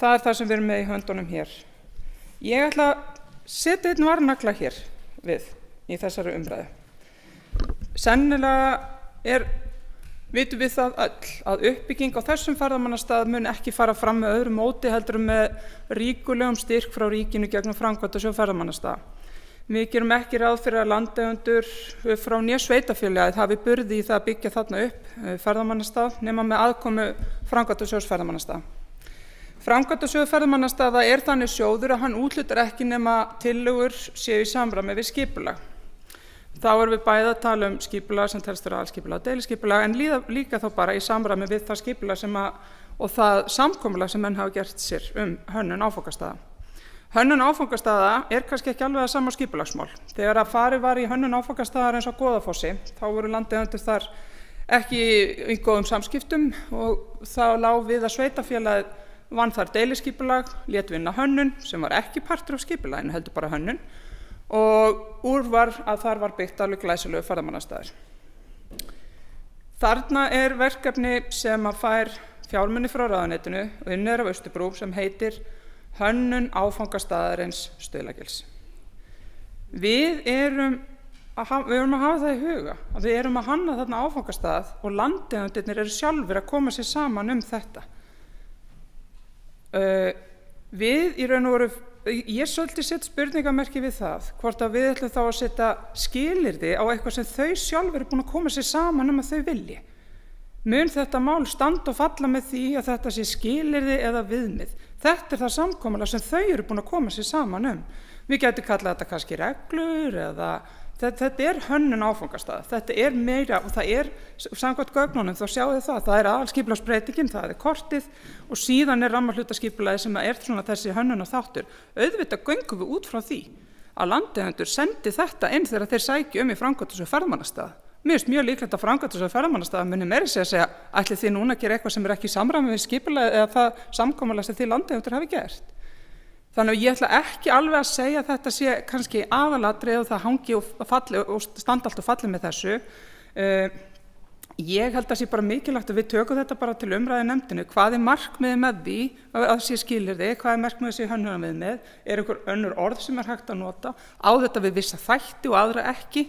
Speaker 2: Það er það sem við erum með í höndunum hér. Ég ætla að setja einn varnagla hér við í þessari umræðu. Sennilega vitum við það öll að uppbygging á þessum ferðamannastað mun ekki fara fram með öðru móti heldur með ríkulegum styrk frá ríkinu gegnum framkvæmdasjóð ferðamannastaða. Við gerum ekki ráð fyrir að landeigendur frá né sveitarfélagið hafi burði í það að byggja þarna upp ferðamannastað nema með aðkomu framkvæmdasjóðs ferðamannastaða. Framkvæmdasjóður ferðamannastaða er þannig sjóður að hann úthlutar ekki nema tillögur séu í samræmi við skipulag. Þá erum við bæði að tala skipulag sem telst vera aðalskipulag og deiliskipulag, en líka þá bara í samræmi við það skipulag og það samkomulag sem menn hafa gert sér hönnun áfangastaða. Hönnun áfangastaða er kannski ekki alveg að sama skipulagsmál. Þegar að farið var í hönnun áfangastaðar eins og Goðafossi, þá voru landeigendur þar ekki í góðum samskiptum og þá lá við að sveitarfélagið vann þar deiliskipulag, lét vinna hönnun sem var ekki partur af skipulaginu, heldur bara hönnun, og úr var að þar var byggt alveg glæsilegu ferðamannastaðir. Þarna er verkefni sem að fær fjármuni frá ráðuneytinu og unnið er af Austurbrú sem heitir hönnun áfangastaðarins Stuðlagils. Við erum að hafa það í huga að við erum að hanna þarna áfangastað og landeigendur eru sjálfir að koma sér saman þetta. Við í raun og veru, ég svolítið sett spurningamerki við það hvort að við ætlum þá að setja skilyrði á eitthvað sem þau sjálfur eru búin að koma sér saman að þau vilji. Mun þetta mál standa og falla með því að þetta sé skilyrði eða viðmið? Þetta er það samkomulag sem þau eru búin að koma sér saman Við gætum kallað þetta kannski reglur eða þetta er hönnun áfangastaða. Þetta er meira og það er samkvæmt gögnunum þá sjáu þið það er aðalskipulagsbreytingin, það er kortið og síðan er rammahlutaskipulagið sem er svona þessi hönnun og þáttur. Auðvitað göngum við út frá því að landeigendur sendi þetta inn þegar þeir sækja í framkvæmdasjóð ferðamannastaða. Mér finnst mjög líklegt að framkvæmdasjóð ferðamannastaða muni meira segja ætlið þið núna að gera eitthvað sem er ekki í samræmi við skipulagið eða það samkomulag sem þið landeigendur hafi gert. Þannig að ég ætla ekki alveg að segja að þetta sé kannski aðalatriði og það hangi og falli og standa allt og falli með þessu. Ég held að sé bara mikilvægt að við tökum þetta bara til umræðu í nefndinni. Hvað er markmiðið með því að sé skilyrði? Hvað er markmiðið sé hönnunarviðmið? Er einhver önnur orð sem er hægt að nota? Á þetta við vissa þætti og aðra ekki?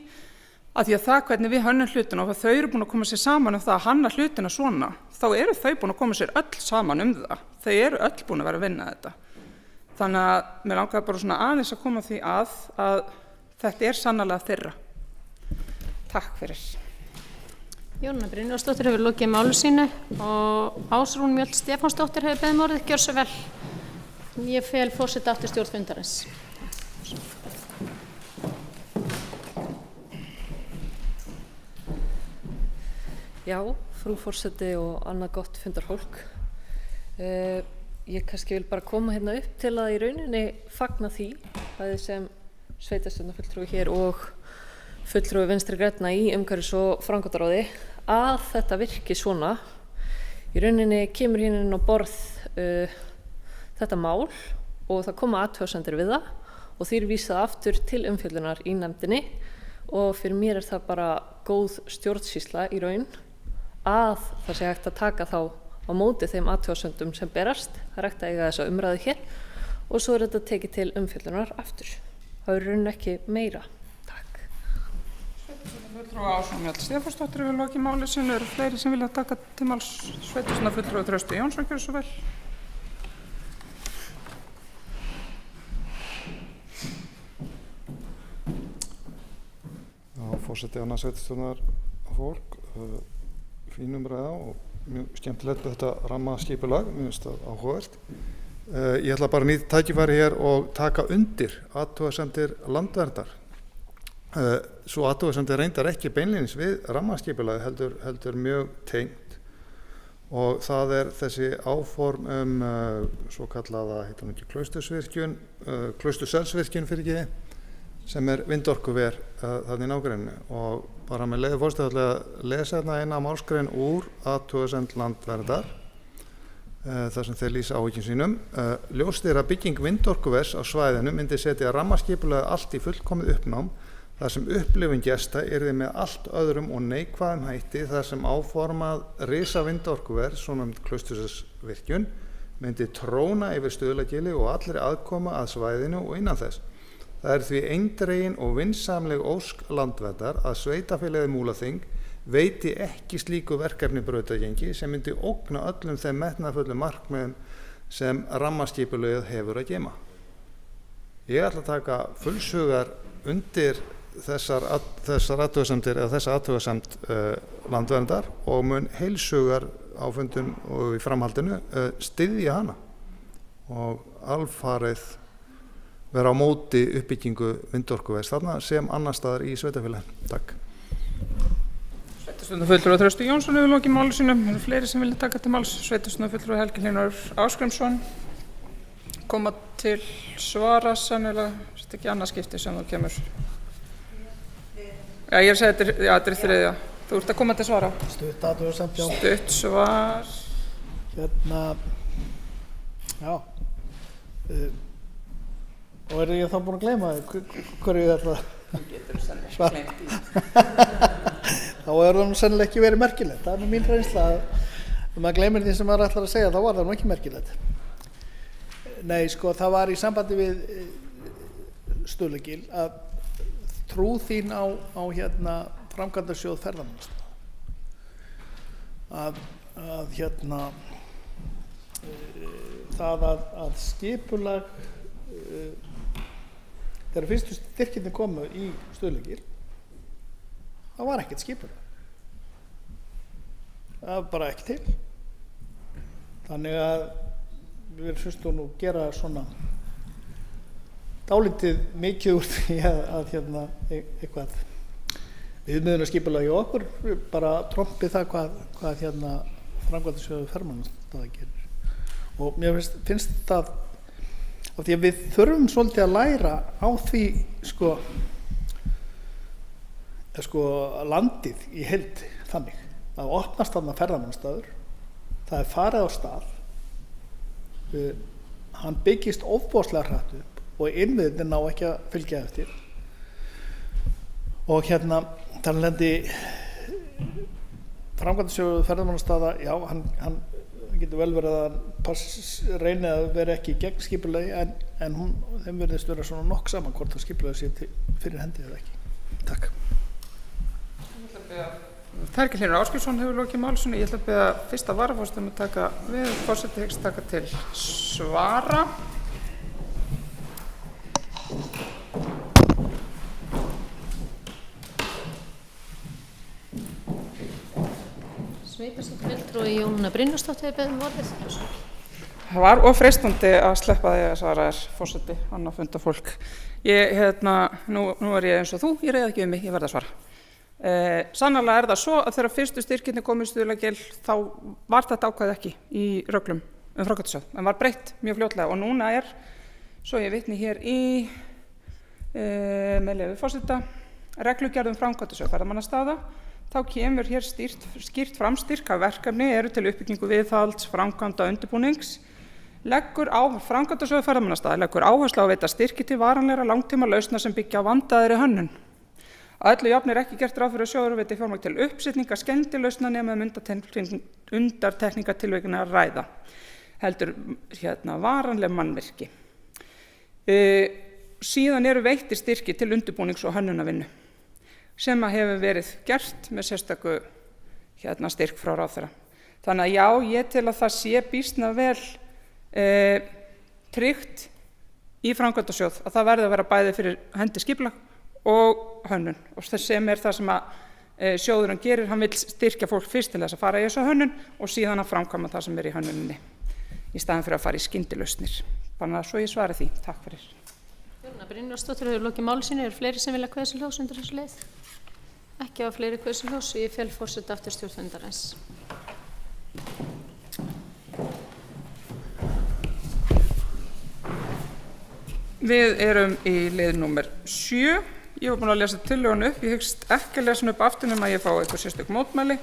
Speaker 2: Af því að það hvernig við hönnum hlutina og þau eru búin að koma sér saman það að hanna hlutina svona, þá eru þau búin að koma sér öll saman það. Þau eru öll búin að vera að vinna þetta. Þannig að mér langaði bara svona aðeins að koma því að þetta er sannarlega þeirra. Takk fyrir.
Speaker 1: Jónína Brynjarsdóttir hefur lokið máli sínu og Ásrún Mjöll Stefánsdóttir hefur beðið orðið. Gjörðu svo vel. Ég fel forseta aftur stjórn fundarins.
Speaker 8: Já, frú forseti og annað gott fundarfólk. Ég kannski vil bara koma hérna upp til að í rauninni fagna því, bæði sem sveitarstjórnarfulltrúi hér og fulltrúi Vinstri grænna í umhverfis- og framkvæmdaráði, að þetta virki svona. Í rauninni kemur hérna inn á borð þetta mál og það koma athugasemdir við það og því vísað aftur til umfjöllunar í nefndinni og fyrir mér það bara góð stjórnsýsla í raun að það sé hægt að taka þá á móti þeim athugasemdum sem berast. Það er hægt að eiga þessa umræðu hér og svo þetta tekið til umfjöllunar aftur. Það er raun ekki meira. Takk.
Speaker 2: Fulltrúi Ásrún Mjöll Stefánsdóttir hefur lokið máli sínu. Eru fleiri sem vilja taka til máls? Sveitarstjórnarfulltrúi Trausti Jónsson, gjörðu svo vel.
Speaker 3: Forseti annars sveitarstjórnar fólk, fín umræða og mjög skemmtilegt með þetta rammaskipulag, mér finnst það áhugavert. Ég ætla bara að nýta tækifæri hér og taka undir athugasemdir landverndar. Svo athugasemdir reyndar ekki beinlínis við rammaskipulagi heldur mjög tengt og það er þessi áform svo kallaða, heitir hún ekki Klaustursvirkjun, Klausturselsvirkjun fyrir ekki, sem er vindorkuver þarna í nágrenninu og bara með leyfi forseta að lesa hérna eina málsgrein úr athugasemd landverndar þar sem þeir lýsa áhyggjum sínum. Ljóst er að bygging vindorkuvers á svæðinu myndi setja rammaskipulag allt í fullkomið uppnám þar sem upplifun gesta yrði með allt öðrum og neikvæðum hætti þar sem áformað risa vindorkuver, svonefnd Klaustursvirkjun, myndi tróna yfir Stuðlagili og allri aðkoma að svæðinu og innan þess. Það er því eindregin og vinsamleg ósk landverndar að sveitarfélagið Múlaþing veiti ekki slíku verkefni brautargengi sem myndi ógna öllum þeim metnaðarfullu markmiðum sem rammaskipulagið hefur að geyma. Ég ætla að taka fullshugar undir þessar athugasemdir eða þessa athugasemd landverndar og mun heilshugar á fundum og í framhaldinu styðja hana og alfarið vera á móti uppbyggingu vindorkuvers þarna sem annar staðar í sveitarfélaginu. Takk.
Speaker 2: Sveitarstjórnarfulltrúi Trausti Jónsson hefur lokið máli sínu. Eru fleiri sem vilja taka til máls? Sveitarstjórnarfulltrúi Helgi Hlynur Ásgrímsson koma til svara sennilega, þetta er ekki annað skipti sem þú kemur. Já, ég er að segja þetta er þriðja. Þú ert að koma til svara.
Speaker 5: Stutt athugasemd, já.
Speaker 2: Stutt svar.
Speaker 5: Já. Og er ég þá búin að gleyma hverju ég ætla að svara? Þá er það sennilega ekki verið merkilegt. Það er mín reynsla að ef maður gleymir því sem maður ætlar að segja þá var það ekki merkilegt. Nei, sko, það var í sambandi við Stuðlagil að trú þín á framkvæmdasjóð ferðamannastaða. Það að skipulag þegar fyrstu styrkirnir komu í Stuðlagil það var ekkert skipulag, það var bara ekki til, þannig að við fyrstum nú gera svona dálítið mikið úr því að eitthvað viðmiðunarskipulag hjá okkur bara trompi það hvað framkvæmdasjóður ferðamannastaða gerir og mér finnst það af því að við þurfum svolítið að læra á því landið í heild þannig að opnast þarna ferðamannastaður, það er farið á stað, hann byggist ofboðslega hratt upp og innviðirnir ná ekki að fylgja eftir og þannig lendi framkvæmdasjóður ferðamannastaða, já, hann getur vel verið að reyna að vera ekki gegn skipulagi en þeim verðist vera svona nokk saman hvort að skipulagi sé fyrir hendi eða ekki. Takk.
Speaker 2: Helgi Hlynur Ásgrímsson hefur lokið máli sínu. Ég ætla að biðja fyrsta varaforseta að taka við. Forseti hyggst taka til svara.
Speaker 1: Sveitarstjórnarfulltrúi Jónína Brynjarsdóttir beðið um orðið.
Speaker 2: Það var freistandi að sleppa því að svara forseti, annað fundafólk. Nú er ég eins og þú, ég reiði ekki um mig, ég verð að svara. Sannarlega það svo að þegar fyrstu styrkirnir komu í Stuðlagil þá var þetta ákvæði ekki í reglum framkvæmdasjóð, en var breytt mjög fljótlega og núna svo ég vitni hér í með leyfi forseta, reglugerð framkvæmdasjóð ferðamannastaða, þá kemur hér skýrt fram styrka verkefni eru til uppbyggingu viðhalds, framkvæmda og undirbúnings. Framkvæmdasjóður ferðamannastaða leggur áherslu á að veita styrki til varanlegra langtíma lausna sem byggja á vandaðri hönnun. Að öllu jafni ekki gert ráð fyrir að sjóður veiti fjármagn til uppsetningar skemmtilausna nema undantekningartilvikin að ræða, heldur varanleg mannvirki. Síðan eru veittir styrki til undirbúnings- og hönnunarvinnu sem hefur verið gert með sérstaku styrk frá ráðherra. Þannig að já, ég tel að það sé býsna vel tryggt í framkvæmdasjóð að það verði að vera bæði fyrir hendi skipulag og hönnun og sem það sem að sjóðurinn gerir, hann vill styrkja fólk fyrst til þess að fara í þessa hönnun og síðan að framkvæma það sem í hönnuninni í staðinn fyrir að fara í skyndilausnir. Bara svo ég svari því. Takk fyrir.
Speaker 1: Jóna Brynjarsdóttir hefur lokið máli sínu. Eru fleiri sem vilja kveðja sér hljóðs undir þessu leið? Ekki hafa fleiri kveðja sér hljóðs. Ég fel forseta aftur stjórnfundarins.
Speaker 2: Við erum í lið númer 7. Ég var búin að lesa tillöguna upp. Ég hyggst ekki að lesa hana upp aftur nema að ég fá eitthvað sérstök mótmæli.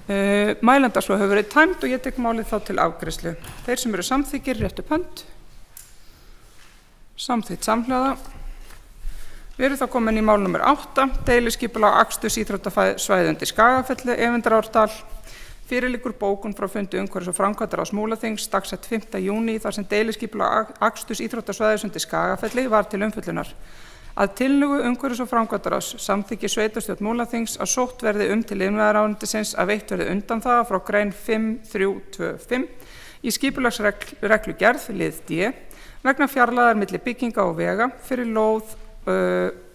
Speaker 2: Mælendarskrá hefur verið tæmd og ég tek málið þá til afgreiðslu. Þeir sem eru samþykkir réttu upp hönd. Samþykkt samhljóða. Við erum þá komin í mál númer 8. Deiliskipulag aksturs íþróttasvæði undir Skagafelli, Eyvindarárdal. Fyrir liggur bókun frá fundi umhverfis- og framkvæmdaráðs Múlaþings dagsett 5. júní þar sem deiliskipulag aksturs íþróttasvæðis undir Skagafelli var til umfjöllunar. Að tillögu umhverfis- og framkvæmdaráðs samþykki sveitarstjórn Múlaþings að sótt verði til iðnaðarráðuneytisins að veitt verði undanþága frá grein 5.3.2.5 í skipulagsreglugerð lið D vegna fjarlægðar milli bygginga og vega fyrir lóð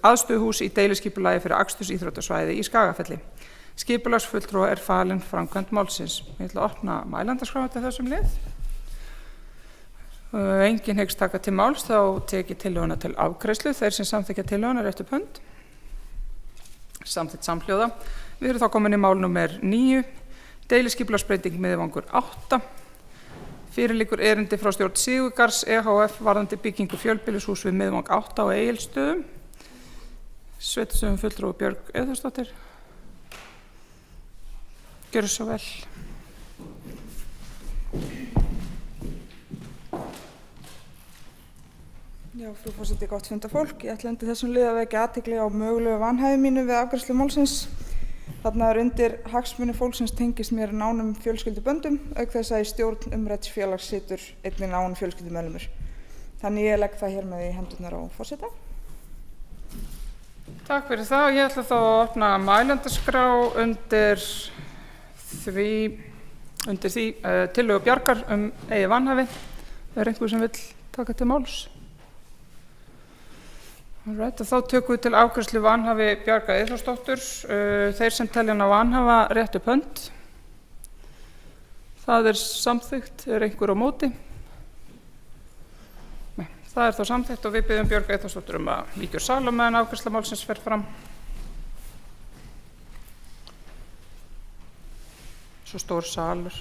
Speaker 2: aðstöðuhús í deiliskipulagi fyrir aksturs íþróttasvæði í Skagafelli. Skipulagsfulltrúa falin framkvæmd málsins. Ég ætla að opna mælendarskrá til þessum lið. Enginn hyggst taka til máls, þá tek ég tillöguna til afgreiðslu. Þeir sem samþykkja tillöguna réttu upp hönd. Samþykkt samhljóða. Við erum þá komin í mál númer 9. Deiliskipulagsbreyting Miðvangur 8. Fyrir liggur erindi frá stjórn Sigurgars EHF varðandi byggingu fjölbýlishús við Miðvang 8 á Egilsstöðum. Sveitarstjórn fulltrúi Björg Eðvarsdóttir. Gjörðu svo vel.
Speaker 9: Já, frú forseti, gott fundafólk. Ég ætla undir þessum lið að vekja athygli á mögulegu vanhæfi mínu við afgreiðslu málsins. Þarna undir hagsmuni fólksins tengist mér nánum fjölskylduböndum, auk þess að í stjórn umrædds félags situr einnig nánum fjölskyldumeðlimur. Þannig ég legg það hér með í hendurnar á forseta.
Speaker 2: Takk fyrir það. Ég ætla þá að opna mælendarskrá undir því tillögu Bjargar eigið vanhæfi. Einhver sem vill taka til máls? Þá tökum við til afgreiðslu vanhæfi Bjargar Eðvarsdóttur. Þeir sem telja hana vanhæfa rétt upp hönd. Það samþykkt. Einhver á móti? Nei, það þá samþykkt og við biðjum Bjargar Eðvarsdóttur að víkja úr sal meðan afgreiðsla málsins fer fram. Svo stór salur.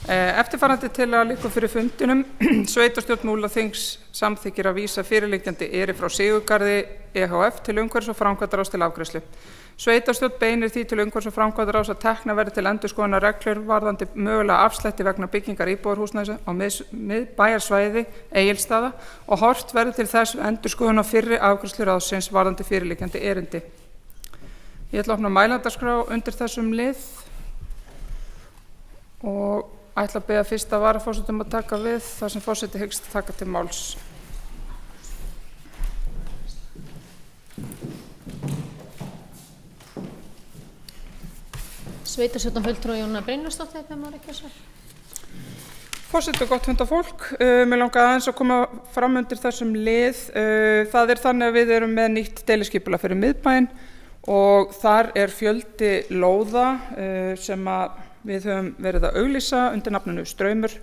Speaker 2: Eftirfarandi til að liggur fyrir fundinum. Sveitarstjórn Múlaþings samþykkir að vísa fyrirliggjandi frá Sigurgarði EHF til umhverfis- og framkvæmdaráðs til afgreiðslu. Sveitarstjórn beinir því til umhverfis- og framkvæmdaráðs að teknar verði til endurskoðunar reglur varðandi mögulega afslætti vegna byggingar íbúðarhúsnæðis á miðbæjarsvæði Egilsstaða og horft verði til þess endurskoðun á fyrri afgreiðslu ráðsins varðandi fyrirliggjandi erindi. Ég ætla að opna mælendarskrá undir þessum lið og ætla að biðja fyrsta varaforsetum að taka við þar sem forseti hyggst taka til máls.
Speaker 1: Sveitarstjórnar fulltrúi Jóna Brynjarsdóttir, þegar maður ekki að svar.
Speaker 2: Forseti og gott fundafólk. Mig langaði aðeins að koma fram undir þessum lið. Það þannig að við erum með nýtt deiliskipulag fyrir miðbæinn og þar fjöldi lóða sem við höfum verið að auglýsa undir nafninu Straumur.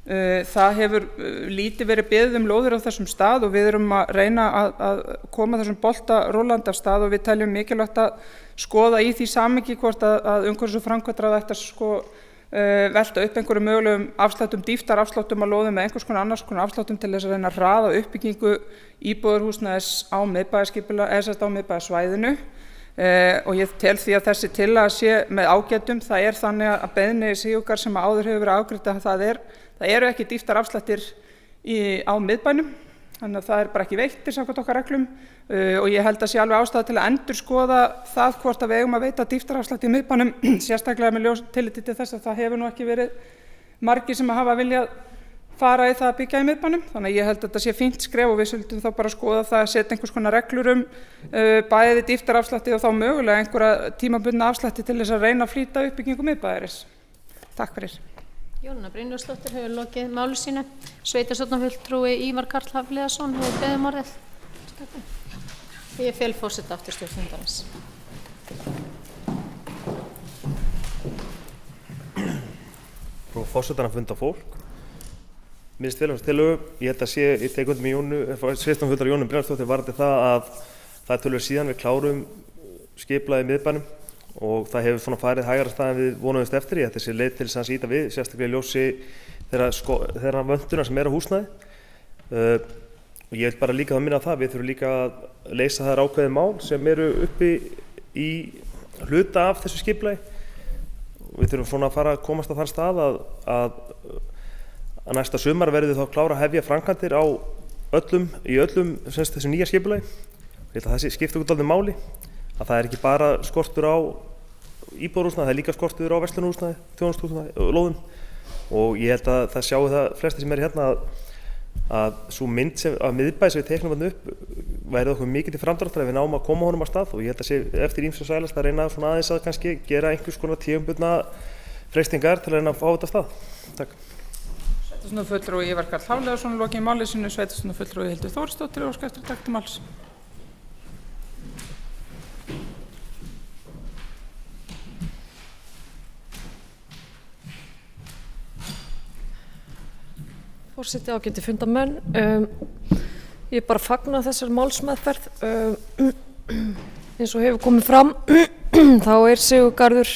Speaker 2: Það hefur lítið verið beðið lóðir á þessum stað og við erum að reyna að koma þessum bolta rúllandi af stað og við teljum mikilvægt að skoða í því samhengi hvort að umhverfis- og framkvæmdaráð ætti að velta upp einhverjum mögulegum afsláttum, dýptarafsláttum á lóðum með einhvers konar annars konar afsláttum til þess að reyna að hraða uppbyggingu íbúðarhúsnæðis á miðbæjarskipulagi eða á miðbæjarsvæðinu. Og ég tel því að þessi tillaga sé með ágætum. Það er þannig að beiðni Sigurgar sem áður hefur verið afgreidd að það eru ekki dýptarafslættir á miðbænum, þannig að það er bara ekki veittir samkvæmt okkar reglum og ég held að sé alveg ástæða til að endurskoða það hvort að við eigum að veita dýptarafslætti í miðbænum, sérstaklega með tilliti til þess að það hefur nú ekki verið margir sem hafa viljað fara í það að byggja í miðbænum, þannig að ég held að þetta sé fínt skref og við svolítum þá bara skoða það að setja einhvers konar reglur bæði dýptarafslætti og þá mögulega einhverja tímabundna afslætti til þess að reyna að flýta uppbyggingu miðbæjarins. Takk fyrir.
Speaker 1: Jónína Brynjólfsdóttir hefur lokið máli sínu. Sveitarstjórnarfulltrúi Ívar Karl Hafliðason hefur beðið orðið. Ég fel forseta aftur stjórnfundarins.
Speaker 7: Frú forsetann að funda fólk. Mér finnst vel um þessu tillögu. Ég held að ég tek undir með sveitarstjórnarfulltrúa Jónínu Brynjólfsdóttir varðandi það að það er töluvert síðan við klárum skipulagið í miðbænum og það hefur svona farið hægara stað en við vonuðumst eftir. Ég ætti þessi leið til þess að íta við, sérstaklega í ljósi þeirra vöntuna sem er á húsnæði. Og ég vil bara líka minna á það, við þurfum líka að leysa þær ákveðin mál sem eru uppi í hluta af þessu skipulagi. Við þurfum svona að fara að komast á þann stað að næsta sumar verði þá klára að hefja framkvæmdir í öllum þessu nýja skipulagi. Ég held að það skiptir út alveg máli. Að það er ekki bara skortur á íbúðarhúsnæði, það er líka skortur á verslunarhúsnæði, þjónustuhúsnæði og lóðum. Og ég held að það sjáu það flesti sem hérna að sú mynd af miðbæ sem við teiknum þarna upp væri okkur mikið til framdráttar ef við náum að koma honum af stað og ég held að sé eftir ýmsu sælast að reyna svona aðeins að kannski gera einhvers konar tímabundna freistingar til að reyna að fá þetta af stað. Takk.
Speaker 2: Sveitarstjórnarfulltrúi Ívar Karl Hafliðason lokið máli sínu. Sveitarstjórnarfulltrúi Hildur Þórsdóttir óskar eftir að taka til máls.
Speaker 8: Forseti, ágæti fundarmenn. Ég bara fagna þessar málsmeðferð. Eins og hefur komið fram þá er Sigurgarður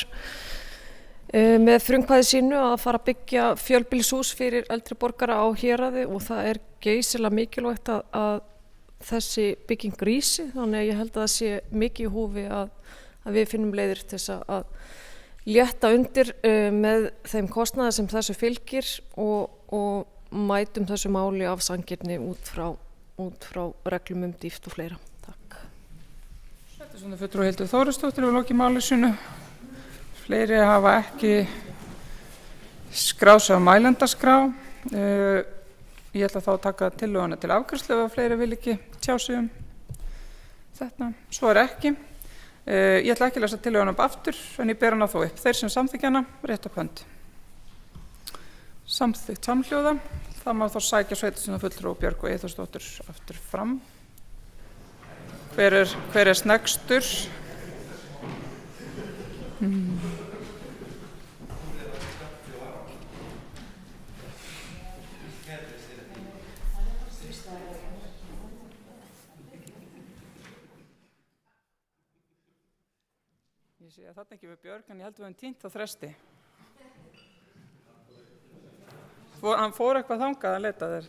Speaker 8: með frumkvæði sínu að fara að byggja fjölbýlishús fyrir eldri borgara á Héraði og það er geysilega mikilvægt að þessi bygging rísi, þannig að ég held að það sé mikið í húfi að við finnum leiðir til þess að létta undir með þeim kostnaði sem þessu fylgir og mætum þessu máli af sanngirni út frá reglum dýpt og fleira. Takk.
Speaker 2: Sveitarstjórnarfulltrúi Hildur Þórsdóttir hefur lokið máli sínu. Fleiri hafa ekki skráð sig á mælendaskrá. Ég ætla þá að taka tillöguna til afgreiðslu ef fleiri vil ekki tjá sig þetta. Svo er ekki. Ég ætla ekki að lesa tillöguna upp aftur en ég ber hana þó upp. Þeir sem samþykkja hana, rétt upp hönd. Samþykkt samhljóða. Það má þá sækja sveitarstjórnarfulltrúa Björgu Eyþórsdóttur aftur fram. Hver er snegstur? Ég sé að þarna ekki við Björg en ég held við höfum týnt á þresti. Hann fór eitthvað þangað að leita þér.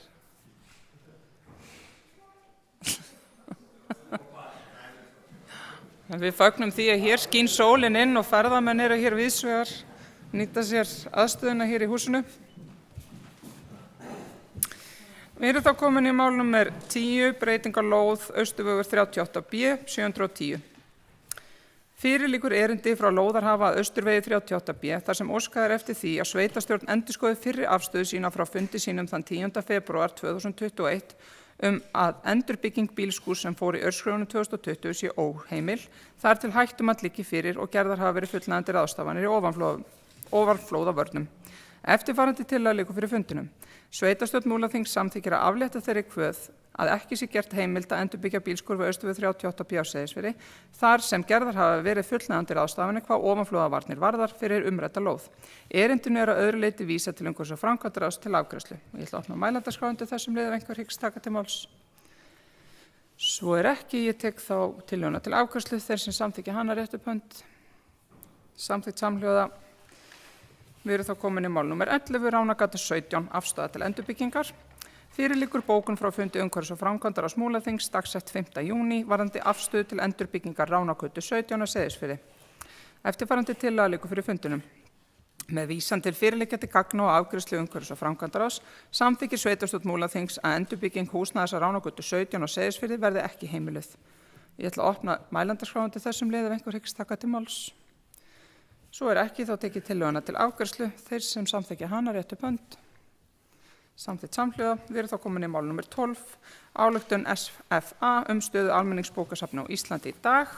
Speaker 2: Við fögnum því að hér skín sólin inn og ferðamenn eru hér víðsvegar, nýta sér aðstöðuna hér í húsinu. Við erum þá komin í mál númer 10, breytingar lóð Austurvegur 38B 710. Fyrir liggur erindi frá lóðarhafa að Austurvegi 38B þar sem óskað er eftir því að sveitarstjórn endurskoði fyrri afstöðu sína frá fundi sínum þann 10. febrúar 2021 að endurbygging bílskúrs sem fór í örskröfunum 2020 sé óheimil þar til hættumat liggi fyrir og gerðar hafa verið fullnægjandi ráðstafanir í ofanflóðavörnum. Eftirfarandi tillaga liggur fyrir fundinum. Sveitarstjórn Múlaþings samþykkir að aflétta þeirri kvöð að ekki sé gert heimild að endurbyggja bílskúr við Austurveg 38B á Seyðisfirði þar sem gerðar hafa verið fullnægjandi ráðstafanir hvað ofanflóðavarnir varðar fyrir umrædda lóð. Erindinu er að öðru leyti vísað til umhverfis- og framkvæmdaráðs til afgreiðslu. Ég ætla að opna mælendaskrá undir þessum lið ef einhver hyggst taka til máls. Svo ekki, ég tek þá tillöguna til afgreiðslu. Þeir sem samþykkja hana rétt upp hönd. Samþykkt samhljóða. Við erum þá komin í mál númer 11, Ránagata 17, afstaða til endurbyggingar. Fyrir liggur bókun frá fundi umhverfis- og framkvæmdaráðs Múlaþings dagsett 5. júní varðandi afstöðu til endurbyggingar Ránagötu 17 á Seyðisfirði. Eftirfarandi tillaga liggur fyrir fundinum. Með vísan til fyrirliggjandi gagna og afgreiðslu umhverfis- og framkvæmdaráðs samþykkir sveitarstjórn Múlaþings að endurbygging húsnæðis á Ránagötu 17 á Seyðisfirði verði ekki heimiluð. Ég ætla að opna mælandaskráin til þessum lið ef einhver hyggst taka til máls. Svo ekki, þá tekið tillöguna til afgreiðslu. Þeir sem samþykkja hana rétt upp hönd. Samþykkt samhljóða. Við erum þá komin í mál númer 12, ályktun SFA stöðu almenningsbókasafna á Íslandi í dag.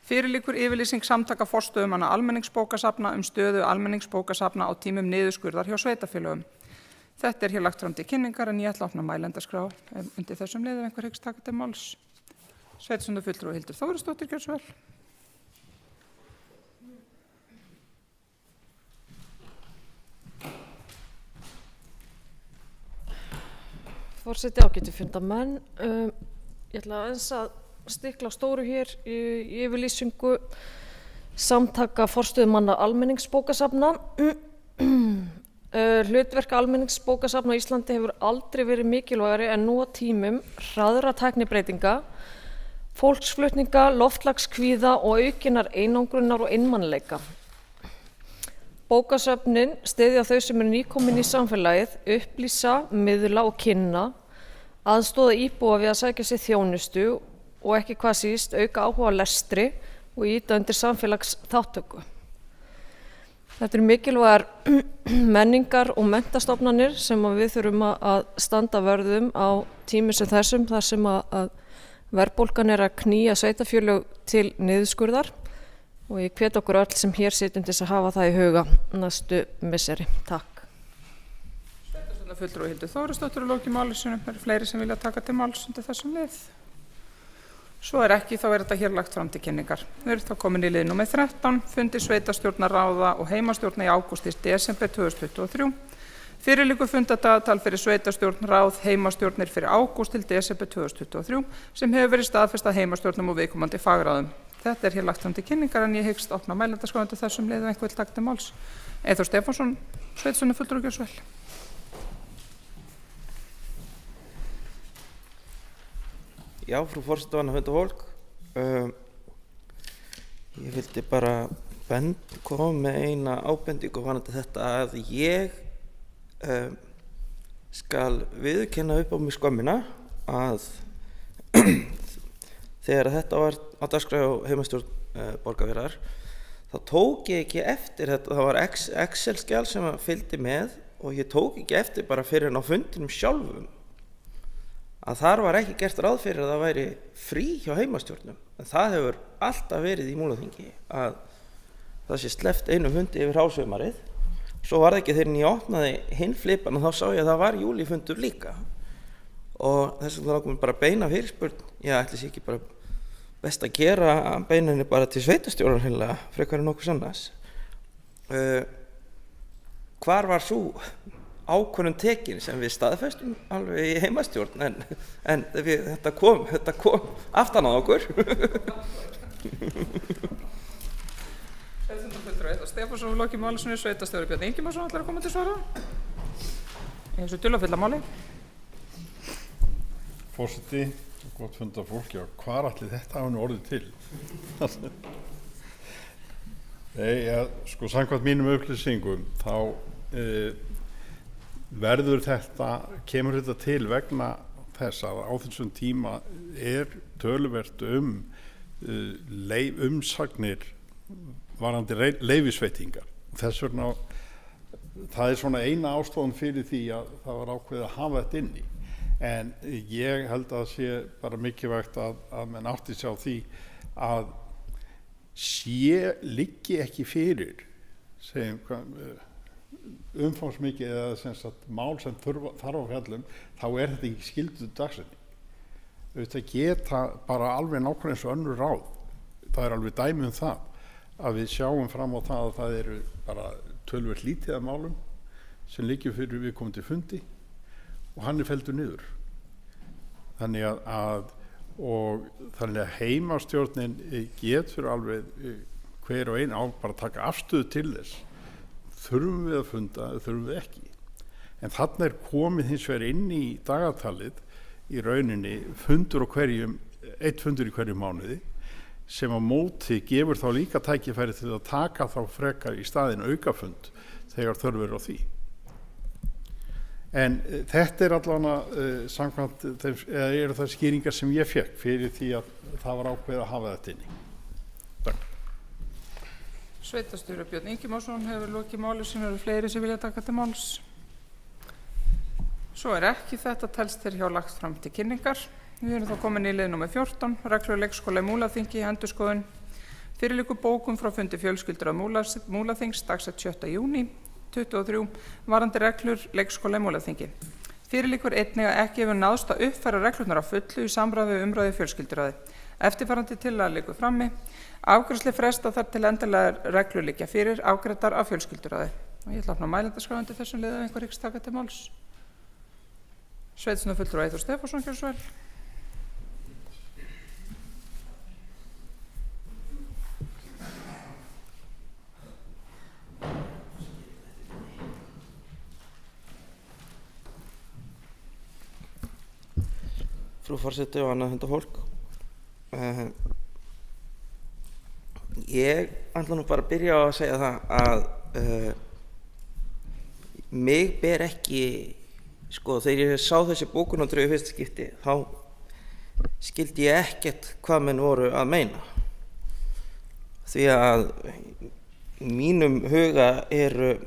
Speaker 2: Fyrir liggur yfirlýsing samtaka forstöðumanna almenningsbókasafna stöðu almenningsbókasafna á tímum niðurskurðar hjá sveitarfélögum. Þetta hér lagt fram til kynningar en ég ætla að opna mælendaskrá undir þessum lið ef einhver hyggst taka til máls. Sveitarstjórnarfulltrúi Hildur Þórisdóttir, gjörðu svo vel.
Speaker 8: Forseti, ágætu fundarmenn. Ég ætla aðeins að stikla á stóru hér í yfirlýsingu samtaka forstöðumanna almenningsbókasafna. Hlutverk almenningsbókasafna á Íslandi hefur aldrei verið mikilvægari en nú á tímum hraðra tæknibreytinga, fólksflutninga, loftslagskvíða og aukinnar einangrunar og einmannleika. Bókasöfnin styðja þau sem eru nýkomin í samfélagið, upplýsa, miðla og kynna, aðstoða íbúa við að sækja sér þjónustu og ekki hvað síst auka áhuga á lestri og ýta undir samfélagsþátttöku. Þetta eru mikilvægar menningar og menntastofnanir sem við þurfum að standa vörðum á tímum sem þessum, þar sem að verðbólgan að knýja sveitarfélög til niðurskurðar og ég hvet okkur öll sem hér sitjum til að hafa það í huga næstu misseri. Takk.
Speaker 2: Sveitarstjórnarfulltrúi Hildur Þórisdóttir og lokið máli sínum. Eru fleiri sem vilja taka til máls undir þessum lið? Svo ekki, þá þetta hér lagt fram til kynningar. Við erum þá komin í lið númer 13, fundi sveitarstjórnarráða og heimastjórna í ágúst-desember 2023. Fyrir liggur fundadagatal fyrir sveitarstjórn, ráð, heimastjórnir fyrir ágúst til desember 2023 sem hefur verið staðfest að heimastjórnum og viðkomandi fagráðum. Þetta hér lagt fram til kynningar en ég hyggst opna mælendaskrá undir þessum lið ef einhver vill taka til máls. Eyþór Stefánsson, sveitarstjórnarfulltrúi, gjörðu svo vel.
Speaker 4: Já, frú forseti og fundafólk. Ég vildi bara koma með eina ábendingu varðandi þetta að ég skal viðurkenna upp á mig skömmina að þegar þetta var á dagskrá heimastjórn Borgarfjarðar þá tók ég ekki eftir þetta, það var Excel-skjal sem fylgdi með og ég tók ekki eftir bara fyrir á fundinum sjálfum að þar var ekki gert ráð fyrir að það væri frí hjá heimastjórnum. En það hefur alltaf verið í Múlaþingi að það sé sleppt einu fundi yfir hásumarið. Svo var það ekki þegar ég opnaði hinn flipan og þá sá ég að það var júlífundur líka. Og þess vegna langar mér bara að beina fyrirspurn. Já, ætli sé ekki bara best að gera beininni bara til sveitarstjórar hreinlega frekar en nokkuð annars. Hvar var sú ákvörðun tekin sem við staðfestum alveg í heimastjórn en þetta kom aftan á okkur.
Speaker 2: Stefánsson og lokið máli sinni, sveitarstjóri Björn Ingimarsson ætlar að koma til svara. Í þessu dularfulla máli.
Speaker 6: Forseti, gott fundafólk, já, hvar ætli þetta hafi nú orðið til? Nei, sko, samkvæmt mínum upplýsingum, þá kemur þetta til vegna þess að á þessum tíma töluvert umsagnir varðandi leyfisveitingar. Þess vegna, það svona eina ástofan fyrir því að það var ákveðið að hafa þetta inni. En ég held að það sé bara mikilvægt að menn átti sig á því að liggi ekki fyrir umfangsmikið eða sem sagt mál sem þarf á fjallum, þá þetta ekki skylduð dagsetning. Þetta geta bara alveg nákvæmlega eins og önnur ráð. Það alveg dæmi það að við sjáum fram á það að það eru bara töluvert lítið af málum sem liggur fyrir viðkomandi fundi og hann felldur niður. Þannig að heimastjórnin getur alveg hver og einn á bara að taka afstöðu til þess. Þurfum við að funda, þurfum við ekki. En þarna komið hins vegar inn í dagatalið í rauninni einn fundur í hverju mánuði sem á móti gefur þá líka tækifæri til að taka þá frekar í staðinn aukafund þegar þörf er á því. En þetta allavega samkvæmt eru það skýringar sem ég fékk fyrir því að það var ákveðið að hafa þetta inni. Takk.
Speaker 2: Sveitarstjóri Björn Ingimásson hefur lokið máli sem eru fleiri sem vilja taka til máls. Svo ekki, þetta telst hér hjá lagt fram til kynningar. Við erum þá komin í lið númer 14, reglur leikskóla í Múlaþingi, endurskoðun. Fyrir liggur bókun frá fundi fjölskyldur að Múlaþings dagsett 7. júní 2023 varðandi reglur leikskóla í Múlaþingi. Fyrir liggur einnig að ekki hefur náðst að uppfæra reglurnar á fullu í samráði við umræðu fjölskylduráði. Eftirfarandi tillaga liggur frammi. Afgreiðslu fresta þar til endanlegar reglur liggja fyrir afgreiddar af fjölskylduráði. Og ég ætla að opna mælendaskrá undir þessum liði ef einhver hyggst taka til máls. Sveitarstjórnarfulltrúi Eyþór Stefánsson, gjörðu svo vel.
Speaker 4: Frú forseti og annað hundafólk. Ég ætla nú bara að byrja á að segja það að mig ber ekki, þegar ég sá þessi bókunardrög í fyrsta skipti, þá skildi ég ekkert hvað menn voru að meina. Því að í mínum huga er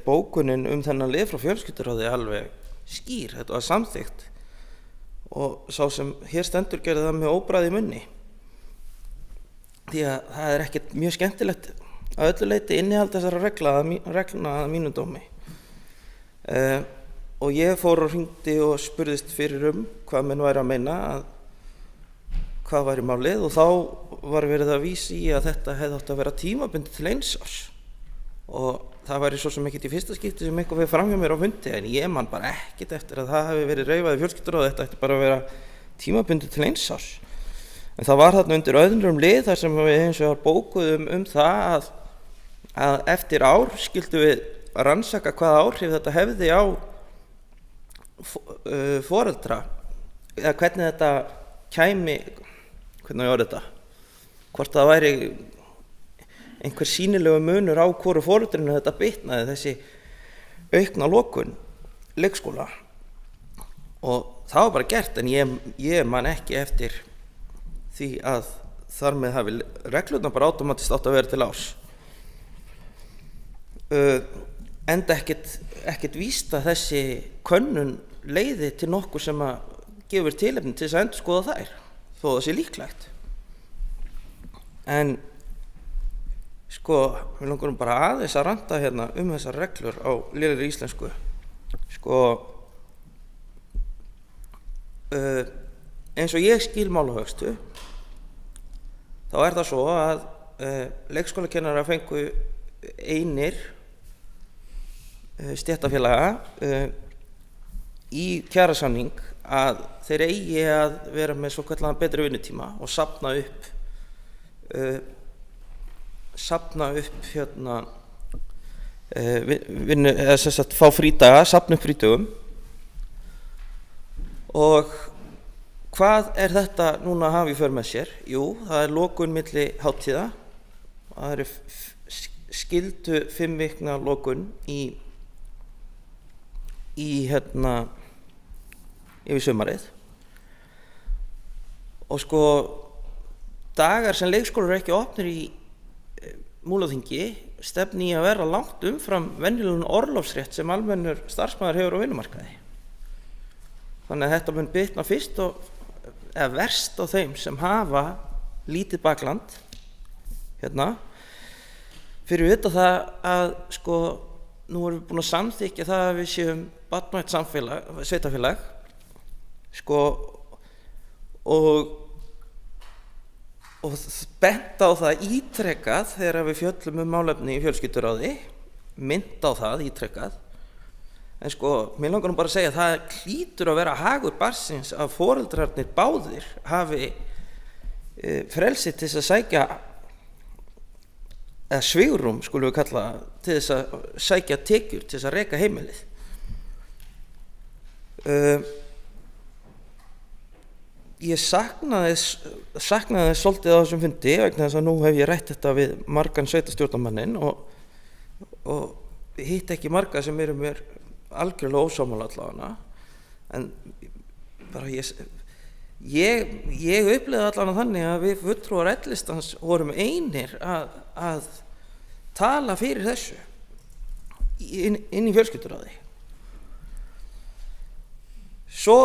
Speaker 4: bókunin þennan lið frá fjölskylduráði alveg skýr. Þetta var samþykkt og sá sem hér stendur gerði það með óbragð í munni. Því að það er ekkert mjög skemmtilegt að öllu leyti innihald þessara reglna að mínum dómi. Og ég fór og hringdi og spurðist fyrir hvað menn væri að meina, hvað væri málið, og þá var verið að vísa í að þetta hefði átt að vera tímabundið til 1 árs. Og það væri svo sem ekkert í fyrsta skipti sem eitthvað fyrir fram hjá mér á fundi, en ég man bara ekkert eftir að það hefði verið reifað í fjölskylduráði, þetta ætti bara að vera tímabundið til 1 árs. En það var þarna undir öðrum lið þar sem við hins vegar bókuðum það að eftir ár skildum við rannsaka hvaða áhrif þetta hefði á foreldra, eða hvernig þetta kæmi, hvernig ég orði þetta, hvort það væri einhver sýnilegu munur á hvoru foreldrinu þetta bitnaði, þessi aukna lokun leikskóla. Og það var bara gert, en ég man ekki eftir því að þar með hafi reglurnar bara automatist átt að vera til árs. Enda ekkert víst að þessi könnun leiði til nokkuð sem að gefur tilefni til þess að endurskoða þær, þó það sé líklegt. En við langarum bara aðeins að ranta hérna þessar reglur á lélegri íslensku. Eins og ég skil málahögstu, þá er það svo að leikskólakennarar fengu einir stéttarfélaga í kjarasamning að þeir eigi að vera með svokallaðan betri vinnutíma og safna upp fá frídaga, safna upp frídögum. Og hvað er þetta núna að hafa í för með sér? Jú, það er lokun milli hátíða. Það eru skyldu 5 vikna lokun yfir sumarið. Og dagar sem leikskólar eru ekki opnir í Múlaþingi stefni í að vera langt umfram venjulegan orlofsrétt sem almennur starfsmaður hefur á vinnumarkaði. Þannig að þetta mun bitna fyrst eða verst á þeim sem hafa lítið bakland hérna. Fyrir vita það að nú erum við búin að samþykkja það að við séum barnvænt sveitarfélag og bent á það ítrekað þegar við fjöllum málefni í fjölskylduráði, mynd á það ítrekað En sko, mér langar nú bara að segja að það hlýtur að vera hagur barnsins að foreldrarnir báðir hafi frelsi til þess að sækja, eða svigrúm skulum við kalla, til þess að sækja tekjur, til þess að reka heimilið. Ég saknaði svolítið á þessum fundi vegna þess að nú hef ég rætt þetta við margan sveitarstjórnarmanninn og hitt ekki marga sem eru mér algjörlega ósammála allavega, en bara ég upplifði allavega þannig að við fulltrúar L-listans vorum einir að tala fyrir þessu inn í fjölskylduráði. Svo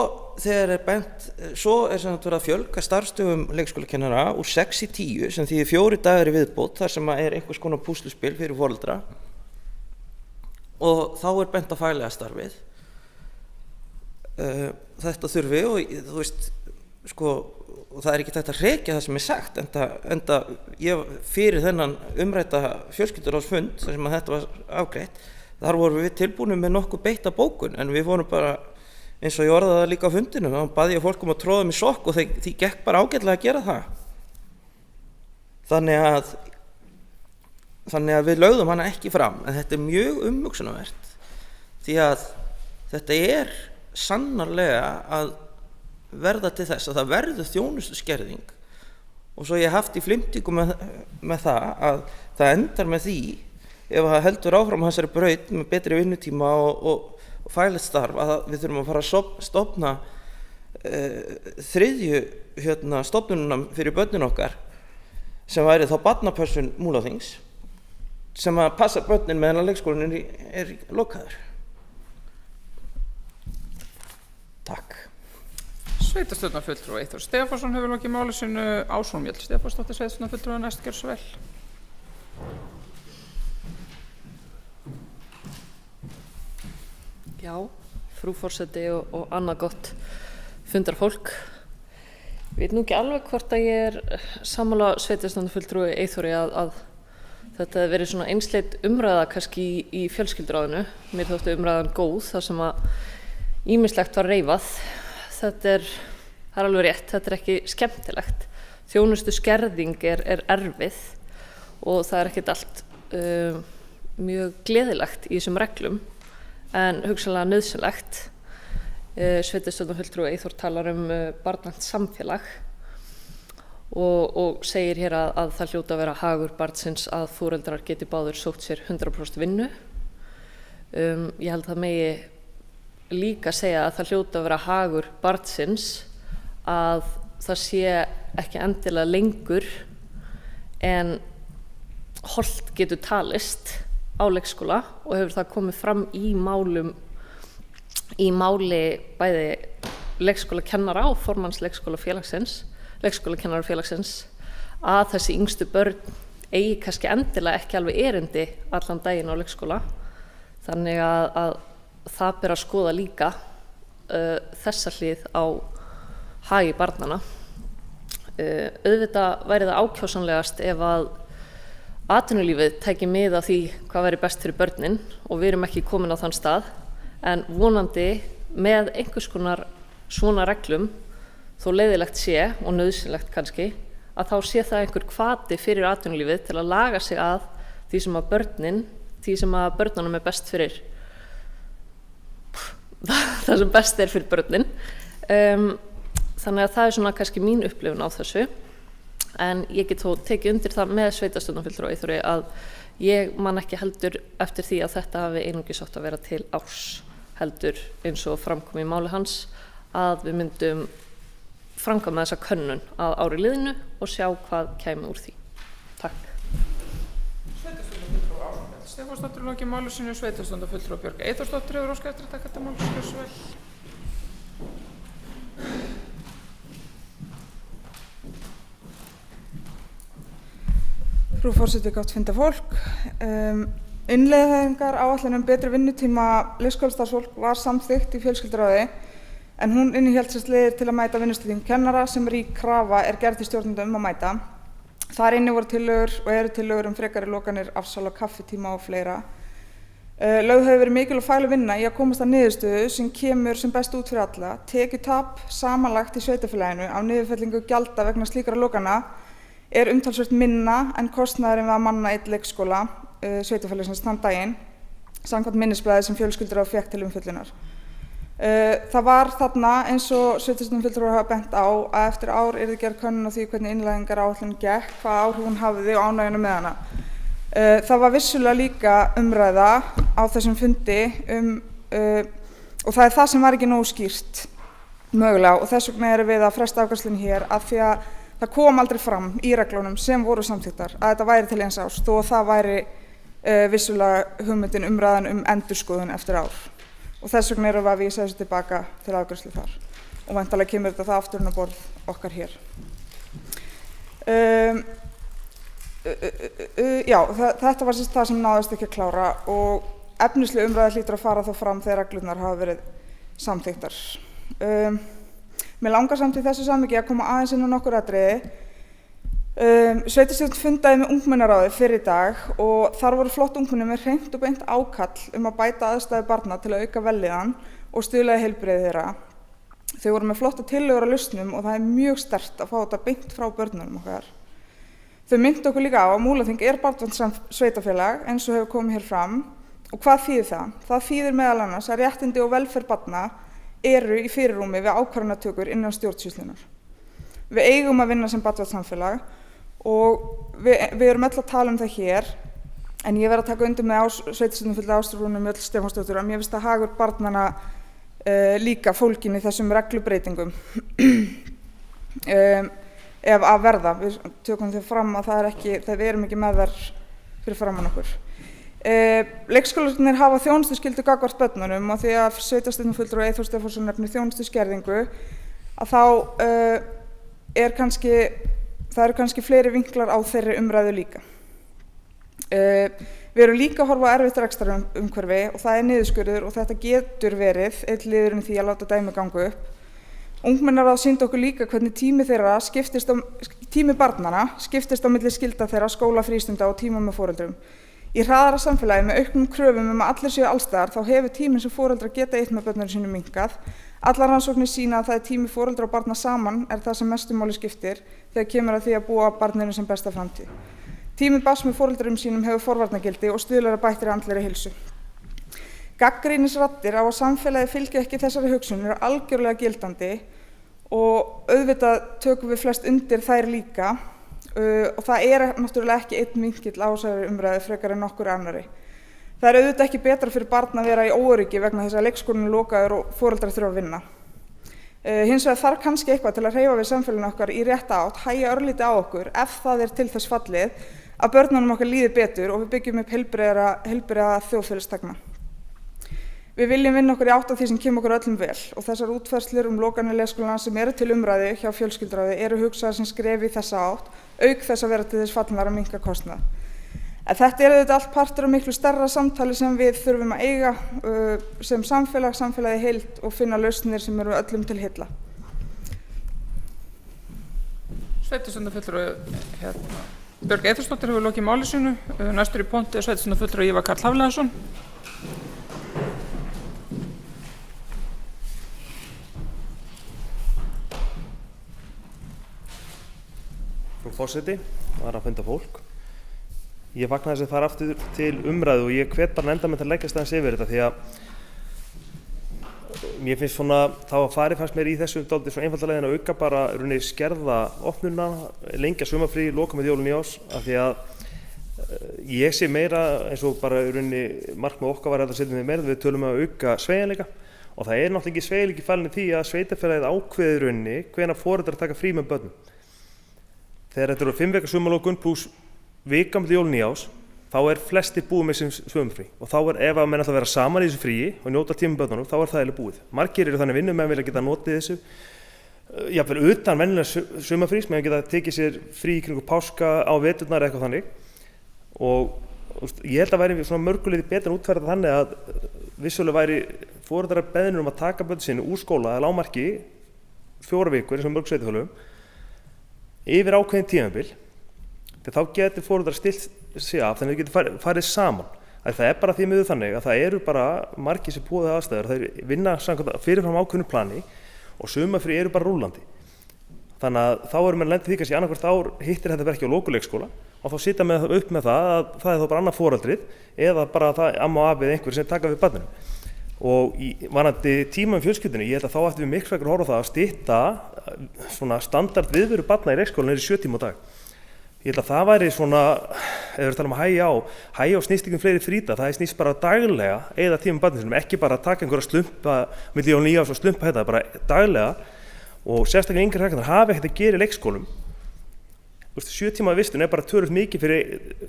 Speaker 4: er sem verið að fjölga starfstöfum leikskólakennara úr 6 í 10 sem þýðir 4 dagar í viðbót þar sem er einhvers konar púsluspil fyrir foreldra. Og þá er bent á faglega starfið. Þetta þurfi og þú veist, sko, og það er ekki hægt að hrekja það sem sagt, enda ég fyrir þennan umrædda fjölskylduráðsfund þar sem að þetta var afgreitt, þar vorum við tilbúnir með nokkuð beitta bókun, en við vorum bara, eins og ég orðaði það líka á fundinu, þá baði ég fólk að tróða mig sokk og því gekk bara ágætlega að gera það. Þannig að við lögðum hana ekki fram, en þetta er mjög umhugsunarvert því að þetta er sannarlega að verða til þess að það verður þjónustuskerðing og svo ég haft í flimtingu með það að það endar með því ef það heldur áfram þessari braut með betri vinnutíma og faglegt starf að við þurfum að fara að stofna þriðju stofnununa fyrir börnin okkar sem væri þá barnapössun Múlaþings sem að passa börnin meðan að leikskólinn er lokaður. Takk.
Speaker 2: Sveitarstjórnarfulltrúi Eyþór Stefánsson hefur lokið máli sínu. Ásrún Mjöll Stefánsdóttir, sveitarstjórnarfulltrúi næst, gjörðu svo vel.
Speaker 8: Já, frú forseti og annað gott fundarfólk. Ég veit nú ekki alveg hvort að ég er sammála sveitarstjórnarfulltrúi Eyþóri að þetta hefði verið svona einsleit umræða kannski í fjölskylduráðinu. Mér þótti umræðan góð þar sem að ýmislegt var reifað. Það er alveg rétt, þetta er ekki skemmtilegt. Þjónustu skerðing er erfið og það er ekkert allt mjög gleðilegt í þessum reglum en hugsanlega nauðsynlegt. Sveitarstjórnarfulltrúi Eyþór talar barnvænt samfélag og segir hér að það hljóta að vera hagur barnsins að foreldrar geti báðir sótt sér 100% vinnu. Ég held að það megi líka segja að það hljóta að vera hagur barnsins að það sé ekki endilega lengur en hollt getur talist á leikskóla og hefur það komið fram í máli bæði leikskólakennara og formanns leikskólakennarafélagsins að þessi yngstu börn eigi kannski endilega ekki alveg erindi allan daginn á leikskóla. Þannig að það ber að skoða líka þessa hlið á hagi barnanna. Auðvitað væri það ákjósanlegast ef að atvinnulífið tæki mið af því hvað væri best fyrir börnin og við erum ekki komin á þann stað, en vonandi með einhvers konar svona reglum, þó leiðilegt sé og nauðsynlegt kannski, að þá sé það einhver hvati fyrir atvinnulífið til að laga sig að því sem að börnunum er best fyrir, það sem best er fyrir börnin. Þannig að það er svona kannski mín upplifun á þessu, en ég get þó tekið undir það með sveitarstjórnarfulltrúa Eyþóri að ég man ekki heldur eftir því að þetta hafi einungis átt að vera til árs, heldur eins og framkom í máli hans að við myndum framkvæma þessa könnun að ári liðinu og sjá hvað kæmi úr því. Takk.
Speaker 2: Sveitarstjórnarfulltrúi Ásrún Mjöll Stefánsdóttir lokið máli sínu. Sveitarstjórnarfulltrúi Björg Eyþórsdóttir hefur óskað eftir að taka þetta mál, gjörðu svo vel.
Speaker 9: Frú forseti, gott fundarfólk. Innleiðingar áætlun betri vinnutíma leikskólastarfsfólk var samþykkt í fjölskylduráði en hún innihélt sér leiðir til að mæta vinnustyttingum kennara sem rík krafa er gerð til stjórnenda að mæta. Þar inni voru tillögur og eru tillögur frekari lokanir, afsal og kaffitíma og fleira. Lögð hefur verið mikil og fagleg vinna í að komast að niðurstöðu sem kemur sem best út fyrir alla. Tekjutap samanlagt í sveitarfélaginu af niðurfellingu gjalda vegna slíkra lokana umtalsvert minna en kostnaðurinn við að manna einn leikskóla sveitarfélagsins þann daginn, samkvæmt minnisblaði sem fjölskylduráð fékk til umfjöllunar. Það var þarna, eins og sveitarstjórnarfulltrúar hafa bent á, að eftir ár yrði gerð könnun á því hvernig innleiðingaráætlunin gekk, hvaða áhrif hún hafði og ánægjuna með hana. Það var vissulega líka umræða á þessum fundi og það það sem var ekki nógu skýrt mögulega, og þess vegna erum við að fresta afgreiðslunni hér af því að það kom aldrei fram í reglunum sem voru samþykktar að þetta væri til 1 árs, þó að það væri vissulega hugmyndin umræðan endurskoðun eftir ár. Og þess vegna erum við að vísa þessu tilbaka til afgreiðslu þar og væntanlega kemur þetta það aftur inn á borð okkar hér. Já, þetta var það sem náðist ekki að klára og efnisleg umræða hlýtur að fara þá fram þegar reglurnar hafa verið samþykktar. Mér langar samt í þessu samhengi að koma aðeins inn á nokkur atriði. Sveitarstjórn fundaði með ungmennaráði fyrr í dag og þar voru flott ungmenni með hreint og beint ákall að bæta aðstæður barna til að auka vellíðan og stuðla að heilbrigði þeirra. Þau voru með flotta tillögur að lausnum og það mjög sterkt að fá þetta beint frá börnunum okkar. Þau minntu okkur líka á að Múlaþing barnvænt sveitarfélag eins og hefur komið hér fram. Og hvað þýðir það? Það þýðir meðal annars að réttindi og velferð barna eru í fyrirrúmi við ákvarðanatökur innan stjórnsýslunnar. Við eigum að vinna sem barnvænt samfélag og við erum öll að tala það hér, en ég verð að taka undir með sveitarstjórnarfulltrúa Ástu Mjöll Stefánsdóttur að mér finnst að hagur barnanna líka fólginn í þessum reglubreitingum ef að verða. Við tökum því fram að við erum ekki með þær fyrir framan okkur. Leikskólarnir hafa þjónustuskyldu gagnvart börnunum og því að sveitarstjórnarfulltrúi Eyþór Stefánsson nefnir þjónustuskerðingu að þá það eru kannski fleiri vinklar á þeirri umræðu líka. Við erum líka að horfa á erfitt rekstrarumhverfi og það niðurskurður og þetta getur verið einn liðurinn í því að láta dæmi ganga upp. Ungmennaráð sýndi okkur líka hvernig tími barnanna skiptist á milli skylda þeirra, skóla, frístunda og tíma með foreldrum. Í hraðara samfélagi með auknum kröfum að allir séu allstaðar þá hefur tíminn sem foreldrar geta eytt með börnunum sínum minnkað. Allar rannsóknir sýna að það tími foreldra og barna saman það sem mestu máli skiptir þegar kemur að því að búa barninu sem besta framtíð. Tími barns með foreldrum sínum hefur forvarnagildi og stuðlar að bættri andlegri heilsu. Gagnrýnisraddir á að samfélagið fylgi ekki þessari hugsun eru algjörlega gildandi og auðvitað tökum við flest undir þær líka og það náttúrulega ekki einn vinkill á þessari umræðu frekar en nokkur annarri. Það auðvitað ekki betra fyrir barn að vera í óöryggi vegna þess að leikskólinn er lokaður og foreldrar þurfa að vinna. Hins vegar þarf kannski eitthvað til að hreyfa við samfélaginu okkar í rétta átt, hægja örlítið á okkur ef það til þess fallið að börnunum okkar líði betur og við byggjum upp heilbrigða þjóðfélagsþegna. Við viljum vinna okkur í átt að því sem kemur okkur öllum vel og þessar útfærslur lokanir leikskólana sem eru til umræðu hjá fjölskylduráði eru hugsaðar sem skref í þessa átt, auk þess að vera til þess fallnar að minnka kostnað. En þetta auðvitað allt partur af miklu stærra samtali sem við þurfum að eiga sem samfélagi heild og finna lausnir sem eru öllum til heilla.
Speaker 2: Sveitarstjórnarfulltrúi Björg Eyþórsdóttir hefur lokið máli sínu. Næstur í ponti sveitarstjórnarfulltrúi Ívar Karl Hafliðason.
Speaker 7: Frú forseti, það að funda fólk. Ég fagna þess að fara aftur til umræðu og ég hvet bara nefndarmenn til að leggja aðeins yfir þetta því að mér finnst þá að fannst mér í þessu dálítið svona einfalda leiðin að auka bara skerða opnuna, lengja sumarfrí, loka með jól og nýárs af því að ég sé meira eins og bara markmið okkar var að setja meira við tölum að auka sveigjanleika og það náttúrulega ekki sveigjanleiki falinn í því að sveitarfélagið ákveður hvenær foreldrar taka frí með börnum. Þegar þetta eru 5 vika sumarlokun pluss vika með jól og nýárs, þá flestir búið með sem sumarfrí og þá ef að menn ætla að vera saman í þessu fríi og njóta tíma með börnunum, þá það eiginlega búið. Margir eru þannig vinnumenn vilja geta notið þessu, jafnvel utan venjulega sumarfrís, meðan geta tekið sér frí í kringum páska á veturnar eða eitthvað þannig. Og ég held að væri svona mörguleiti betur en útfærða þannig að vissulega væri foreldrar beðnir að taka börn sinni úr skóla að lágmarki 4 vikur eins og mörg sveitarfélögum yfir ákveðin tímabil. Þá getur foreldrar stillt sig af þannig að þau getur farið saman. Það bara því miður þannig að það eru bara margir sem búið aðstæður, þeir vinna samkvæmt fyrirfram ákveðnu plani og sumarfrí eru bara rúllandi. Þannig að þá eru menn lendið því kannski annarkvort ár hittir þetta verki á lokuleikskóla og þá sitja upp með það að það er þá bara annað foreldrið eða bara það amma og afið einhver sem taka við barninu. Og varðandi tíma fjölskyldunni, ég held að þá ættum við miklu frekar að horfa á það að stytta svona standard viðveru barna í leikskólanum í 7 tíma á dag. Ég held að það væri svona, ef við talum að hægja á snýst ekki fleiri fríta, það snýst bara daglega eða tíma barninu sinum, ekki bara að taka einhverja slumpa milli jól 9 árs og slumpa þetta, bara daglega og sérstaklega yngri krakkarnir hafa ekkert að gera í leikskólum. 7 tíma vistun bara töluvert mikið fyrir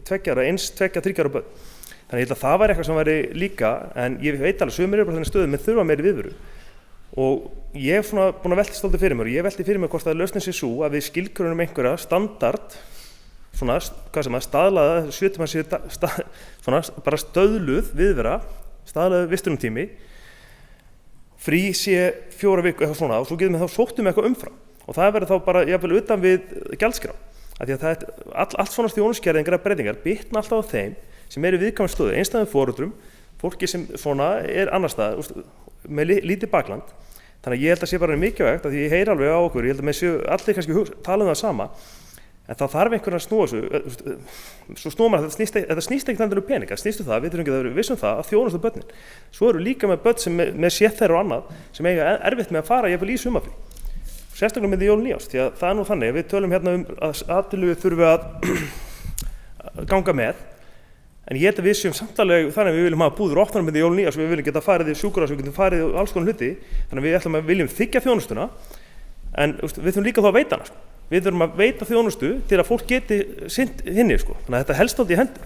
Speaker 7: 2 ára, 1, 2, 3 ára börn. Þannig ég held að það væri eitthvað sem væri líka, en ég veit alveg sumir eru bara þennan stöðu, menn þurfa meiri viðveru. Og ég hef svona búin að velta stoltið fyrir mér og ég velti fyrir mér hvort að lausnin sé sú að við skilgreinum einhverja standard, svona, hvað sem staðlaða, 7 tíma sé svona bara stöðluð viðvera, staðlaðu vistunumtími, frí sé 4 vikur eitthvað svona og svo getum við þá sóttum eitthvað umfram. Og það verður þá bara jafnvel utan við gjaldskrá. Því að það allt svona þjónuskerðingar breytingar bitna alltaf á þeim sem eru viðkvæmum stöðu, einstæðum foreldrum, fólki sem svona annars staðar með lítið bakland. Þannig að ég held að sé bara mikilvægt að því ég heyri alveg á okkur, ég held að með séu allir kannski tala það sama, en það þarf einhvern að snúa þessu, svo snúa maður að þetta snýst ekki þannig pening, það snýstu það, við þurfum ekki að vera vissum það að þjónusta börnin. Svo eru líka með börn sem með séþæra og annað sem eiga erfitt með að fara jafnvel í sumarfrí. Sérstaklega með jól 9 árs, því að það nú þannig að við tölum hérna að atvinnulífið þurfi að ganga með, en ég held að við séum samtalið þannig að við viljum hafa búður opnar með jól 9 árs, við viljum geta farið í sjúkrahús, við getum farið í alls konar hluti, þannig að við viljum þiggja þjónustuna, en við þurfum líka þá að veita hana. Við þurfum að veita þjónustu til að fólk geti sinnt hinni, þannig að þetta helst í hendur.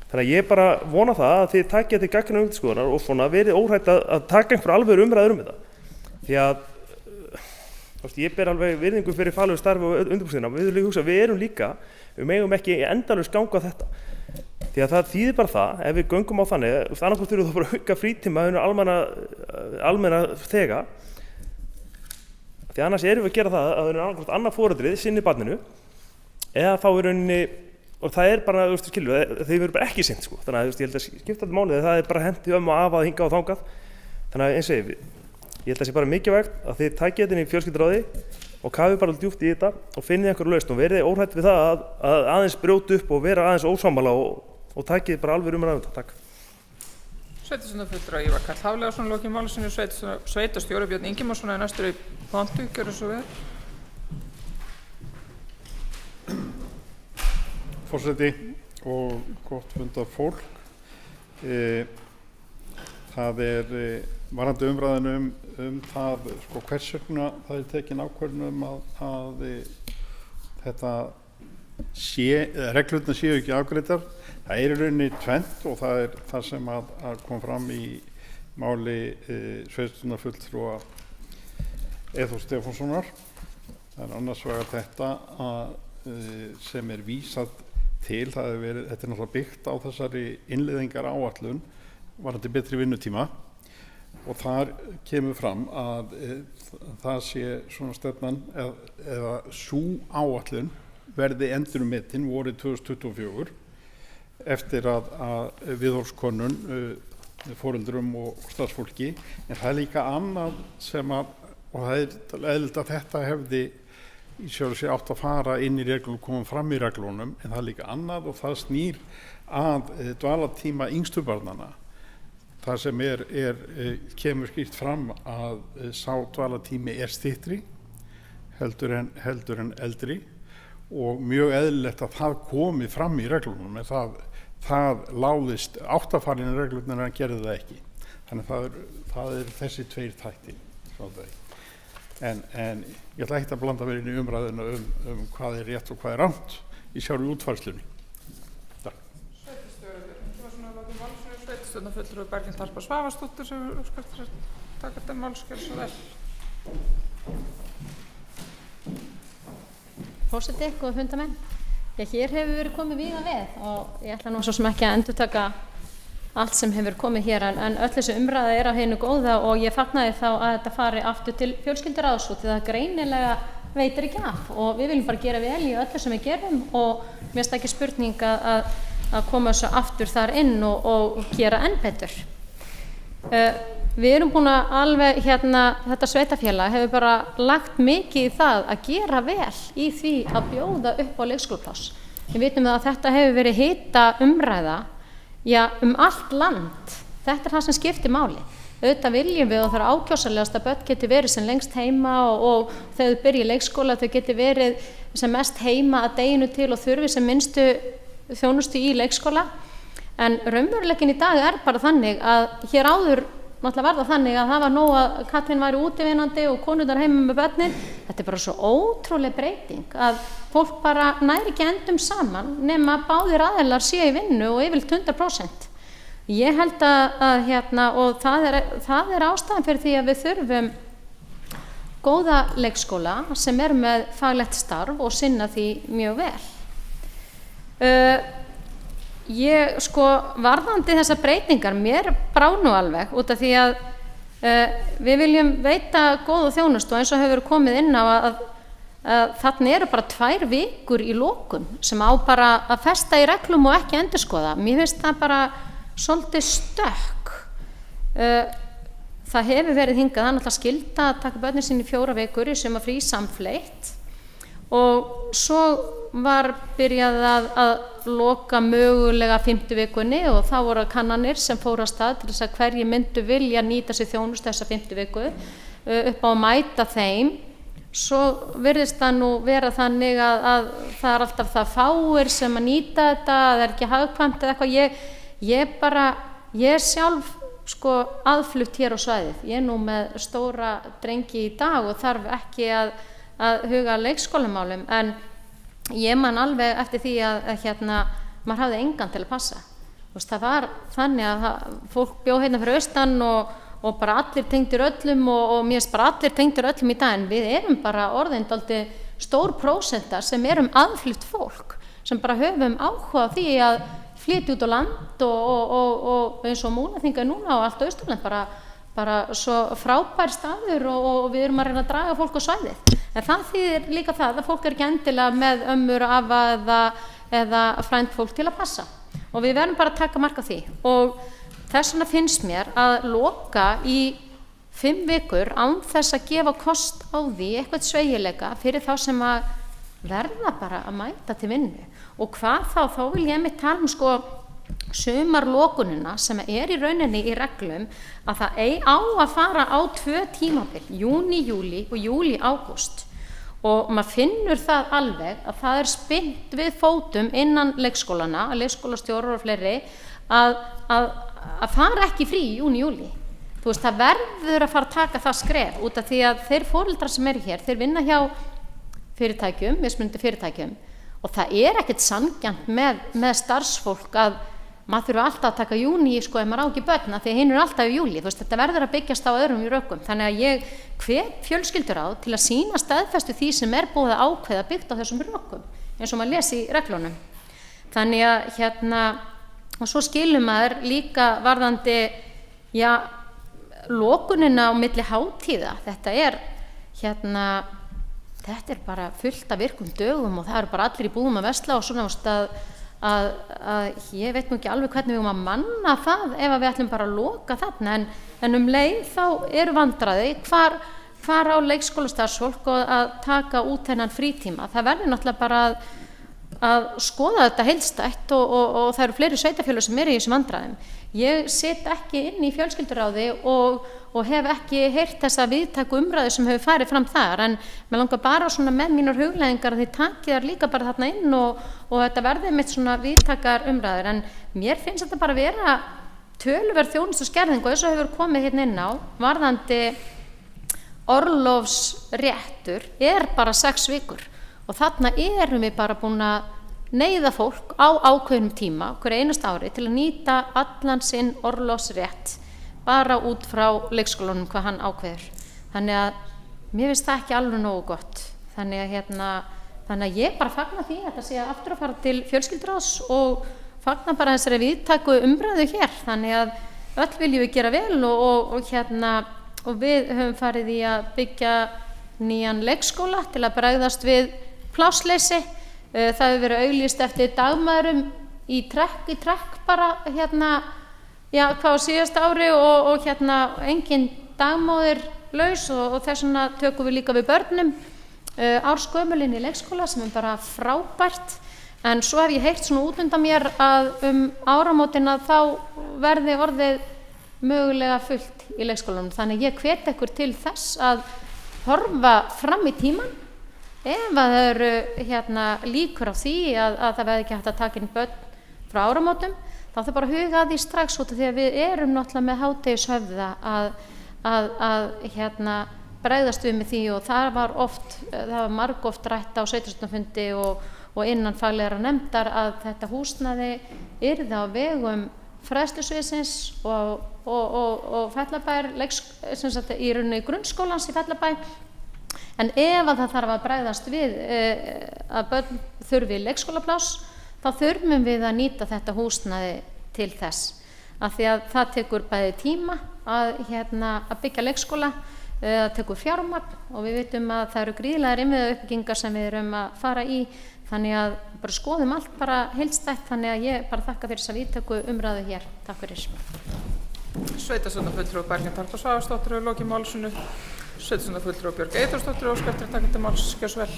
Speaker 7: Þannig að ég bara vona það að þið takið til gagnrýninnar skoðunar og svona verið óhrætt að taka einhver alvöru umræður þetta. Því að ég ber alveg virðingu fyrir faglegu starfi og undirbúningstíðina, við megum ekki endalaust ganga á þetta. Því að það þýðir bara það, ef við göngum á þannig, annarkvort þurfum þá bara að auka frítíma almenna þega, því annars erum við að gera það að annarkvort annað foreldrið sinni barninu, eða þá í rauninni, og það bara, þeir verður bara ekki sinnt, þannig að ég held að skipta þetta málið, það bara hendi og afa að hinga og þangað, þannig að eins og ég held að það sé bara mikilvægt að þið takið þetta inn í fjölskylduráði og kafið bara djúpt í þetta og finnið einhverju lausn og verið óhrætt við það að aðeins brjóta upp og vera aðeins ósammála og takið bara alveg þetta. Takk.
Speaker 2: Sveitarstjórnarfulltrúi Ívar Karl Hafliðason lokið máli sínu, sveitarstjóri Björn Ingimarsson er næstur í pontu, gjörðu svo vel.
Speaker 6: Forseti og gott fundafólk. Það varðandi umræðinu það hvers vegna það tekin ákvörðun að þetta reglurnar séu ekki afgreiddar. Það í rauninni tvennt og það það sem að kom fram í máli sveitarstjórnarfulltrúa Eyþórs Stefánssonar. Það annars vegar þetta sem vísað til, þetta náttúrulega byggt á þessari innleiðingar áætlun varðandi betri vinnutíma og þar kemur fram að það sé svona stefnan eða sú áætlun verði endurmetin vorið 2024 eftir að viðhorfskönnun foreldrum og starfsfólki, en það líka annað sem og það eðlilegt að þetta hefði í sjálfu sér átt að fara inn í reglunum og koma fram í reglunum, en það líka annað og það snýr að dvalartíma yngstu barnanna. Það sem kemur skýrt fram að sá dvalartími styttri heldur en eldri og mjög eðlilegt að það komi fram í reglunum, en það láðist áttafarin í reglunum en hann gerði það ekki. Þannig það þessi tveir þættir. En ég ætla ekki að blanda mér inn í umræðinu hvað rétt og hvað rangt í sjálfri útfærslunni.
Speaker 2: Sveitarstjórnarfulltrúi Berglind Harpa Svavarsdóttir sem skal taka þetta málskjal svo vel.
Speaker 1: Forseti, góða fundamenn. Hér hefur verið komið víða við og ég ætla nú svo sem ekki að endurtaka allt sem hefur komið hér, en öll þessi umræða á hinu góða og ég fagnaði þá að þetta fari aftur til fjölskylduráðs og því það greinilega veitir ekki af og við viljum bara gera vel í öllu sem við gerum og mér finnst ekki spurning að koma þessu aftur þar inn og gera enn betur. Við erum búin að alveg þetta sveitafélag hefur bara lagt mikið í það að gera vel í því að bjóða upp á leikskólapláss. Við vitum að þetta hefur verið hita umræða allt land. Þetta það sem skiptir máli. Auðvitað viljum við og það ákjósanlegast að börn geti verið sem lengst heima og þegar þau byrja í leikskóla þau geti verið sem mest heima að deginu til og þurfi sem minnstu þjónustu í leikskóla. En raunveruleikin í dag bara þannig að hér áður náttúrulega var það þannig að það var nóg að Katrín væri útivinnandi og konurnar heima með börnin. Þetta bara svo ótrúleg breyting að fólk bara næri ekki endum saman nema báðir aðilar séu í vinnu og yfirleitt 100%. Ég held og það er ástæðan fyrir því að við þurfum góða leikskóla sem með faglegt starf og sinna því mjög vel. Varðandi þessar breytingar, mér brá nú alveg út af því að við viljum veita góða þjónustu og eins og hefur komið inn á að þarna eru bara 2 vikur í lokun sem á bara að festa í reglum og ekki endurskoða. Mér finnst það bara svolítið stökk. Það hefur verið hingað, það er náttúrulega skylda að taka börnin sín í 4 vikur í sumarfrí samfleytt og svo var byrjað að loka mögulega 5. vikunni og þá voru kannanir sem fóru af stað til þess að hverjir myndu vilja nýta sér þjónustu þessa 5. viku upp á að mæta þeim. Svo virðist það nú vera þannig að það er alltaf það fáir sem að nýta þetta, það er ekki hagkvæmt eða eitthvað. Ég er sjálf aðflutt hér á svæðið. Ég er nú með stóra drengi í dag og þarf ekki að huga að leikskólamálum, en ég man alveg eftir því að maður hafði engan til að passa. Það var þannig að fólk bjó hérna fyrir austan og bara allir tengdir öllum og mér finnst bara allir tengdir öllum í dag, en við erum bara orðin dálítið stór prósentar sem erum aðflutt fólk sem bara höfum áhuga á því að flytja út á land og eins og Múlaþinga núna og allt Austurland bara svo frábær staður og við erum að reyna að draga fólk á svæðið. En það þýðir líka það að fólk er ekki endilega með ömmur, afa eða frændfólk til að passa og við verðum bara að taka mark á því og þess vegna finnst mér að loka í 5 vikur án þess að gefa kost á því eitthvað sveigjanleika fyrir þá sem að verða bara að mæta til vinnu. Og hvað þá vil ég einmitt tala sumarlokunina sem í rauninni í reglum að það á að fara á 2 tímabil, júní, júlí og júlí, ágúst. Og maður finnur það alveg að það er spyrnt við fótum innan leikskólana, leikskólastjórar og fleiri, að fara ekki frí í júní, júlí. Þú veist, það verður að fara að taka það skref út af því að þeir foreldrar sem eru hér, þeir vinna hjá fyrirtækjum, mismunandi fyrirtækjum og það er ekkert sanngjarnt með starfsfólk að maður þurfa alltaf að taka júní ef maður á ekki börn því að hinn alltaf í júlí. Þú veist, þetta verður að byggjast á öðrum rökum. Þannig að ég hvet fjölskyldur á til að sýna staðfestu því sem er búið að ákveða byggt á þessum rökum eins og maður lesi í reglunum. Þannig að og svo skilur maður líka varðandi lokunina á milli hátíða. Þetta er bara fullt af virkum dögum og það eru bara allir í búðum að versla og svona að ég veit nú ekki alveg hvernig við að manna það ef við ætlum bara að loka þarna en leið þá eru vandræði hvar á leikskólastarfsfólk og að taka út þennan frítíma. Það verður náttúrulega bara að skoða þetta heildstætt og það eru fleiri sveitarfélög sem eru í þessum vandræðum. Ég sit ekki inn í fjölskylduráði og hef ekki heyrt þessa viðtæku umræðu sem hefur farið fram þar en mér langar bara svona með mínar hugleiðingar að þið takið þar líka bara þarna inn og þetta verði mitt svona viðtækar umræður en mér finnst þetta bara vera töluverð þjónustuskerðing og eins og hefur komið hérna inn á varðandi orlofsréttur bara 6 vikur og þarna erum við bara búin að neyða fólk á ákveðnum tíma hverju einast ári til að nýta allan sinn orlofsrétt bara út frá leikskólanum hvað hann ákveður. Þannig að mér finnst það ekki alveg nógu gott. Þannig að ég bara fagna því að þetta sé aftur að fara til fjölskylduráðs og fagna bara þessari viðtæku umræðu hér. Þannig að öll viljum við gera vel og við höfum farið í að byggja nýjan leikskóla til að bregðast við plássleysi. Það hefur verið auglýst eftir dagmæðrum í trekk bara já, hvað á síðasta ári og engin dagmóðir laus og þess vegna tökum við líka við börnum ársgömul inn í leikskóla sem er bara frábært. En svo hef ég heyrt svona út undan mér að áramótin að þá verði orðið mögulega fullt í leikskólanum. Þannig ég hvet ykkur til þess að horfa fram í tíman ef að það eru líkur á því að það verði ekki hægt að taka inn börn frá áramótum, þá þarf bara að huga að því strax út af því að við erum náttúrulega með hádegishöfða að bregðast við með því og það var margoft rætt á sveitarstjórnarfundi og innan faglegra nefndar að þetta húsnæði yrði á vegum fræðslusviðsins og Fellabær í rauninni grunnskólans í Fellabæ. En ef að það þarf að bregðast við að börn þurfi leikskólapláss, þá þurfum við að nýta þetta húsnæði til þess. Af því að það tekur bæði tíma að byggja leikskóla, það tekur fjármagn og við vitum að það eru gríðlegar innviðauppbyggingar sem við erum að fara í. Þannig að bara skoðum allt bara heildstætt, þannig að ég bara þakka fyrir þessa víðtæku umræðu hér. Takk fyrir.
Speaker 2: Sveitarstjórnarfulltrúi Berglind Harpa Svavarsdóttir hefur lokið máli sínu. Sveitarstjórnarfulltrúi Björg Eyþórsdóttir óskar eftir að taka til máls. Gjörðu svo vel.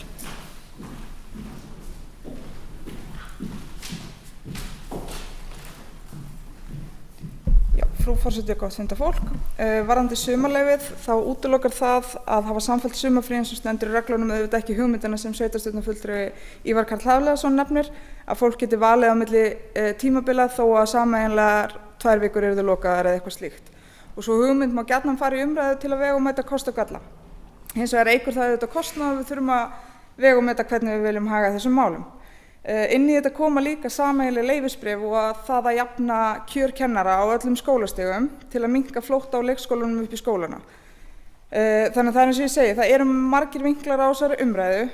Speaker 9: Frú forseti, gott fundafólk. Varðandi sumarleyfið þá útilokar það að hafa samfellt sumarfrí eins og stendur í reglunum auðvitað ekki hugmyndina sem sveitarstjórnarfulltrúi Ívar Karl Hafliðason nefnir, að fólk geti valið á milli tímabila þó að sameiginlegar 2 vikur yrðu lokaðar eða eitthvað slíkt. Og svo hugmynd má gjarnan fara í umræðu til að vega og meta kost og galla. Hins vegar eykur það auðvitað kostnað og við þurfum að vega og meta hvernig við viljum haga þessum málum. Inn í þetta koma líka sameiginleg leyfisbréf og að það að jafna kjör kennara á öllum skólastigum til að minnka flótta á leikskólanum upp í skólana. Þannig að það eins og ég segi, það eru margir vinklar á þessari umræðu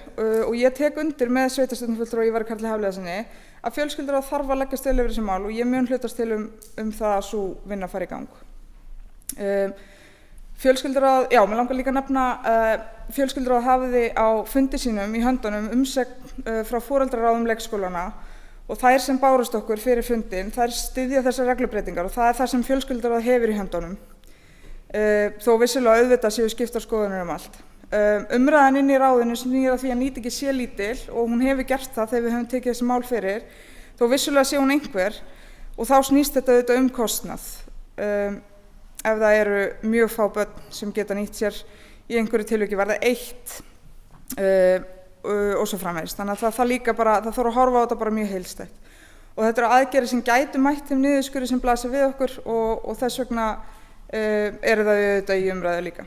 Speaker 9: og ég tek undir með sveitarstjórnarfulltrúa Ívari Karli Hafliðasyni að fjölskyldur þarf að leggja stöðlega yfir þessi mál og ég mun hlutast til það að sú vinna fari í gang. Mér langar líka að nefna fjölskylduráð hafiði á fundi sínum í höndunum umsögn frá foreldraráðum leikskólana og þær sem bárust okkur fyrir fundin, þær styðja þessar reglubreytingar og það er það sem fjölskylduráð hefur í höndunum. Þó vissulega auðvitað séu skiptar skoðanir allt. Umræðan inn í ráðinu snýr að því að nýtingin sé lítil og hún hefur gert það þegar við höfum tekið þessi mál fyrir, þó vissulega sé hún einhver og þá snýst þetta auðvitað kostnað. Ef það eru mjög fá börn sem geta nýtt sér í einhverju tilviki verða 1 og svo framvegis. Þannig að það líka bara, það þarf að horfa á þetta bara mjög heildstætt. Og þetta eru aðgerðir sem gætu mætt þeim niðurskurði sem blasir við okkur og þess vegna eru það auðvitað í umræðu líka.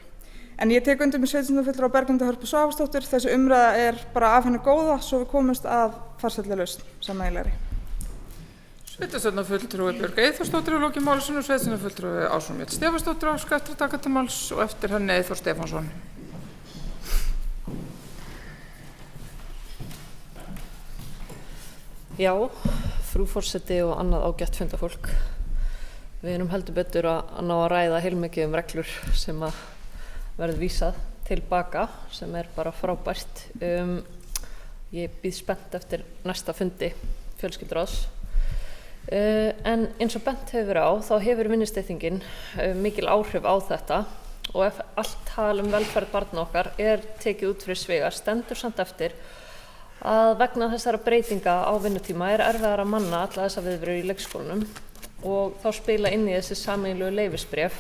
Speaker 9: En ég tek undir með sveitarstjórnarfulltrúa Berglindi Harpu Svavarsdóttur, þessi umræða bara af henni góða svo við komumst að farsælli lausn sameiginlegri.
Speaker 2: Sveitarstjórnarfulltrúi Björg Eyþórsdóttir hefur lokið máli sínu og sveitarstjórnarfulltrúi Ásrún Mjöll Stefánsdóttir óskar eftir að taka til máls og eftir henni Eyþór Stefánsson.
Speaker 8: Já, frú forseti og annað ágætt fundafólk. Við erum heldur betur að ná að ræða heilmikið reglur sem að verður vísað tilbaka sem er bara frábært. Ég bíð spennt eftir næsta fundi fjölskylduráðs. En eins og bent hefur verið á, þá hefur vinnustyttingin mikil áhrif á þetta og ef allt tal velferð barna okkar er tekið út fyrir sviga, stendur samt eftir að vegna þessara breytinga á vinnutíma er erfiðara að manna alla þessa viðverur í leikskólanum og þá spila inn í þessi sameiginlegu leyfisbréf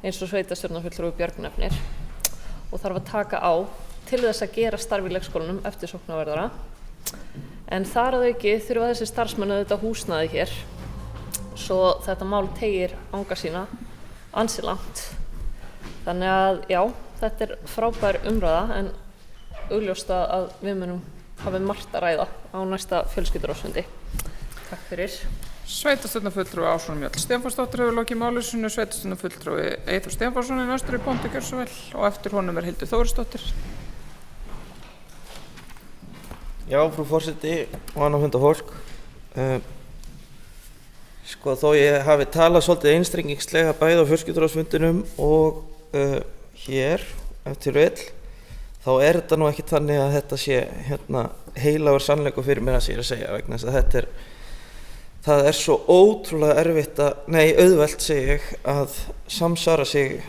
Speaker 8: eins og sveitarstjórnarfulltrúi Björg nefnir og þarf að taka á til þess að gera starf í leikskólanum eftirsóknarverðara. En þar að auki þurfa þessi starfsmenn auðvitað húsnæði hér svo þetta mál teygir anga sína ansi langt. Þannig að já, þetta er frábær umræða en augljóst að við munum hafa margt að ræða á næsta fjölskylduráðsfundi. Takk fyrir.
Speaker 2: Sveitarstjórnarfulltrúi Ásrún Mjöll Stefánsdóttir hefur lokið máli sínu, sveitarstjórnarfulltrúi Eyþór Stefánsson er næstur í pontu, gjörðu svo vel og eftir honum er Hildur Þórisdóttir.
Speaker 4: Já, frú forseti og annað fundafólk. Þó ég hafi talað svolítið einstrengingslega bæði á fjölskylduráðsfundinum og hér eftir vill, þá er þetta nú ekki þannig að þetta sé heilagur sannleikur fyrir mér að sér að segja vegna þess að það svo ótrúlega erfitt auðvelt segi ég, að samsvara sig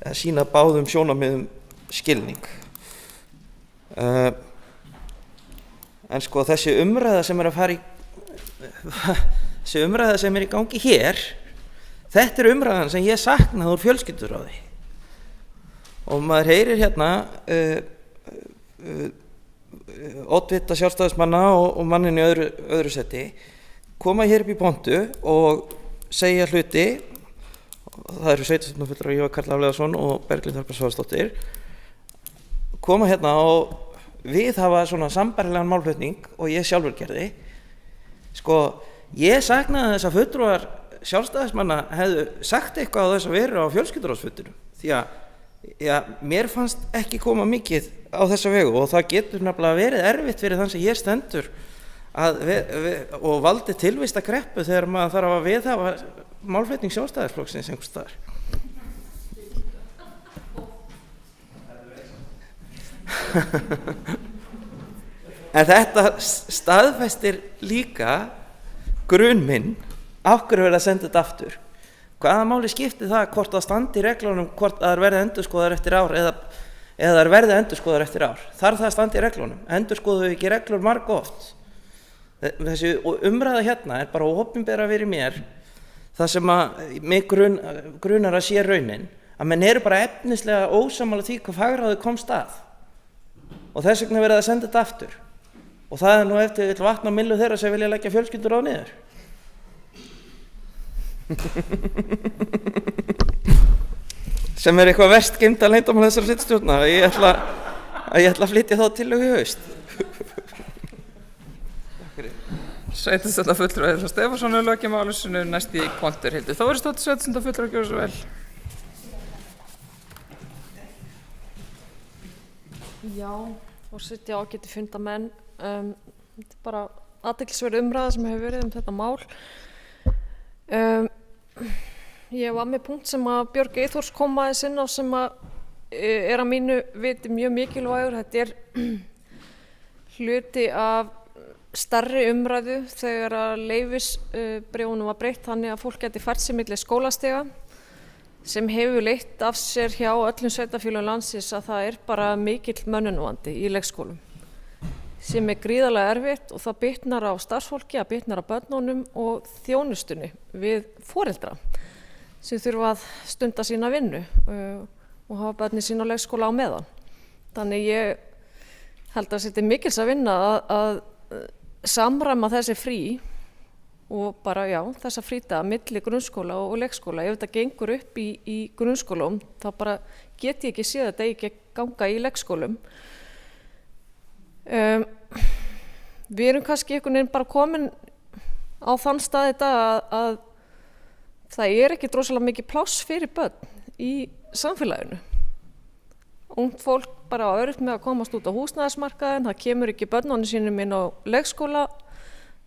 Speaker 4: eða sýna báðum sjónarmiðum skilning. En sko þessi umræða sem að fara þessi umræða sem í gangi hér, þetta umræðan sem ég saknaði úr fjölskylduráði. Og maður heyrir hérna oddvita sjálfstæðismanna og mannin í öðru seti koma hér upp í pontu og segja hluti. Það eru sveitarstjórnarfulltrúar Ívar Karl Hafliðason og Berglind Harpa Svavarsdóttir koma hérna og viðhafa svona sambærilegan málflutning og ég sjálfur gerði. Sko, ég saknaði þess að fulltrúar sjálfstæðismanna hefðu sagt eitthvað á þess að veru á fjölskylduráðsfundinum, því að mér fannst ekki koma mikið á þessa vegu og það getur nefnilega verið erfitt fyrir þann sem hér stendur og valdi tilvist að kreppu þegar maður þarf að viðhafa málflutning sjálfstæðisflokksins einhvers staðar. En þetta staðfestir líka grun minn af hverju verið að senda þetta aftur. Hvaða máli skiptir það hvort það standi í reglunum hvort það verði endurskoðar eftir ár eða það verði endurskoðar eftir ár. Þarf það að standi í reglunum. Endurskoðum við ekki reglur margoft. Þessi umræða hérna bara opinbera fyrir mér það sem að mig grunar að sé raunin, að menn eru bara efnislega ósammála því hvað fagráðið komst að. Og þess vegna verið að senda þetta aftur. Og það nú eftir vatn á millu þeirra sem vilja leggja fjölskyldur á niður. Sem eitthvað verst geymda leyndarmál þessara sveitarstjórna. Ég ætla að flytja þá tillögu í haust.
Speaker 2: Sveitarstjórnarfulltrúi Eyþór Stefánsson lokið máli sínu, næst í pontur Hildur Þórisdóttir sveitarstjórnarfulltrúi, gjörðu svo vel.
Speaker 8: Já, forseti ágæti fundamenn. Þetta bara athyglisverð umræða sem hefur verið þetta mál. Ég var með punkt sem að Björg Eyþórs kom aðeins inn á sem að að mínu viti mjög mikilvægur. Þetta hluti af stærri umræðu þegar að leyfisbréfunum var breytt þannig að fólk geti fært sig milli skólastiga, sem hefur leitt af sér hjá öllum sveitarfélögum landsins að það bara mikill mönnunarvandi í leikskólum sem gríðarlega erfitt og það bitnar á starfsfólki, það bitnar á börnunum og þjónustunni við foreldra sem þurfa að stunda sína vinnu og hafa börnin sín á leikskóla á meðan. Þannig ég held að þetta mikils að vinna að samræma þessi frí og bara þessa frídaga milli grunnskóla og leikskóla. Ef þetta gengur upp í grunnskólum þá bara get ég ekki séð að þetta ekki ganga í leikskólum. Við erum kannski einhvern veginn bara komin á þann stað þetta að það ekki rosalega mikið pláss fyrir börn í samfélaginu. Ungt fólk bara á öruggt með að komast út á húsnæðismarkaðinn, það kemur ekki börnunum sínum inn á leikskóla.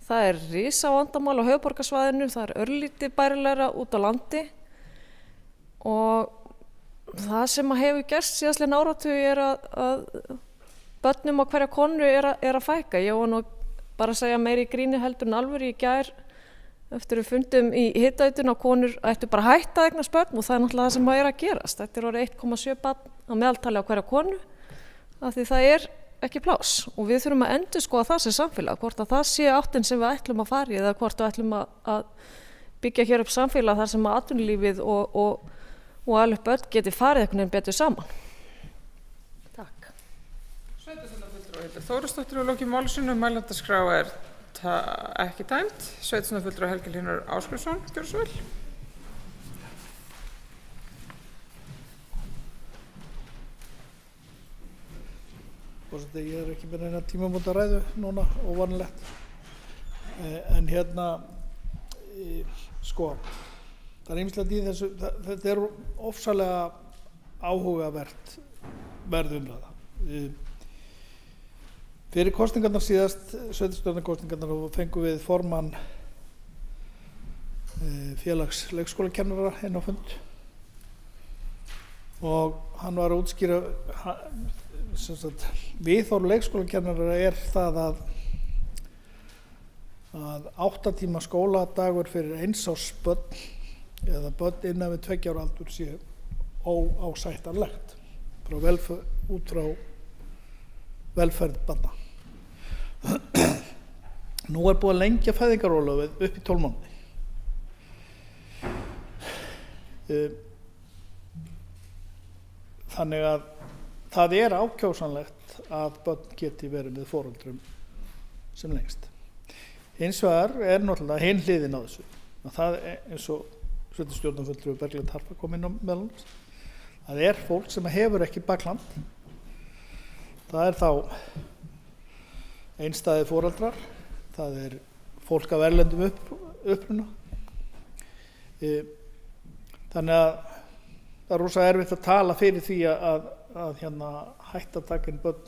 Speaker 8: Það risa vandamál á höfuðborgarsvæðinu, það örlítið bærilegra út á landi og það sem hefur gerst síðastliðin áratugi að börnum á hverja konu að fækka. Ég var nú bara að segja meiri í gríni heldur en alvöru í gær eftir við fundum í hitaveituna að konur ættu bara að hætta að eignast börn og það náttúrulega það sem að að gerast. Þetta orðið 1,7 barn á meðaltali á hverja konu af því það ekki pláss og við þurfum að endurskoða það sem samfélag, hvort að það sé áttin sem við ætlum að fara í eða hvort við ætlum að byggja hér upp samfélag þar sem atvinnulífið og alveg börn geti farið einhvern veginn betur saman. Takk.
Speaker 2: Sveitarstjórnarfulltrúi Hildur Þórisdóttir lokið máli sínu, mælendaskrá ekki tæmd. Sveitarstjórnarfulltrúi Helgi Hlynur Ásgrímsson, gjörðu svo vel.
Speaker 5: Ég ekki með neina tímamóta ræðu núna óvanlegt en sko það ýmislegt í þessu, þetta ofsalega áhugavert umræða. Fyrir kosningarnar síðast, sveitarstjórnarkosningarnar, og fengum við formann félags leikskólakennara inn á fund og hann var að útskýra viðhorf leikskólakennara það að 8 tíma skóladagur fyrir 1 árs börn eða börn innan við 2 ára aldur sé óásættanlegt út frá velferð barna. Nú er búið að lengja fæðingarorlofið upp í 12 mánuði. Þannig að það er ákjósanlegt að börn geti verið með foreldrum sem lengst. Hins vegar er náttúrulega hin hliðin á þessu. Það er eins og sveitarstjórnarfulltrúi Berglind Harpa kom inn á meðal annars. Það er fólk sem hefur ekki bakland. Það er þá einstæðir foreldrar, það er fólk af erlendum uppruna. Þannig að það er rosa erfitt að tala fyrir því að hætta að taka inn börn,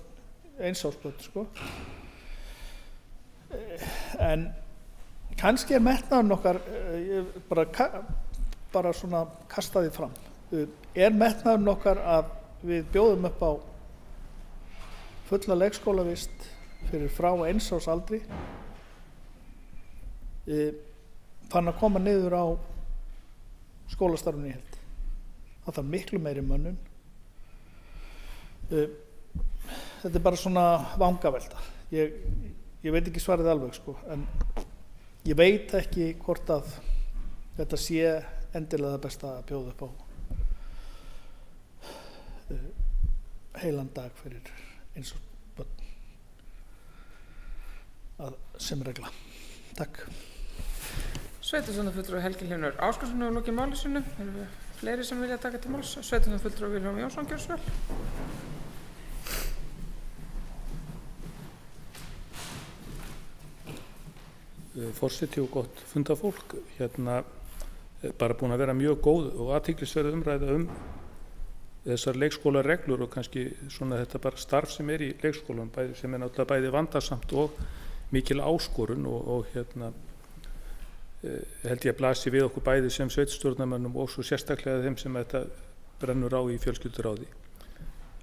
Speaker 5: 1 árs börn, sko. En kannski er metnaðurinn okkar, bara svona kasta því fram, er metnaðurinn okkar að við bjóðum upp á fulla leikskólavist fyrir frá 1 árs aldri, fann að koma niður á skólastarfinu í heild. Það þarf miklu meiri mönnun. Þetta er bara svona vangavelta. Ég veit ekki svarið alveg, sko, en ég veit ekki hvort að þetta sé endilega það besta að bjóða upp á heilan dag fyrir 1 árs börn sem regla. Takk.
Speaker 2: Sveitarstjórnarfulltrúi Helgi Hlynur Ásgeirsson hefur lokið máli sínu. Eru fleiri sem vilja taka til máls? Sveitarstjórnarfulltrúi Vilhjálmur Jónsson, gjörðu svo vel.
Speaker 10: Forseti og gott fundafólk. Bara búin að vera mjög góð og athyglisverð umræða þessar leikskólareglur og kannski svona þetta bara starf sem í leikskólanum, sem náttúrulega bæði vandasamt og mikil áskorun og held ég að blasi við okkur bæði sem sveitarstjórnarmönnum og svo sérstaklega þeim sem þetta brennur á í fjölskylduráði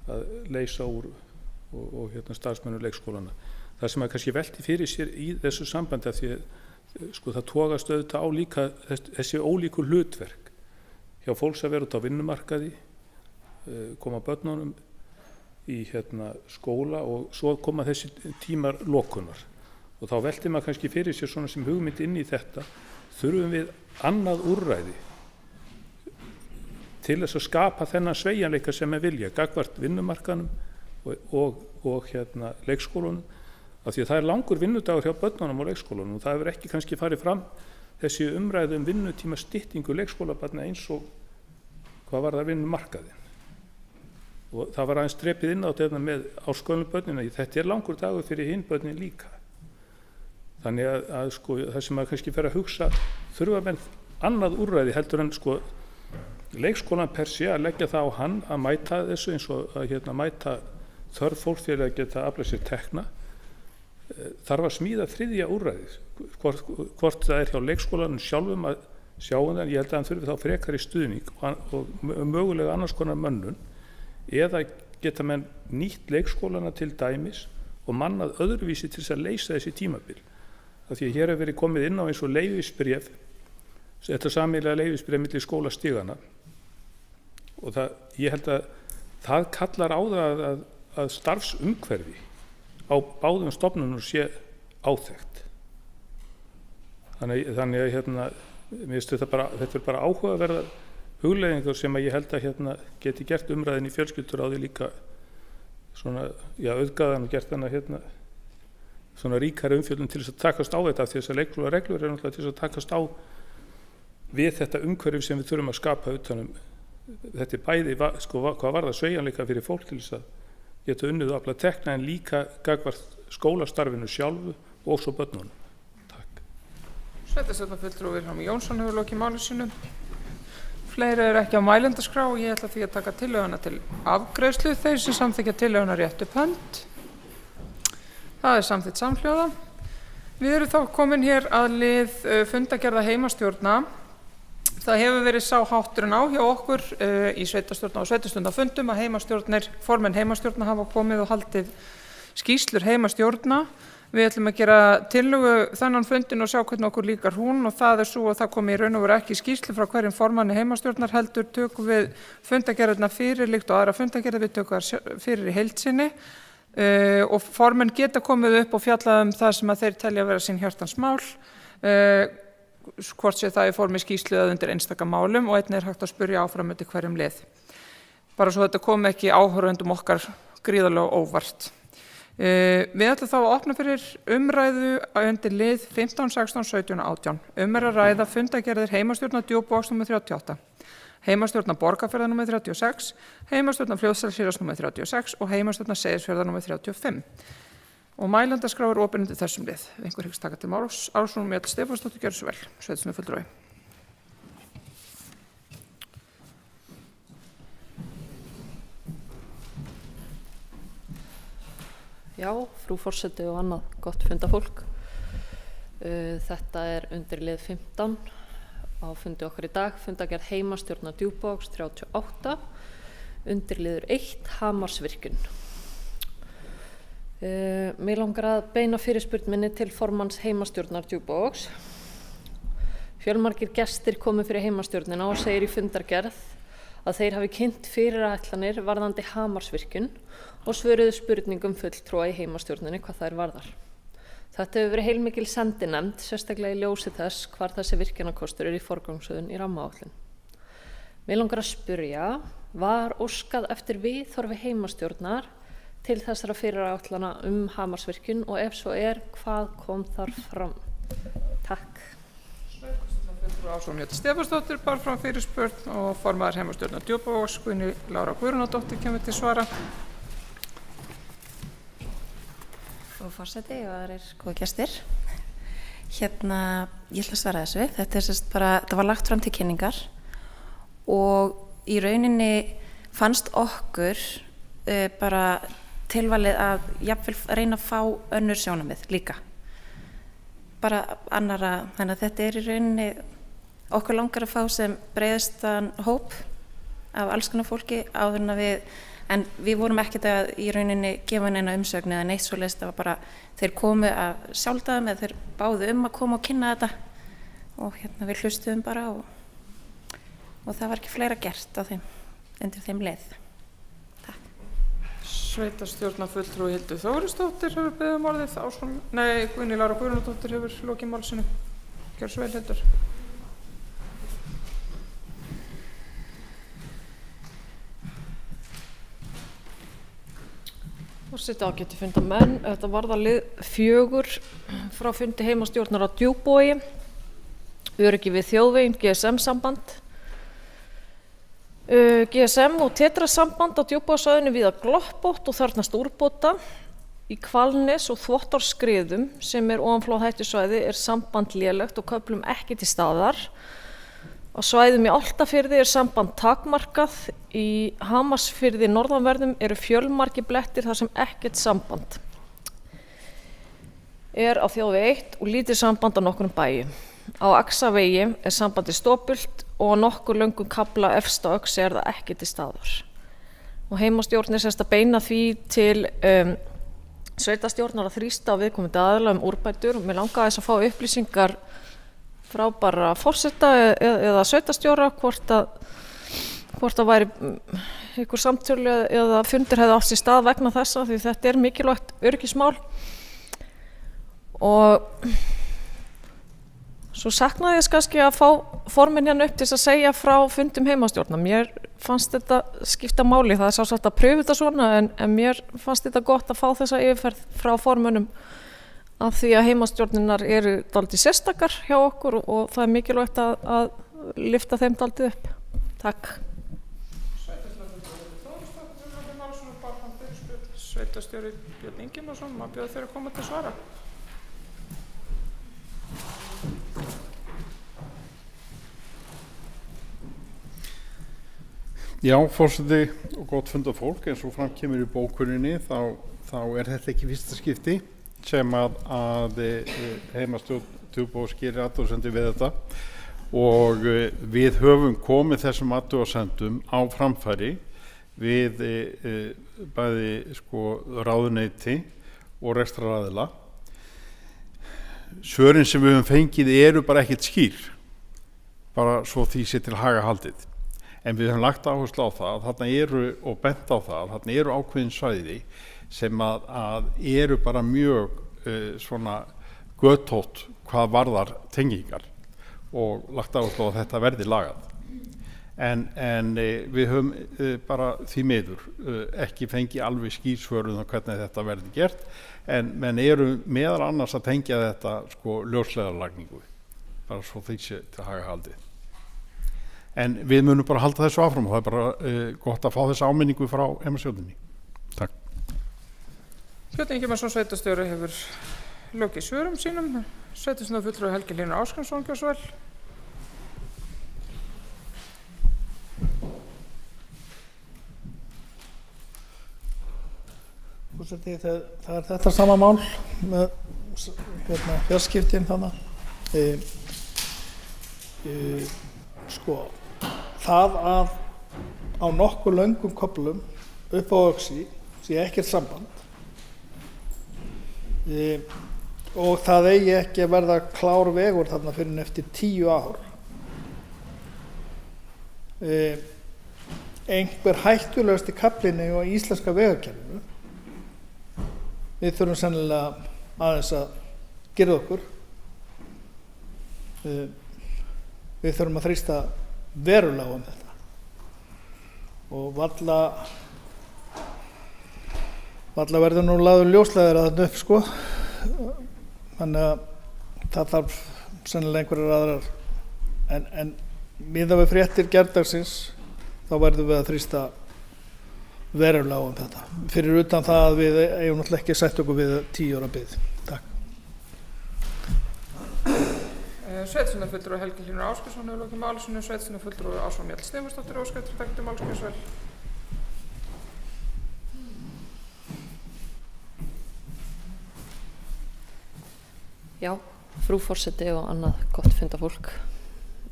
Speaker 10: að leysa úr og starfsmönnum leikskólana. Það sem að kannski velti fyrir sér í þessu sambandi af því að sko það togast auðvitað á líka þessi ólíku hlutverk hjá fólks að vera út á vinnumarkaði, koma börnunum í skóla og svo koma þessi tímar lokunar. Og þá velti maður kannski fyrir sér svona sem hugmynd inn í þetta, þurfum við annað úrræði til þess að skapa þennan sveigjanleika sem við vilja, gagnvart vinnumarkaðnum og leikskólunum, af því að það er langur vinnudagur hjá börnunum og leikskólunum og það hefur ekki kannski farið fram þessi umræðu vinnutíma styttingu leikskólabarna eins og hvað var það vinnumarkaðin. Og það var aðeins drepið inn á þetta með áskölnum börnina, þetta er langur dagur fyrir hinn börnin líka. Þannig að sko, það sem maður kannski fer að hugsa, þurfa menn annað úrræði heldur en sko, leikskólan per se að leggja það á hann að mæta þessu eins og að mæta þörf fólk fyrir að geta aflað sér tekna. Þarf að smíða þriðja úrræðið, hvort það er hjá leikskólanum sjálfum að sjá það, ég held að hann þurfi þá frekari stuðning og mögulega annars konar mönnun, eða geta menn nýtt leikskólana til dæmis og mannað öðruvísi til þess að leysa þessi tímabil. Því að hér hefur verið komið inn á eins og leyfisbréf, þetta sameiginlega leyfisbréf milli skólastigana og ég held að það kallar á það að starfsumhverfi á báðum stofnunum sé áþekkt. Þannig að mér finnst þetta er bara áhugaverða hugleiðingar sem að ég held að geti gert umræðin í fjölskylduráði líka svona, auðgaðan og gert hana svona ríkari umfjöllun til þess að takast á þetta, því þess að leikskólareglur er náttúrulega til þess að takast á við þetta umhverfi sem við þurfum að skapa utanum. Þetta er bæði, sko, hvað var það sveigjanleika fyrir fólk til þess að geta unnið og afla tekna en líka gagnvart skólastarfinu sjálfu og svo börnunum. Takk.
Speaker 2: Sveitarstjórnarfulltrúi Vilhjálmur Jónsson hefur lokið máli sínu. Fleiri eru ekki á mælendaskrá og ég ætla því að taka tillöguna til afgreiðslu. Þeir sem samþykkja tillöguna rétt upp hönd. Það er samþykkt samhljóða. Við erum þá komin hér að lið fundagerða heimastjórna. Það hefur verið sá hátturinn á hjá okkur í sveitarstjórna og sveitarstjórnarfundum að formenn heimastjórna hafa komið og haldið skýrslur heimastjórna Við ætlum að gera tillögu þennan fundin og sjá hvernig okkur líkar hún og það svo að það komi í raun og veru ekki skýrslu frá hverjum formanni heimastjórnar heldur tökum við fundagerðina fyrir líkt og aðra fundagerði við tökum það fyrir í heild sinni og formenn geta komið upp og fjallað það sem að þeir telja að vera sín hjartans mál, hvort sé það í formi skýrslu eða undir einstaka málum og einnig hægt að spyrja áfram eftir hverjum lið. Bara svo þetta komi ekki áhorfendum okkar gríðarlega óvart. Við ætlum þá að opna fyrir umræðu undir lið 15, 16, 17 og 18. Er að ræða fundagerðir heimastjórnar Djúpavogs nr. 38, heimastjórnar Borgarfjarðar nr. 36, heimastjórnar Fljótsdalshéraðs nr. 36 og heimastjórnar Seyðisfjarðar nr. 35. Og mælendaskrá opin undir þessum lið. Einhver hyggst taka til máls. Álfsson Mjöll Stefánsdóttir, gjörðu svo vel. Sveitarstjórnarfulltrúi.
Speaker 8: Já, frú forseti og annað gott fundafólk. Þetta undir lið 15 á fundi okkar í dag, fundagerð heimastjórnar Djúpavogs 38, undir liður 1, Hamarsvirkjun. Mig langar að beina fyrirspurn minni til formanns heimastjórnar Djúpavogs. Fjölmargir gestir komu fyrir heimastjórnina og segir í fundargerð að þeir hafi kynnt fyrirætlanir varðandi Hamarsvirkjun og svöruðu spurningum fulltrúa í heimastjórninni hvað þær varðar. Þetta hefur verið heilmikil sendinefnd, sérstaklega í ljósi þess hvar þessi virkjunarkostur í forgangsröðun í rammaáætlun. Mig langar að spyrja, var óskað eftir viðhorfi heimastjórnar til þessara fyrirætlana Hamarsvirkjun og ef svo hvað kom þar fram? Takk.
Speaker 2: Álfsson Mjöll Stefánsdóttir bar fram fyrirspurn og formaður heimastjórnar Djúpavogs, Guðný Lára Guðrúnardóttir kemur til svara.
Speaker 11: Frú forseti og aðrir góða gestir. Ég ætla að svara þessu. Þetta var lagt fram til kynningar og í rauninni fannst okkur bara tilvalið að jafnvel reyna að fá önnur sjónarmið líka. Bara annara, þannig að þetta í rauninni okkur langar að fá sem breiðastan hóp af alls konar fólki áður en við vorum ekkert að í rauninni gefa neina umsögn eða neitt svoleiðis, það var bara þeir komu að sjálfdaðum eða þeir báðu að koma og kynna þetta og við hlustuðum bara og það var ekki fleira gert á undir þeim leið. Takk.
Speaker 2: Sveitarstjórnarfulltrúi Hildur Þórisdóttir hefur beðið orðið, Guðný Lára Guðrúnardóttir hefur lokið málsinu. Gjörðu svo vel, Hildur.
Speaker 8: Forseti ágætu fundamenn, þetta varðar lið 4 frá fundi heimastjórnar á Djúpavogi, öryggi við þjóðveginn, GSM-samband. GSM og Tetra-samband á Djúpavogssvæðinu víða gloppótt og þarfnast úrbóta. Í Hvalnes og Þvottársskriðum sem ofanflóðahættusvæði samband lélegt og köflum ekki til staðar. Á svæðum í Álftafirði samband takmarkað, í Hamarsfirði norðanverðum fjölmargir blettir þar sem ekkert samband á þjóðvegi 1 og lítið samband á nokkrum bæjum. Á Axavegi sambandi stópult og á nokkur löngum kafla efst á Öxi það ekki til staðar. Og heimastjórnin að beina því til sveitarstjórnar að þrýsta á viðkomandi aðila úrbætur og mér langaði þess að fá upplýsingar frá bara forseta eða sveitarstjóra hvort það væri einhver samtölu eða fundir hefði átt sér stað vegna þessa því þetta mikilvægt öryggismál og svo saknaði ég kannski að fá formenn upp til að segja frá fundum heimastjórnar. Mér fannst þetta skipta máli, það sjálfsagt að pröfu þetta svona en mér fannst þetta gott að fá þessa yfirferð frá formönnum af því að heimastjórninar dálítið sérstakar hjá okkur og það mikilvægt að lyfta þeim dálítið upp. Takk.
Speaker 2: Sveitarstjóri Björn Ingimarsson, maður bjóða þeir að koma til svara.
Speaker 6: Já, forseti og gott fundafólk, eins og fram kemur í bókuninni þá þetta ekki fyrsta skipti sem að heimastjórn Djúpavogs gerir athugasemdir við þetta og við höfum komið þessum athugasemdum á framfæri við bæði ráðuneyti og rekstraraðila svörin sem við höfum fengið eru bara ekkert skýr, bara svo því sé til haga haldið. En við höfum lagt áherslu á það að þarna eru, og bent á það að þarna eru ákveðin svæði sem að eru bara mjög svona götótt hvað varðar tengingar og lagt áherslu á að þetta verði lagað. En við höfum bara því miður ekki fengið alveg skýrsvör um hvernig þetta verði gert, en menn eru meðal annars að tengja þetta sko ljósleiðarlagningu, bara svo því sé til haga haldið. En við munum bara halda þessu áfram og það er bara gott að fá þessa áminningu frá heimastjórninni. Takk.
Speaker 2: Björn Ingimarsson sveitarstjóri hefur lokið svörum sínum. Sveitarstjórnarfulltrúi Helgi Hlynur Ásgrímsson, gjörðu svo vel.
Speaker 5: Það er þetta sama mál með fjarskiptin þannig. Sko, það að á nokkuð löngum köflum upp á Öxi sé ekkert samband og það eigi ekki að verða klár vegur þarna fyrir en eftir 10 ár. Einhver hættulegasti kaflinn á íslenska vegakerfinu. Við þurfum sennilega aðeins að gera okkur. Við þurfum að þrýsta verulega þetta. Og varla verður nú lagður ljósleiðari þarna upp, sko. Þannig að það þarf sennilega einhverjar aðrar. En miðað við fréttir gærdagsins, þá verðum við að þrýsta verulega þetta. Fyrir utan það að við eigum náttúrulega ekki að setja okkur við 10 ára bið. Takk.
Speaker 2: Sveitarstjórnarfulltrúi Helgi Hlynur Ásgrímsson hefur lokið máli sínu. Sveitarstjórnarfulltrúi Ása Mjöll Stefánsdóttir óskar eftir að taka til máls, gjörðu svo vel.
Speaker 8: Já, frú forseti og annað gott fundafólk.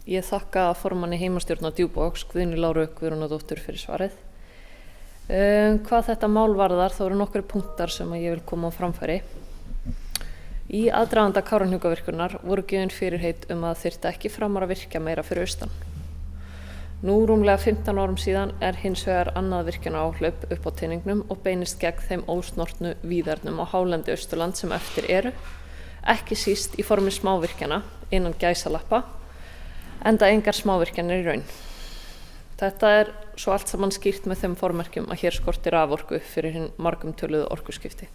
Speaker 8: Ég þakka formanni heimastjórnar Djúpavogs, Guðni Láru Guðrúnardóttur, fyrir svarið. Hvað þetta mál varðar, þá eru nokkrir punktar sem ég vil koma á framfæri. Í aðdraganda Kárahnjúkavirkjunar voru gefin fyrirheit að þyrfti ekki framar að virkja meira fyrir austan. Nú rúmlega 15 árum síðan er hins vegar annað virkjunaráhlaup upp á teiningnum og beinist gegn þeim ósnortnu víðernum á hálendi Austurland sem eftir eru, ekki síst í formi smávirkjana innan gæsalappa, enda engar smávirkjanir í raun. Þetta er svo allt saman skýrt með þeim formerkjum að hér skorti raforku fyrir hinn margumtöluðu orkuskipti.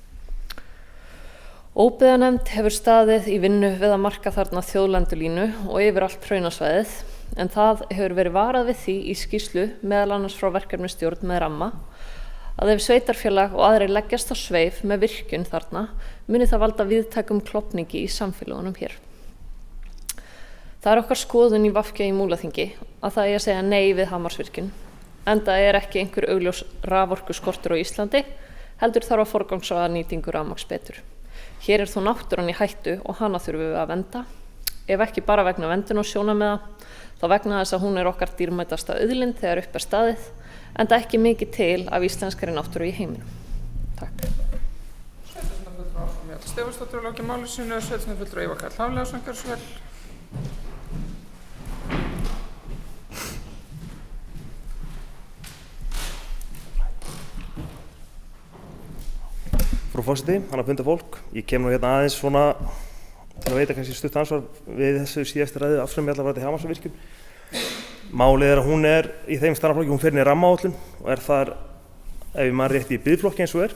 Speaker 8: Óbyggðanefnd hefur staðið í vinnu við að marka þarna þjóðlendulínu og yfir allt hraunasvæðið, en það hefur verið varað við því í skýrslu meðal annars frá verkefnisstjórn með ramma að ef sveitarfélag og aðrir leggjast á sveif með virkjun þarna muni það valda viðtækum klofningi í samfélagunum hér. Það er okkar skoðun í VG í Múlaþingi að það eigi að segja nei við Hamarsvirkjun, enda er ekki einhver augljós raforkuskortur á Íslandi, heldur þarf að forgangsraða nýtingu rafmagns betur. Hér er þó náttúran í hættu og hana þurfum við að vernda, ef ekki bara vegna verndun og sjónarmiða, þá vegna þess að hún er okkar dýrmætasta auðlind þegar upp er staðið, enda ekki mikið til af íslenskari náttúru í heiminum. Takk.
Speaker 2: Sveitarstjórnarfulltrúi Ása Mjöll Stefánsdóttir lokið máli sínu. Sveitarstjórnarfulltrúi Ívar Karl Hafliðason, gjörðu svo vel.
Speaker 7: Frú forseti, hann að funda fólk. Ég kem nú hérna aðeins svona til að veita kannski stutt ansvar við þessu síðasta ræðu afsömmjalla varðandi Hamarsvirkjun. Málið er að hún er í þeim starflokki, hún fer inn í rammaáætlun og er þar, ef ég man rétt, í biðflokki eins og er.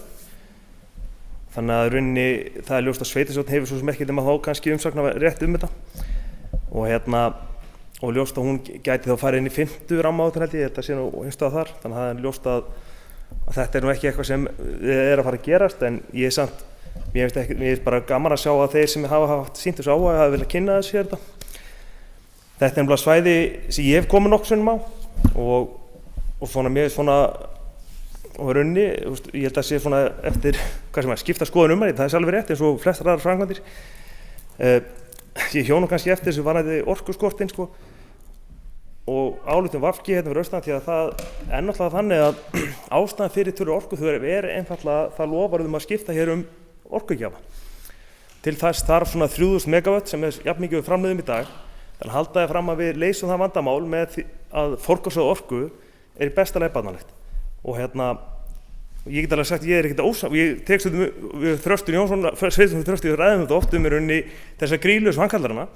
Speaker 7: Þannig að rauninni það er ljóst að sveitarstjórn hefur svo sem ekki nema þá kannski umsagna rétt þetta. Og ljóst að hún gæti þá farið inn í 5. rammaáætlun held ég, þetta sé nú einstað þar. Þannig að það er ljóst að þetta er nú ekki eitthvað sem er að fara að gerast, en ég er samt, mér finnst bara gaman að sjá að þeir sem hafa haft sýnt þessu áhuga hafa viljað kynna þessu hér þetta. Þetta er nefnilega svæði sem ég hef komið nokkuð sinnum á og svona mér svona og rauninni, ég held að sé svona eftir, hvað sem er, skipta skoðun það er alveg rétt eins og flestar aðrar framkvæmdir. Ég hjó nú kannski eftir þessu varðandi orkuskortinn sko, og álitum VG hérna fyrir austan því að það er náttúrulega þannig að ástæðan fyrir tölu orkuþörf er einfaldlega það loforð að skipta hér orkugjafa. Til þess þarf svona 3000 megawatt sem jafn mikið við framleiðum í dag. Þannig halda ég fram að við leysum það vandamál með því að forgangsröð orku í besta lagi barnalegt. Og ég get alveg sagt, ég ekkert ég tek stundum við Þröstur Jónsson, við ræðum þetta oft í rauninni þessa grílu sem hann kallar hana.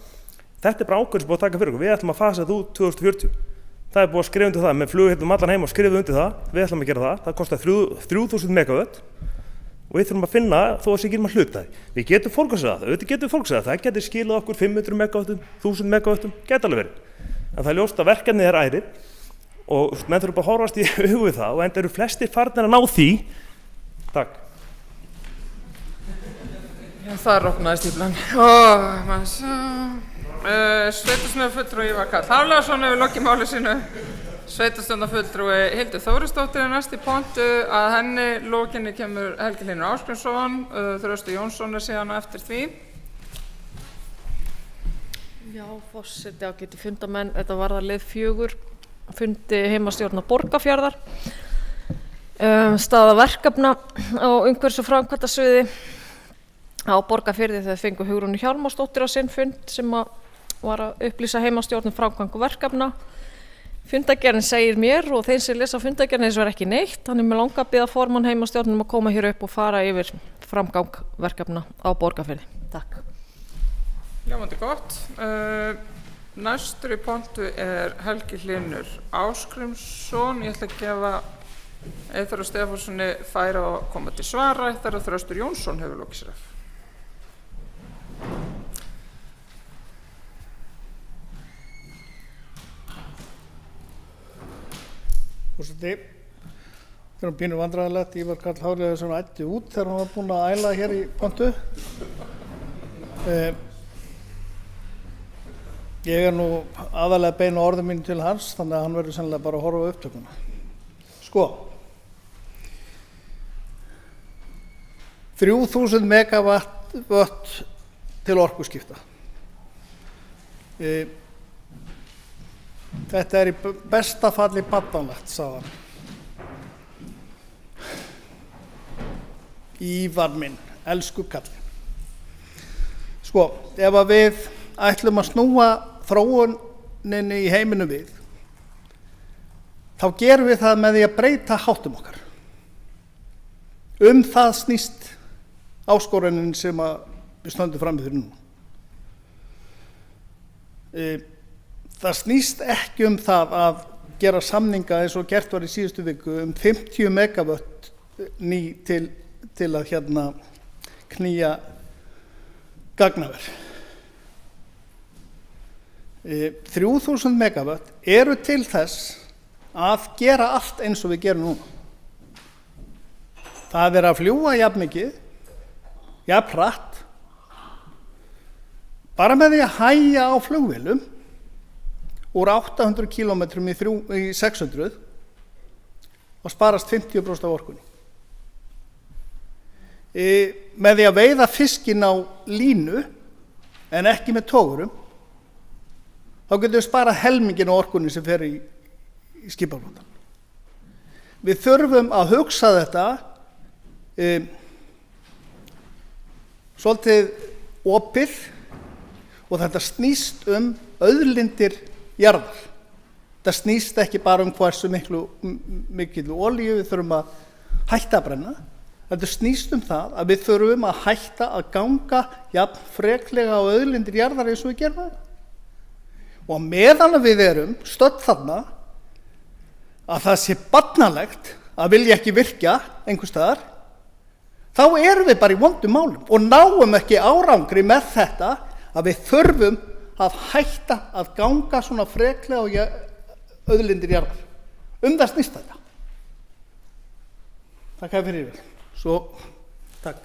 Speaker 7: Þetta bara ákvörðin sem búið að taka fyrir okkur. Við ætlum að fasa þetta út 2040. Það búið að skrifa undir það með flugheilum allan heim og skrifa undir það. Við ætlum að gera það. Það kostar 3000 megawatt og við þurfum að finna þó að getum að hluta því. Við getum forgangsraðað það. Auðvitað getum forgangsraðað það. Það getur skilað okkur 500 megawattum, 1000 megawattum, geta alveg verið. En það ljóst að verkefnið ærið og menn þurfa að horfast í augu við það og enda eru flestir farnir að ná því. Takk.
Speaker 2: Já, það rofnaði stíflan. Sveitarstjórnarfulltrúi Ívar Karl Hafliðason hefur lokið máli sínu. Sveitarstjórnarfulltrúi Hildur Þórisdóttir er næst í pontu. Að henni lokinni kemur Helgi Hlynur Ásgrímsson, Þröstur Jónsson er síðan á eftir því.
Speaker 8: Já, forseti ágætu fundamenn, þetta var það lið 4, fundi heimastjórnar Borgarfjarðar. Staða verkefna á umhverfis- og framkvæmdasviði á Borgarfirði þegar fengu Hugrúnu Hjálmarsdóttir á sinn fund sem var að upplýsa heimastjórnum framgang og verkefna. Fundagerðin segir mér og þeim sem lesa fundagerðin eins og ekki neitt. Hann með langa að biðja formann heimastjórnum að koma hér upp og fara yfir framgang verkefna á Borgarfirði. Takk.
Speaker 2: Ljómandi gott. Næstur í pontu er Helgi Hlynur Ásgrímsson. Ég ætla að gefa Eyþóri Stefánssoni færi að koma til svara þegar Þröstur Jónsson hefur lokið sér af.
Speaker 5: Forseti, það er pínu vandræðilegt. Ívar Karl Hafliðason ætti út þegar hann var búinn að æla hér í pontu. Ég er nú aðalega að beina orðum mínu til hans, þannig að hann verður sennilega bara að horfa á upptökuna. Sko, 3000 megawatt til orkuskipta. Þetta er í besta falli baddanlegt, sagði hann. Ívar minn, elsku kallinn. Sko, ef að við ætlum að snúa þróuninni í heiminum við, þá gerum við það með því að breyta háttum okkar. Það snýst áskorunin sem við stöndum frammi fyrir nú. Það snýst ekki það að gera samninga eins og gert var í síðustu viku 50 megawatt ný til að knýja gagnaver. 3000 megawatt eru til þess að gera allt eins og við gerum núna. Það að fljúga jafn mikið, jafn hratt, bara með því að hægja á flugvélum úr 800 km í 600 og sparast 50% af orkunni. Með því að veiða fiskinn á línu en ekki með togurum, þá getum við sparað helminginn á orkunni sem fer í skipaflotann. Við þurfum að hugsa þetta svolítið opið og þetta snýst auðlindir jarðar. Það snýst ekki bara hversu mikil olíu við þurfum að hætta að brenna. Þetta snýst það að við þurfum að hætta að ganga jafn freklega á auðlindir jarðar eins og við gerum það. Og meðan við erum stödd þarna að það sé barnalegt að vilja ekki virkja einhvers staðar, þá erum við bara í vondum málum og náum ekki árangri með þetta að við þurfum að hætta að ganga svona freklega á auðlindir jarðar. Það snýst þetta. Takk fyrir yfir. Takk.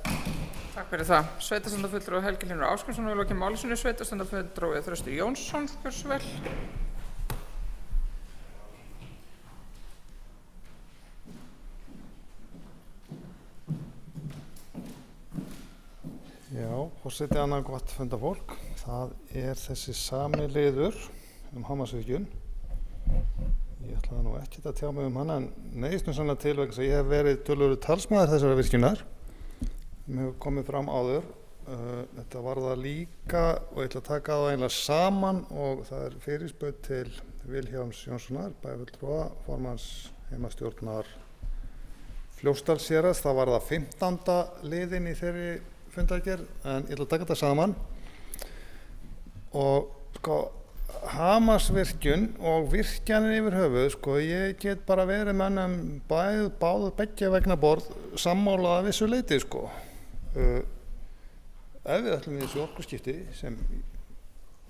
Speaker 2: Takk fyrir það. Sveitarstjórnarfulltrúi Helgi Hlynur Ásgrímsson hefur lokið máli sínu. Sveitarstjórnarfulltrúi Þröstur Jónsson, hversu vel?
Speaker 3: Já, forseti annað gott fundafólk. Það er þessi sami liður Hamarsvirkjun. Ég ætlaði nú ekki að tjá mig hana, en neyðist nú sannlega til vegna þess að ég hef verið töluverður talsmaður þessarar virkjunar sem hefur komið fram áður Þetta var það líka og ég ætla að taka það eiginlega saman og það er fyrirspurn til Vilhjálms Jónssonar, bæjarfulltrúa, formanns heimastjórnar Fljótsdalshéraðs. Það var það 15. liðin í þeirri fundargerð, en ég ætla að taka þetta saman. Og sko, Hamarsvirkjun og virkjanir yfir höfuð, sko, ég get bara verið mönnum báðu beggja vegna borð sammála að vissu leyti, sko. Ef við ætlum í þessu orkuskipti sem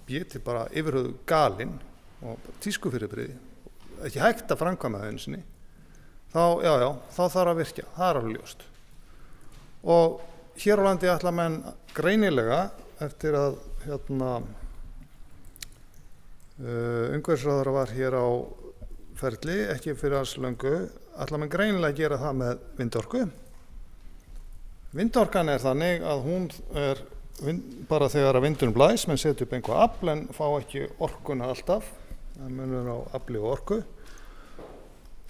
Speaker 3: geti bara yfir höfuð galinn og tískufyrirbrigði, ekki hægt að framkvæma það einu sinni, þá þarf að virkja, það er alveg ljóst. Og hér á landi ætla menn greinilega eftir að umhverfisráðherra var hér á ferli, ekki fyrir alls löngu, ætla menn greinilega að gera það með vindorku. Vindorkan er þannig að hún er bara þegar að vindurinn blæs, menn setja upp einhvað afl en fá ekki orkuna alltaf, það munur á afli og orku.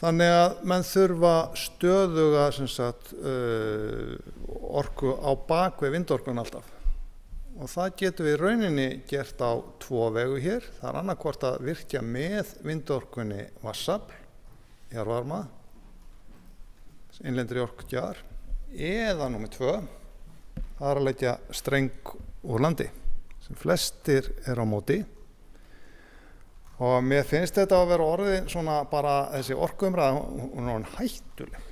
Speaker 3: Þannig að menn þurfa stöðuga orku á bakvið vindorkun alltaf. Og það getum við í rauninni gert á 2 vegu hér. Það er annarkvort að virkja með vindorkunni vatnsafl, jarðvarma, innlendri orkugjafar, eða númer 2, það er að leggja streng úr landi, sem flestir er á móti. Og mér finnst þetta að vera orðið svona bara þessi orkuumræða, hún er hættuleg.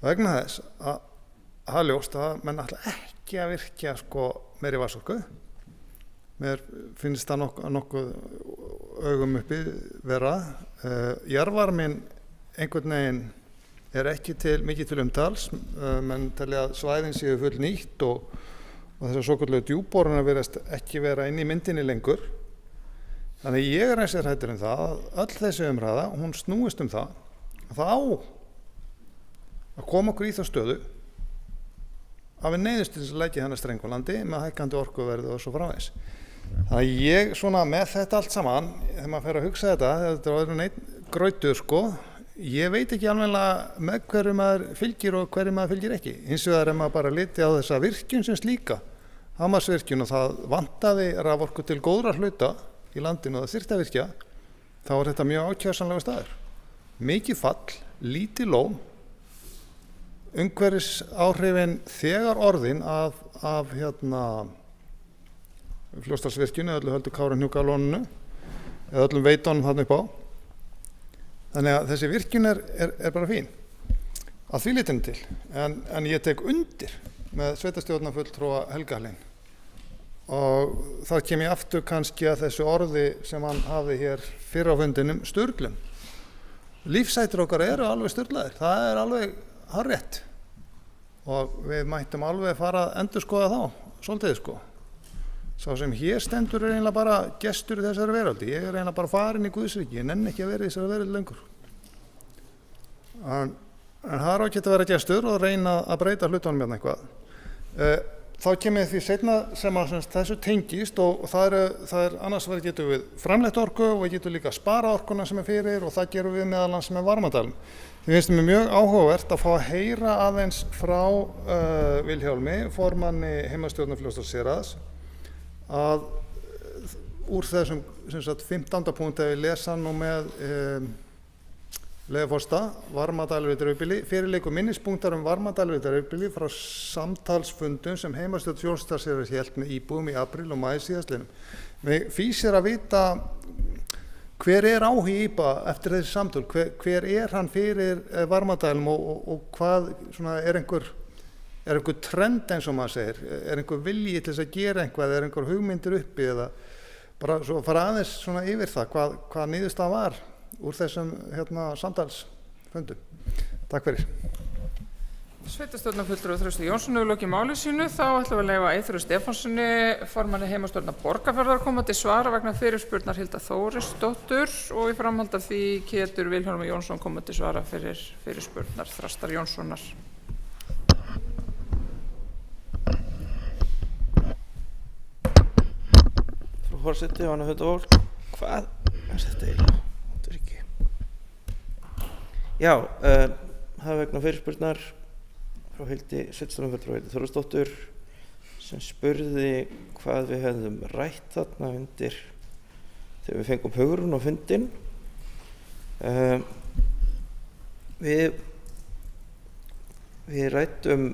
Speaker 3: Vegna þess að það er ljóst að menn ætla ekki að virkja meiri vatnsorku. Mér finnst það nokkuð augum uppi vera. Jarðvarminn einhvern veginn er ekki mikið til umtals, menn telja að svæðin séu full nýtt og þessar svokölluðu djúpboranir virðast ekki vera inn í myndinni lengur. Þannig ég er eins og hræddur það að öll þessi umræða, hún snúist það að það á að koma okkur í þá stöðu að við neyðumst til að leggja þennan streng á landi með hækkandi orkuverði og svo framvegis. Þannig að ég með þetta allt saman, þegar maður fer að hugsa þetta er orðinn einn grautur, ég veit ekki alveg með hverju maður fylgir og hverju maður fylgir ekki. Hins vegar maður bara liti á þessa virkjun sem slíka, Hamarsvirkjun, og það vantaði raforku til góðra hluta í landinu og það þyrfti að virkja, þá er þetta mjög ákjósanlega staður. Mikið fall, lítið lón, umhverfis áhrifin þegar orðin af Fljótsdalsvirkjun eða öllu Höldu Kárahnjúkalóninu eða öllum veitunum þarna upp á. Þannig að þessi virkjun er bara fín að því litinu til, en ég tek undir með sveitarstjórnarfulltrúa Helga Hlín og þá kem ég aftur kannski að þessu orði sem hann hafði hér fyrr á fundinum, sturlun. Lífshættir okkar eru alveg sturlaðir, það er alveg hárrétt og við mættum alveg fara að endurskoða þá, svolítið Sá sem hér stendur er eiginlega bara gestur í þessari veraldi. Ég er eiginlega bara farin í Guðsríki, ég nenni ekki að vera í þessari veraldi lengur. En það er ágætt að vera gestur og reyna að breyta hlutunum hérna eitthvað. Þá kem ég því seinna sem að þessu tengist og það er annars verið getum við framleitt orku og við getum líka að spara orkuna sem er fyrir og það gerum við meðal annars með varmadælum. Því finnst mér mjög áhugavert að fá að heyra aðeins frá Vilhjálmi, formanni heimastjórnar Fljótsdalshéraðs, að úr þessum 15. punkt ef ég lesa nú með leyfaforseta, varmadælur í dreifbýli, fyrirleikur minnispunktar varmadælur í dreifbýli frá samtalsfundum sem heimastjórn Fljótsdalshéraðs hélt með íbúum í apríl og maí síðastliðnum. Mig fýsir að vita hver er áhugi íbúa eftir þessi samtöl, hver er hann fyrir varmadælum og hvað er einhver trend eins og maður segir, er einhver vilji til þess að gera eitthvað, er einhver hugmyndir uppi eða bara svo fara aðeins yfir það hvað niðurstaðan var úr þessum samtalsfundum. Takk fyrir.
Speaker 2: Sveitarstjórnarfulltrúi Þröstur Jónsson hefur lokið máli sínu, þá ætlum við að leyfa Eyþóri Stefánsssyni, formanni heimastjórnar Borgarfjarðar, koma til svara vegna fyrirspurnar Hildar Þórisdóttur og í framhaldi af því getur Vilhjálmur Jónsson koma til svara fyrir fyrirspurnar Þrastar Jónssonar.
Speaker 4: Forseti, Anna Hundavól, hvað er þetta eiginlega? Þetta er ekki. Já, það er vegna fyrirspurnar frá Hildi Sveitarstjórnarfulltrúa Þórisdóttur sem spurði hvað við hefðum rætt þarna undir þegar við fengum Hugrún á fundinn. Við rættum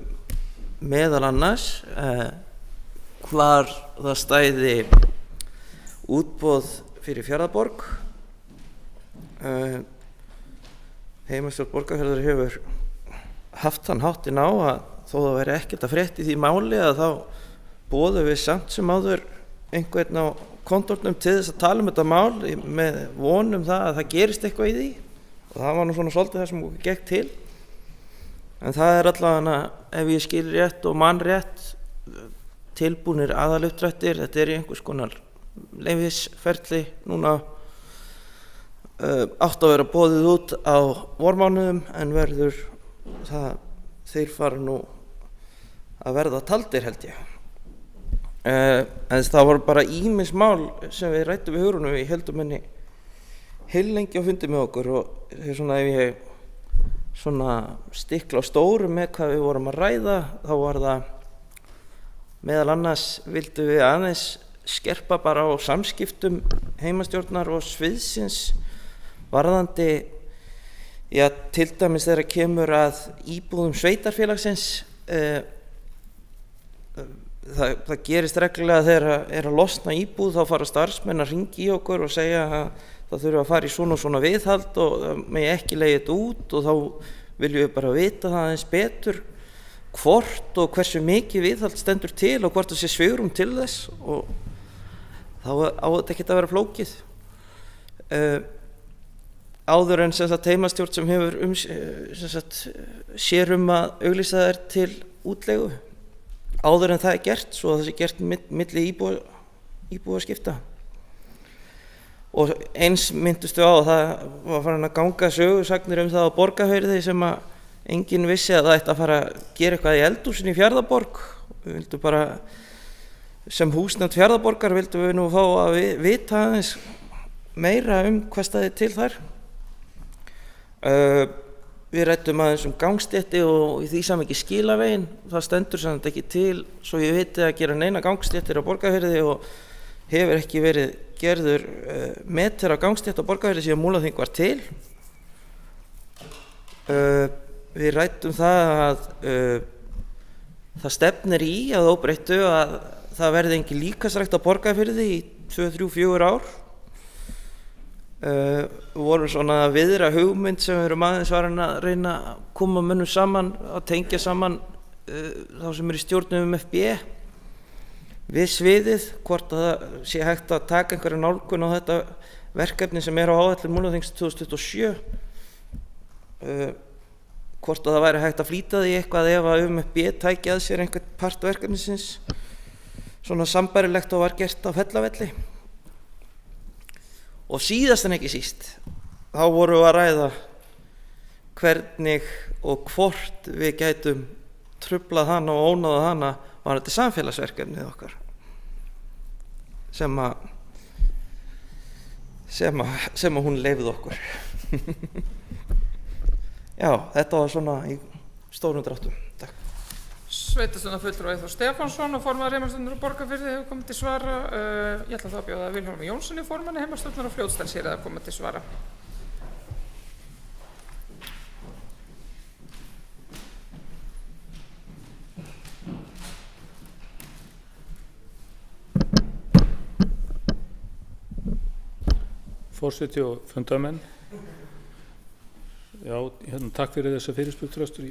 Speaker 4: meðal annars hvar það stæði útboð fyrir Fjarðaborg. Heimastjórn Borgarfjarðar hefur haft þann háttinn á að þó það væri ekkert að frétta í því máli að þá boðum við samt sem áður einhvern á kontornum til þess að tala um þetta mál með vonum það að það gerist eitthvað í því og það var nú svona svolítið það sem okkur gekk til. En það allavega, ef ég skil rétt og mann rétt, tilbúnir aðaluppdrættir, þetta í einhvers konar leyfisferli núna, átt að vera boðið út á vormánuðum en verður það, þeir fara nú að verða taldir held ég. En það voru bara ýmis mál sem við rættum við Hugrúnu, við heldum henni heillengi á fundi með okkur og svona ef ég svona stikla á stóru með hvað við vorum að ræða, þá var það meðal annars vildum við aðeins skerpa bara á samskiptum heimastjórnar og sviðsins varðandi, já, til dæmis þegar kemur að íbúðum sveitarfélagsins. Það gerist reglulega þegar að losna íbúð, þá fara starfsmenn að hringi í okkur og segja að það þurfa að fara í svona og svona viðhald og það megi ekki leigja þetta út og þá viljum við bara vita það aðeins betur hvort og hversu mikið viðhald stendur til og hvort það sé svigrúm til þess og þá á þetta ekki að vera flókið. Áður en heimastjórn sem hefur sér að auglýsa þær til útleigu, áður en það gert, svo það sé gert milli íbúaskipta. Og eins myndust við á að það var farin að ganga sögusagnir það á Borgarfirði sem að enginn vissi að það ætti að fara að gera eitthvað í eldhúsinu í Fjarðaborg. Við vildum bara, sem húsnefnd Fjarðaborgar, vildum við nú fá að vita aðeins meira hvað staði til þar. Við ræddum aðeins gangstétti og í því samhengi skilavegin. Það stendur samt ekki til, svo ég viti, að gera neina gangstéttir á Borgarfirði og hefur ekki verið gerður meter á gangstétt á Borgarfirði síðan Múlaþing var til. Við ræddum það að það stefnir í að óbreyttu að það verði engin líkamsrækt á Borgarfirði í 2, 3, 4 ár. Við vorum svona að viðra hugmynd sem við erum aðeins varin að reyna að koma mönnum saman, að tengja saman þá sem í stjórnum FB við sviðið, hvort að það sé hægt að taka einhverja nálgun á þetta verkefni sem á áætlun Múlaþings 2027, hvort að það væri hægt að flýta því eitthvað ef að FB tæki að sér einhvern part verkefnisins, svona sambærilegt og var gert á Fellavelli. Og síðast en ekki síst, þá vorum við að ræða hvernig og hvort við gætum truflað hana og ónáðað hana var þetta samfélagsverkefnið okkar sem að hún leyfði okkur. Já, þetta var svona í stórum dráttum. Takk.
Speaker 2: Sveitarstjórnarfulltrúi Eyþór Stefánsson og formaður heimastjórnar á Borgarfirði hefur komið til svara. Ég ætla þá að bjóða Vilhjálmi Jónssoni, formanni heimastjórnar á Fljótsdalshérað, að koma til svara.
Speaker 10: Forseti og fundarmenn. Já, takk fyrir þessa fyrirspurn, Þröstur.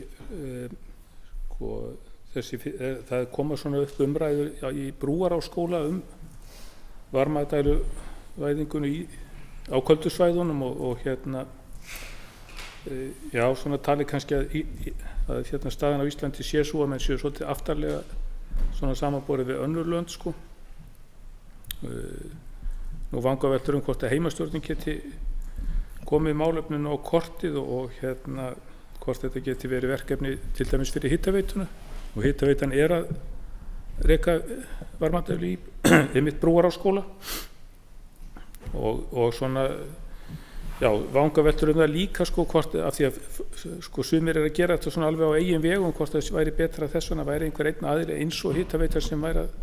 Speaker 10: Það koma svona upp umræður í Brúarásskóla varmadæluvæðingunni á köldusvæðunum og já, svona tali kannski að staðan á Íslandi sé svo að menn séu svolítið aftarlega svona samanborið við önnur lönd, sko. Nú vangaveltur hvort að heimastjórnin geti komið málefninu á kortið og hvort þetta geti verið verkefni til dæmis fyrir hitaveituna, og hitaveitan að reka varmadælu í mitt Brúarásskóla og svona Já, vangaveltur það líka sko hvort af því að sko sumir að gera þetta svona alveg á eigin vegum hvort það væri betra þess vegna væri einhver einn aðili eins og hitaveitar sem væri að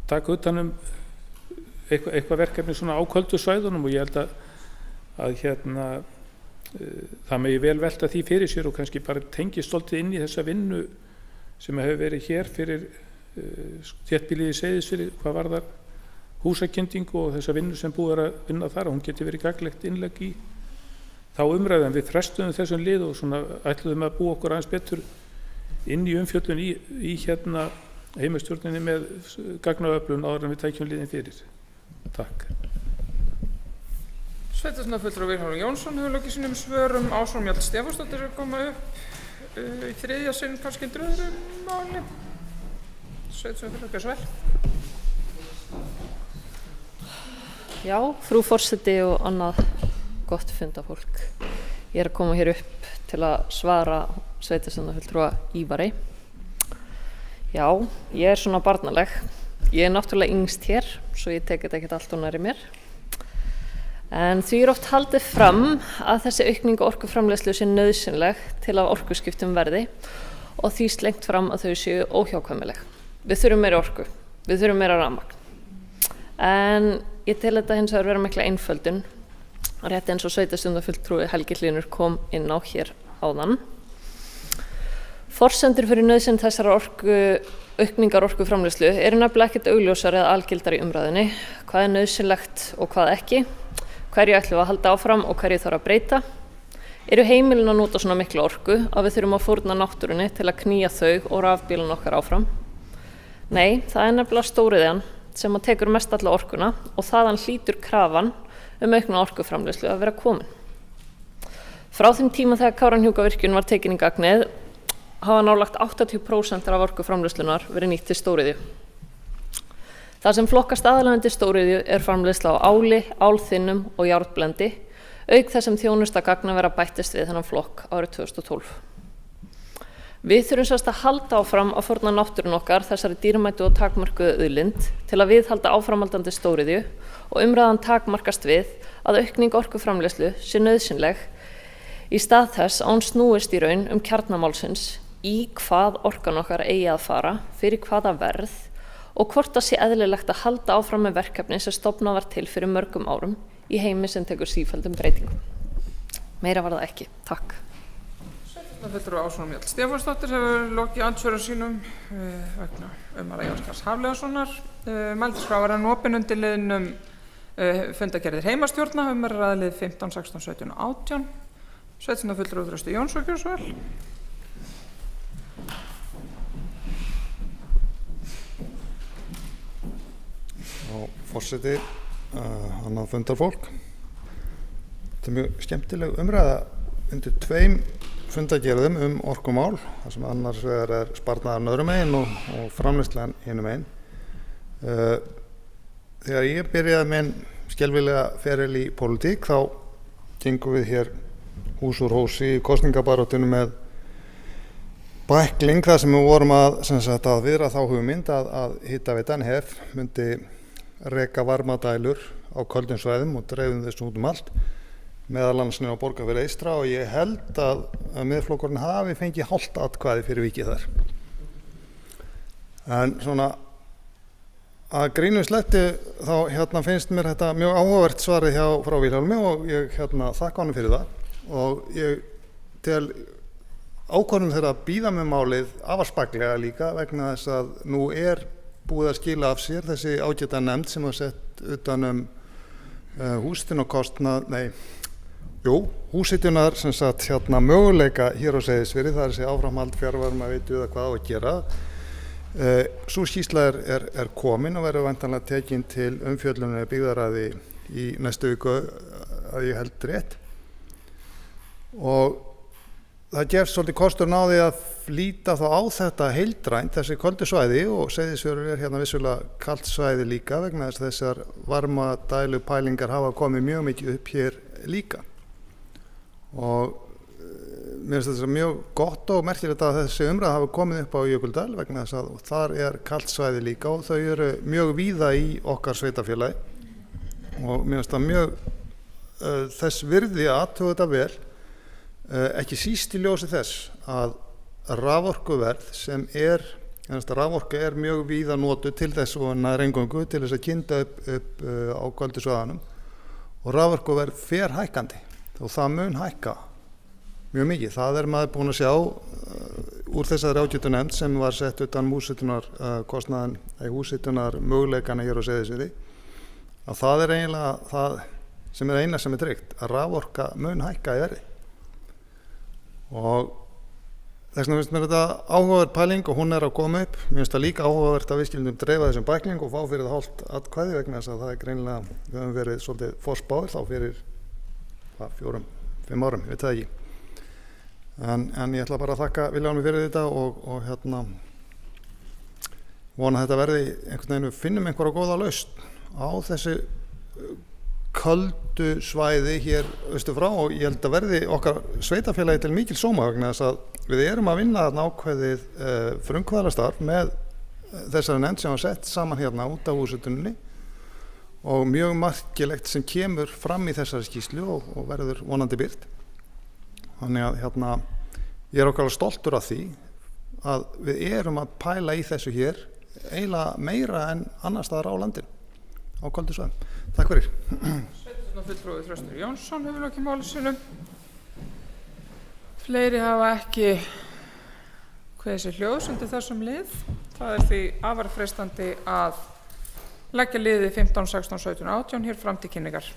Speaker 10: taka utan eitthvað verkefni svona á köldu svæðunum og ég held að það megi vel velta því fyrir sér og kannski bara tengist stoltið inn í þessa vinnu sem hefur verið hér fyrir þéttbýlið í Seyðisfirði hvað varðar húsakyndingu og þessa vinnu sem búið að vinna þar og hún geti verið gagnlegt innlegg í þá umræðu en við frestuðum þessum lið og svona ætluðum að búa okkur aðeins betur inn í umfjöllun í heimastjórninni með gagnaöflun áður en við tækjum liðin fyrir. Takk.
Speaker 2: Sveitarstjórnarfulltrúi Vilhjálmur Jónsson hefur lokið sínum svörum. Ásrún Mjöll Stefánsdóttir er koma upp í þriðja sinn kannski dröðru máli. Sveitarstjórnarfulltrúi, gjörðu svo vel.
Speaker 8: Já, frú forseti og annað gott fundafólk. Ég að koma hér upp til að svara sveitarstjórnarfulltrúa Ívari. Já, ég svona barnaleg. Ég náttúrulega yngst hér, svo ég tek þetta ekkert allt og nærri mér. En því oft haldið fram að þessi aukning á orkuframleiðslu sé nauðsynleg til að orkuskiptum verði og því slengt fram að þau séu óhjákvæmileg. Við þurfum meira orku, við þurfum meira rafmagn. En ég tel þetta hins vegar vera mikla einföldun, rétt eins og sveitarstjórnarfulltrúi Helgi Hlynur kom inn á hér áðan. Forsendur fyrir nauðsyn þessara aukningar orkuframleiðslu eru nefnilega ekkert augljósar eða algildar í umræðunni. Hvað er nauðsynlegt og hvað ekki? Hverju ætlum við að halda áfram og hverju þarf að breyta? Eru heimilin að nota svona mikla orku að við þurfum að fórna náttúrunni til að knýja þau og rafbílun okkar áfram? Nei, það er nefnilega stóriðjan sem að tekur mest alla orkuna og þaðan hlýtur krafan aukna orkuframleiðslu að vera komin. Frá þeim tíma þegar Kárahnjúkavirkjun var tekin í gagnið hafa nálægt 80% af orkuframleiðslunar verið nýtt til stóriðju. Það sem flokkast aðallega undir stóriðju er framleiðsla á áli, álþynnum og járnblendi, auk þess sem þjónusta gagnavera bættist við þennan flokk árið 2012. Við þurfum sérst að halda áfram að fórna náttúrun okkar þessari dýrmætu og takmörkuðu auðlind til að viðhalda áframhaldandi stóriðju og umræðan takmarkast við að aukning orkuframleiðslu sé nauðsynleg í stað þess að hún snúist í raun kjarnamálsins í hvað orkan okkar eigi að fara, fyrir hvaða verð og hvort það sé eðlilegt að halda áfram með verkefni sem stofnað var til fyrir mörgum árum í heimi sem tekur sífelldum breytingum. Meira var það ekki. Takk.
Speaker 2: Sveitarstjórnarfulltrúi Ásrún Mjöll Stefánsdóttir hefur lokið andsvörum sínum vegna ummæla Óskars Hafliðasonar. Mældiskrá var opin undir liðnum fundargerðir heimastjórna, umræðalið 15, 16, 17 og 18. Sveitarstjórnarfulltrúi Þröstur Jónsson, gjörðu svo vel.
Speaker 3: Forseti, annað fundarfólk. Þetta er mjög skemmtileg umræða undir tveim fundargerðum orkumál, þar sem annars vegar er sparnaðurinn öðrum megin og framleiðslan hinum megin. Þegar ég byrjaði minn skelfilega feril í pólitík þá gengum við hér hús úr húsi í kosningabaráttunni með bækling þar sem við vorum að viðra þá hugmynd að hitaveitan HEF myndi reka varmadælur á köldum svæðum og dreifum þessu út allt, meðal annars á Borgarfirði eystra og ég held að Miðflokkurinn hafi fengið hálft atkvæði fyrir vikið þar. En svona að grínu sletti þá finnst mér þetta mjög áhugavert svarið frá Vilhjálmi og ég þakka honum fyrir það og ég tel ákvörðun þeirra að bíða með málið afar spaklega líka vegna þess að nú er búið að skila af sér þessi ágæta nefnd sem var sett utan húshitunar sem sagt möguleika hér á Seyðisfirði, það er þessi áframhald fjarvarma veitu eða hvað á að gera. Sú skýrsla er komin og verður væntanlega tekin til umfjöllunar byggðaráði í næstu viku að ég held rétt. Og það gefst svolítið kosturinn á því að líta þá á þetta heildrænt, þessi köldu svæði og Seyðisfjörður er vissulega kalt svæði líka vegna þess að þessar varmadælu pælingar hafa komið mjög mikið upp hér líka. Og mér finnst þetta mjög gott og merkilegt að þessi umræða hafa komið upp á Jökuldal vegna þess að þar er kalt svæði líka og þau eru mjög víða í okkar sveitarfélagi og mér finnst það mjög þess virði að athuga þetta vel, ekki síst í ljósi þess að raforkuverð sem raforka er mjög víða notuð til þess og nær eingöngu til þess að kynda upp á köldu svæðunum og raforkuverð fer hækkandi og það mun hækka mjög mikið. Það maður búin að sjá úr þessari ágætunefnd sem var sett utan húshitunarkostnaðinn húshitunar möguleikana hér á Seyðisfirði, að það eiginlega það sem eina sem tryggt, að raforka mun hækka í verði. Og þess vegna finnst mér þetta áhugaverð pæling og hún að koma upp. Mér finnst það líka áhugavert að við skildum dreifa þessum bækling og fá fyrir það hálft atkvæði vegna þess að það greinilega, við höfum verið svolítið forspáðir þá fyrir 4-5 árum, ég veit það ekki. En ég ætla bara að þakka Vilhjálmi fyrir þetta og vona að þetta verði einhvern veginn, við finnum einhverja góða lausn á þessu köldu svæði hér austur frá og ég held að verði okkar sveitafélagi til mikil sóma vegna þess að við erum að vinna þarna ákveðið frumkvæðarstarf með þessari nefnd sem var sett saman hérna út af húshituninni og mjög merkilegt sem kemur fram í þessari skýrslu og verður vonandi birt. Þannig að ég er okkar stoltur af því að við erum að pæla í þessu hér eiginlega meira en annars staðar á landinu á köldu svæðum. Takk fyrir.
Speaker 2: Sveitarstjórnarfulltrúi Þröstur Jónsson hefur lokið máli sínu. Fleiri hafa ekki kveðið sér hljóðs undir þessum lið. Það er því afar freistandi að leggja liði 15, 16, 17, 18 hér fram til kynningar.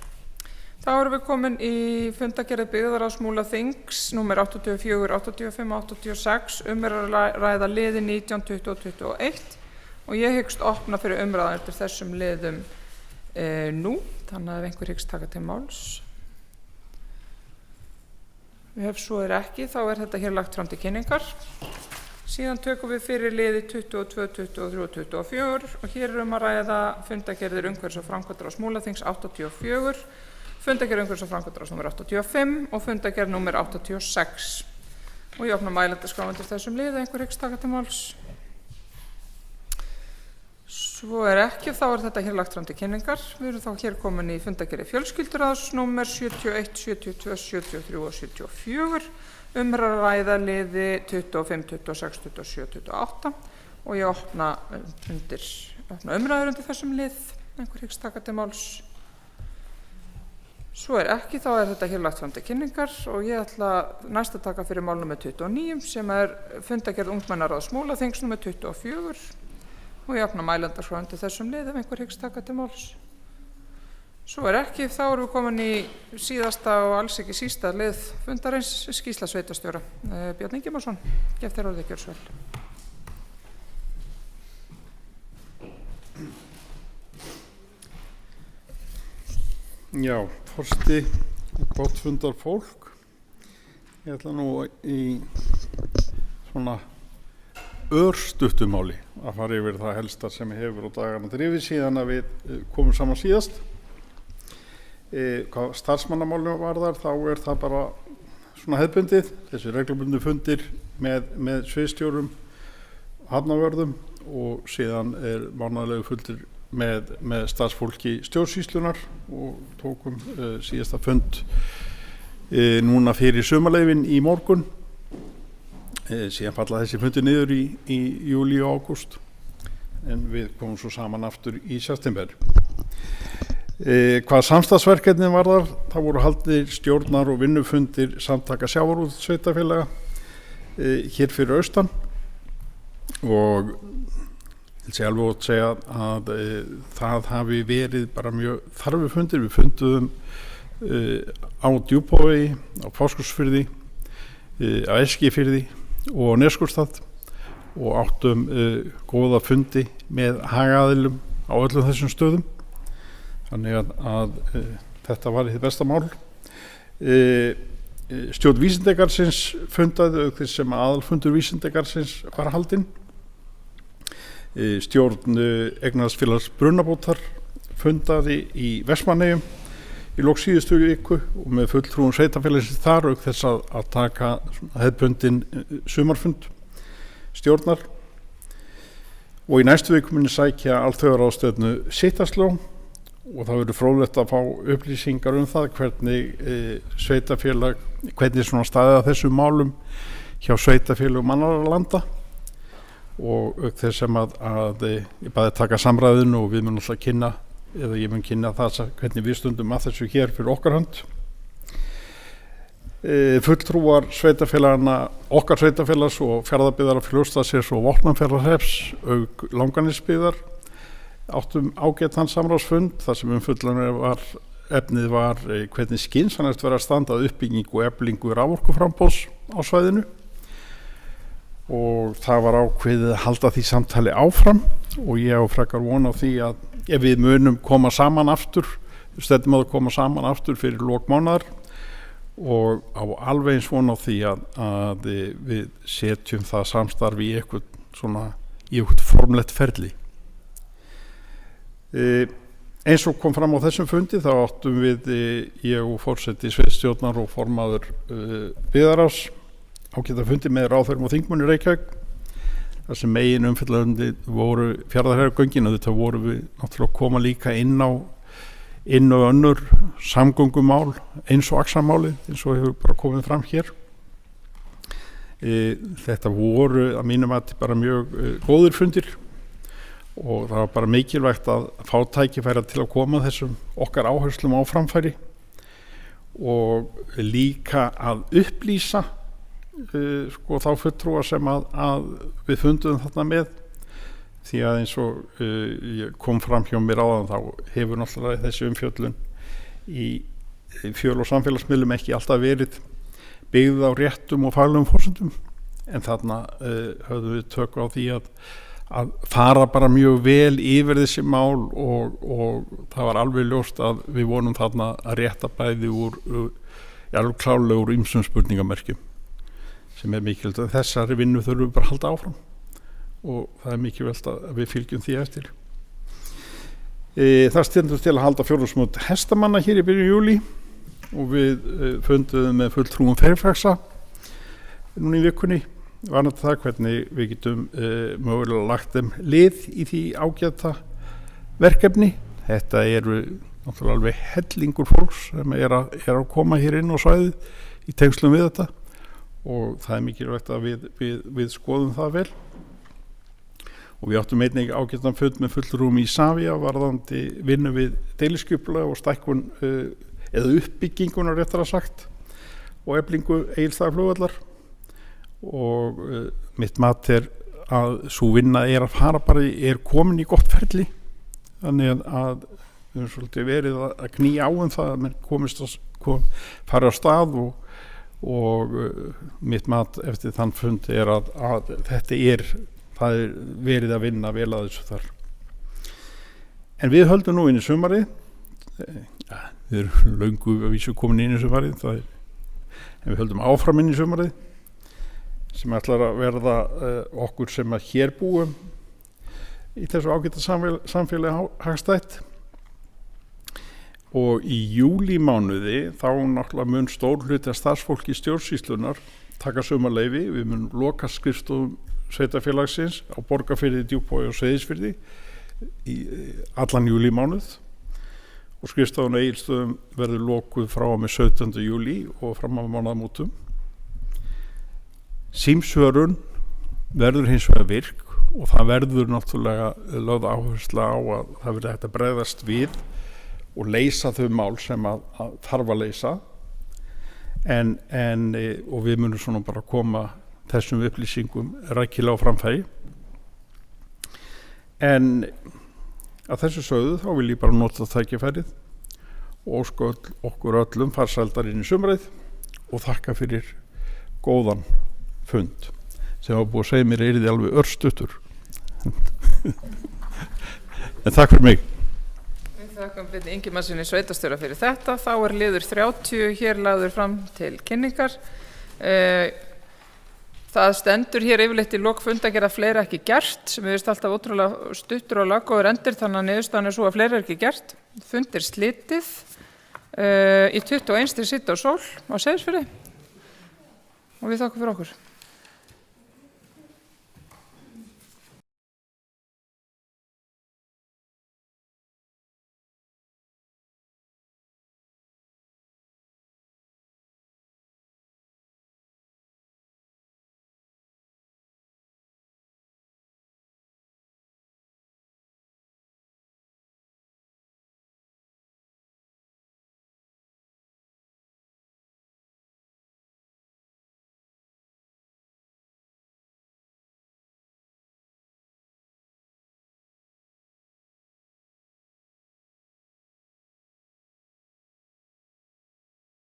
Speaker 2: Þá erum við komin í fundargerð byggðarráðs Múlaþings númer 84, 85, 86 að ræða liði 19, 20 og 21 og ég hyggst opna fyrir umræðan eftir þessum liðum nú, þannig að ef einhver hyggst taka til máls. Ef svo er ekki, þá er þetta hér lagt fram til kynningar. Síðan tökum við fyrir liði 22, 23 og 24 og hér að ræða fundargerðir umhverfis- og framkvæmdaráðs Múlaþings 84, fundargerð umhverfis- og framkvæmdaráðs númer 85 og fundargerð númer 86. Og ég opna mælendaskrá undir þessum liði, einhver hyggst taka til máls. Svo er ekki, þá er þetta hér lagt fram til kynningar. Við erum þá hér komin í fundargerði fjölskylduráðs númer 71, 72, 73 og 74. Að ræða liði 25, 26, 27, 28 og ég opna umræður undir þessum lið, einhver hyggst taka til máls. Svo er ekki, þá er þetta hér lagt fram til kynningar og ég ætla næst að taka fyrir mál nummer 29 sem er fundargerð ungmennaráðs Múlaþings nummer 24 og ég opna mælendaskrá undir þessum lið ef einhver hyggst taka til máls. Svo er ekki, þá erum við komin í síðasta og alls ekki sísta lið fundarins, skýrsla sveitarstjóra. Björn Ingimarsson, gef þér orðið gjörsvel.
Speaker 6: Já, forseti, gott fundar fólk. Ég ætla nú í svona örstuttumáli að fara yfir það helsta sem hefur á dagana drifið síðan að við komum saman síðast. Hvað starfsmannamálum varðar þá er það bara svona hefðbundið, þessi reglubundu fundir með sviðsstjórum, hafnavörðum og síðan er mánaðarlegu fundir með starfsfólki stjórnsýslunar og tókum síðasta fund núna fyrir sumarleyfin í morgun. Síðan falla þessi fundir niður í júlí og ágúst en við komum svo saman aftur í september. Hvað samstarfsverkefnin varðar, það voru haldnir stjórnar og vinnufundir samtaka sjávarútvegssveitarfélaga hér fyrir austan og ég vil alveg segja að það hafi verið bara mjög þarfi fundir. Við funduðum á Djúpavogi, á Fáskrúðsfirði, á Eskifirði og á Neskaupstað og áttum góða fundi með hagaðilum á öllum þessum stöðum. Þannig að þetta var hið besta mál. Stjórn Vísindagarðsins fundaði auk þess sem aðalfundur Vísindagarðsins var haldinn. Stjórn Eignarhaldsfélags Brunabótar fundaði í Vestmannaeyjum í lok síðustu viku og með fulltrúum sveitarfélagsins þar auk þess að taka hefðbundinn sumarfund stjórnar. Og í næstu viku muni sækja alþjóðaráðstefnu Sittersló og það verður fróðlegt að fá upplýsingar það hvernig sveitafélag, hvernig svona staðið að þessum málum hjá sveitafélögum annarra landa og auk þess sem að ég bæði taka samræðinu og við munum alltaf kynna, eða ég mun kynna það hvernig við stundum að þessu hér fyrir okkar hönd. Fulltrúar sveitafélagana, okkar sveitafélags og Fjarðabyggðar, Fljótsdalshrepps og Vopnafjarðarhrepps auk Langanesbyggðar áttum ágætan samráðsfund þar sem efnið var hvernig skynsamlegt verið að standa að uppbyggingu og eflingu raforkuframboðs á svæðinu og það var ákveðið að halda því samtali áfram og ég á frekar von á því að ef við munum koma saman aftur, stefnum að koma saman aftur fyrir lok mánaðar og á alveg eins von á því að við setjum það samstarfi í eitthvað formlegt ferli. Eins og kom fram á þessum fundi þá áttum við, ég og forseti sveitarstjórnar og formaður byggðarráðs ágæta fundi með ráðherrum og þingmönnum í Reykjavík þar sem megin umfjöllandi voru Fjarðarheiðargöngin og þetta voru við náttúrulega að koma líka inn á önnur samgöngumál eins og aksamálið eins og hefur bara komið fram hér. Þetta voru að mínum mati bara mjög góðir fundir og það var bara mikilvægt að fá tækifæri til að koma þessum okkar áherslum á framfæri og líka að upplýsa þá fulltrúa sem að við fundum þarna með því að eins og kom fram hjá mér áðan þá hefur náttúrulega þessi umfjöllun í fjöl- og samfélagsmiðlum ekki alltaf verið byggð á réttum og faglegum forsendum en þarna höfðum við tök á því að fara bara mjög vel yfir þessi mál og það var alveg ljóst að við vonum þarna að rétta bæði alveg klárlega úr ýmsum spurningamerkjum sem mikilvægt að þessari vinnu þurfum við bara að halda áfram og það mikilvægt að við fylgjum því eftir. Það stendur til að halda fjórðungsmót hestamanna hér í byrjun júlí og við funduðum með fulltrúum Fairfaxa núna í vikunni varðandi það hvernig við getum mögulega lagt þeim lið í því ágæta verkefni. Þetta eru náttúrulega alveg hellingur fólks sem er að koma hér inn á svæðið í tengslum við þetta og það mikilvægt að við skoðum það vel og við áttum einnig ágætan fund með fulltrúum Isavia varðandi vinnu við deiliskipulag og stækkun eða uppbyggingunar réttara sagt og eflingu Egilsstaðaflugvallar og mitt mat er að sú vinna er að fara bara komin í gott ferli þannig að við höfum svolítið verið að knýja á það að menn fara á stað og mitt mat eftir þann fund er að það er verið að vinna vel að þessu þar en við höldum nú inn í sumarið við erum löngu að vísu komin inn í sumarið en við höldum áfram inn í sumarið sem ætlar að verða okkur sem að hér búum í þessu ágæta samfélagi hagstætt og í júlímánuði þá náttúrulega mun stór hluti af starfsfólki stjórnsýslunar taka sumarleyfi, við munum loka skrifstofum sveitarfélagsins á Borgarfirði, Djúpavogi og Seyðisfirði í allan júlímánuð og skrifstofan á Egilsstöðum verður lokuð frá og með 17. júlí og fram að mánaðamótum. Símsvörun verður hins vegar virk og það verður náttúrulega lögð áhersla á að það verður hægt að bregðast við og leysa þau mál sem að þarf að leysa og við munum svona bara koma þessum upplýsingum rækilega á framfæri en að þessu sögðu þá vil ég bara nota tækifærið og óska okkur öllum farsældar inn í sumrið og þakka fyrir góðan fund sem var búið að segja mér yrði alveg örstuttur en takk fyrir mig.
Speaker 2: Við þakkum Birni Ingimarssyni sveitarstjóra fyrir þetta. Þá er liður 30 hér lagður fram til kynningar. Það stendur hér yfirleitt í lok funda að gera fleira ekki gert sem við veist alltaf ótrúlega stuttur og laggóður endir þannig að niðurstaðan er svo að fleira er ekki gert. Fundir slitið í 21. sitt á sól á Seyðisfirði og við þakkum fyrir okkur.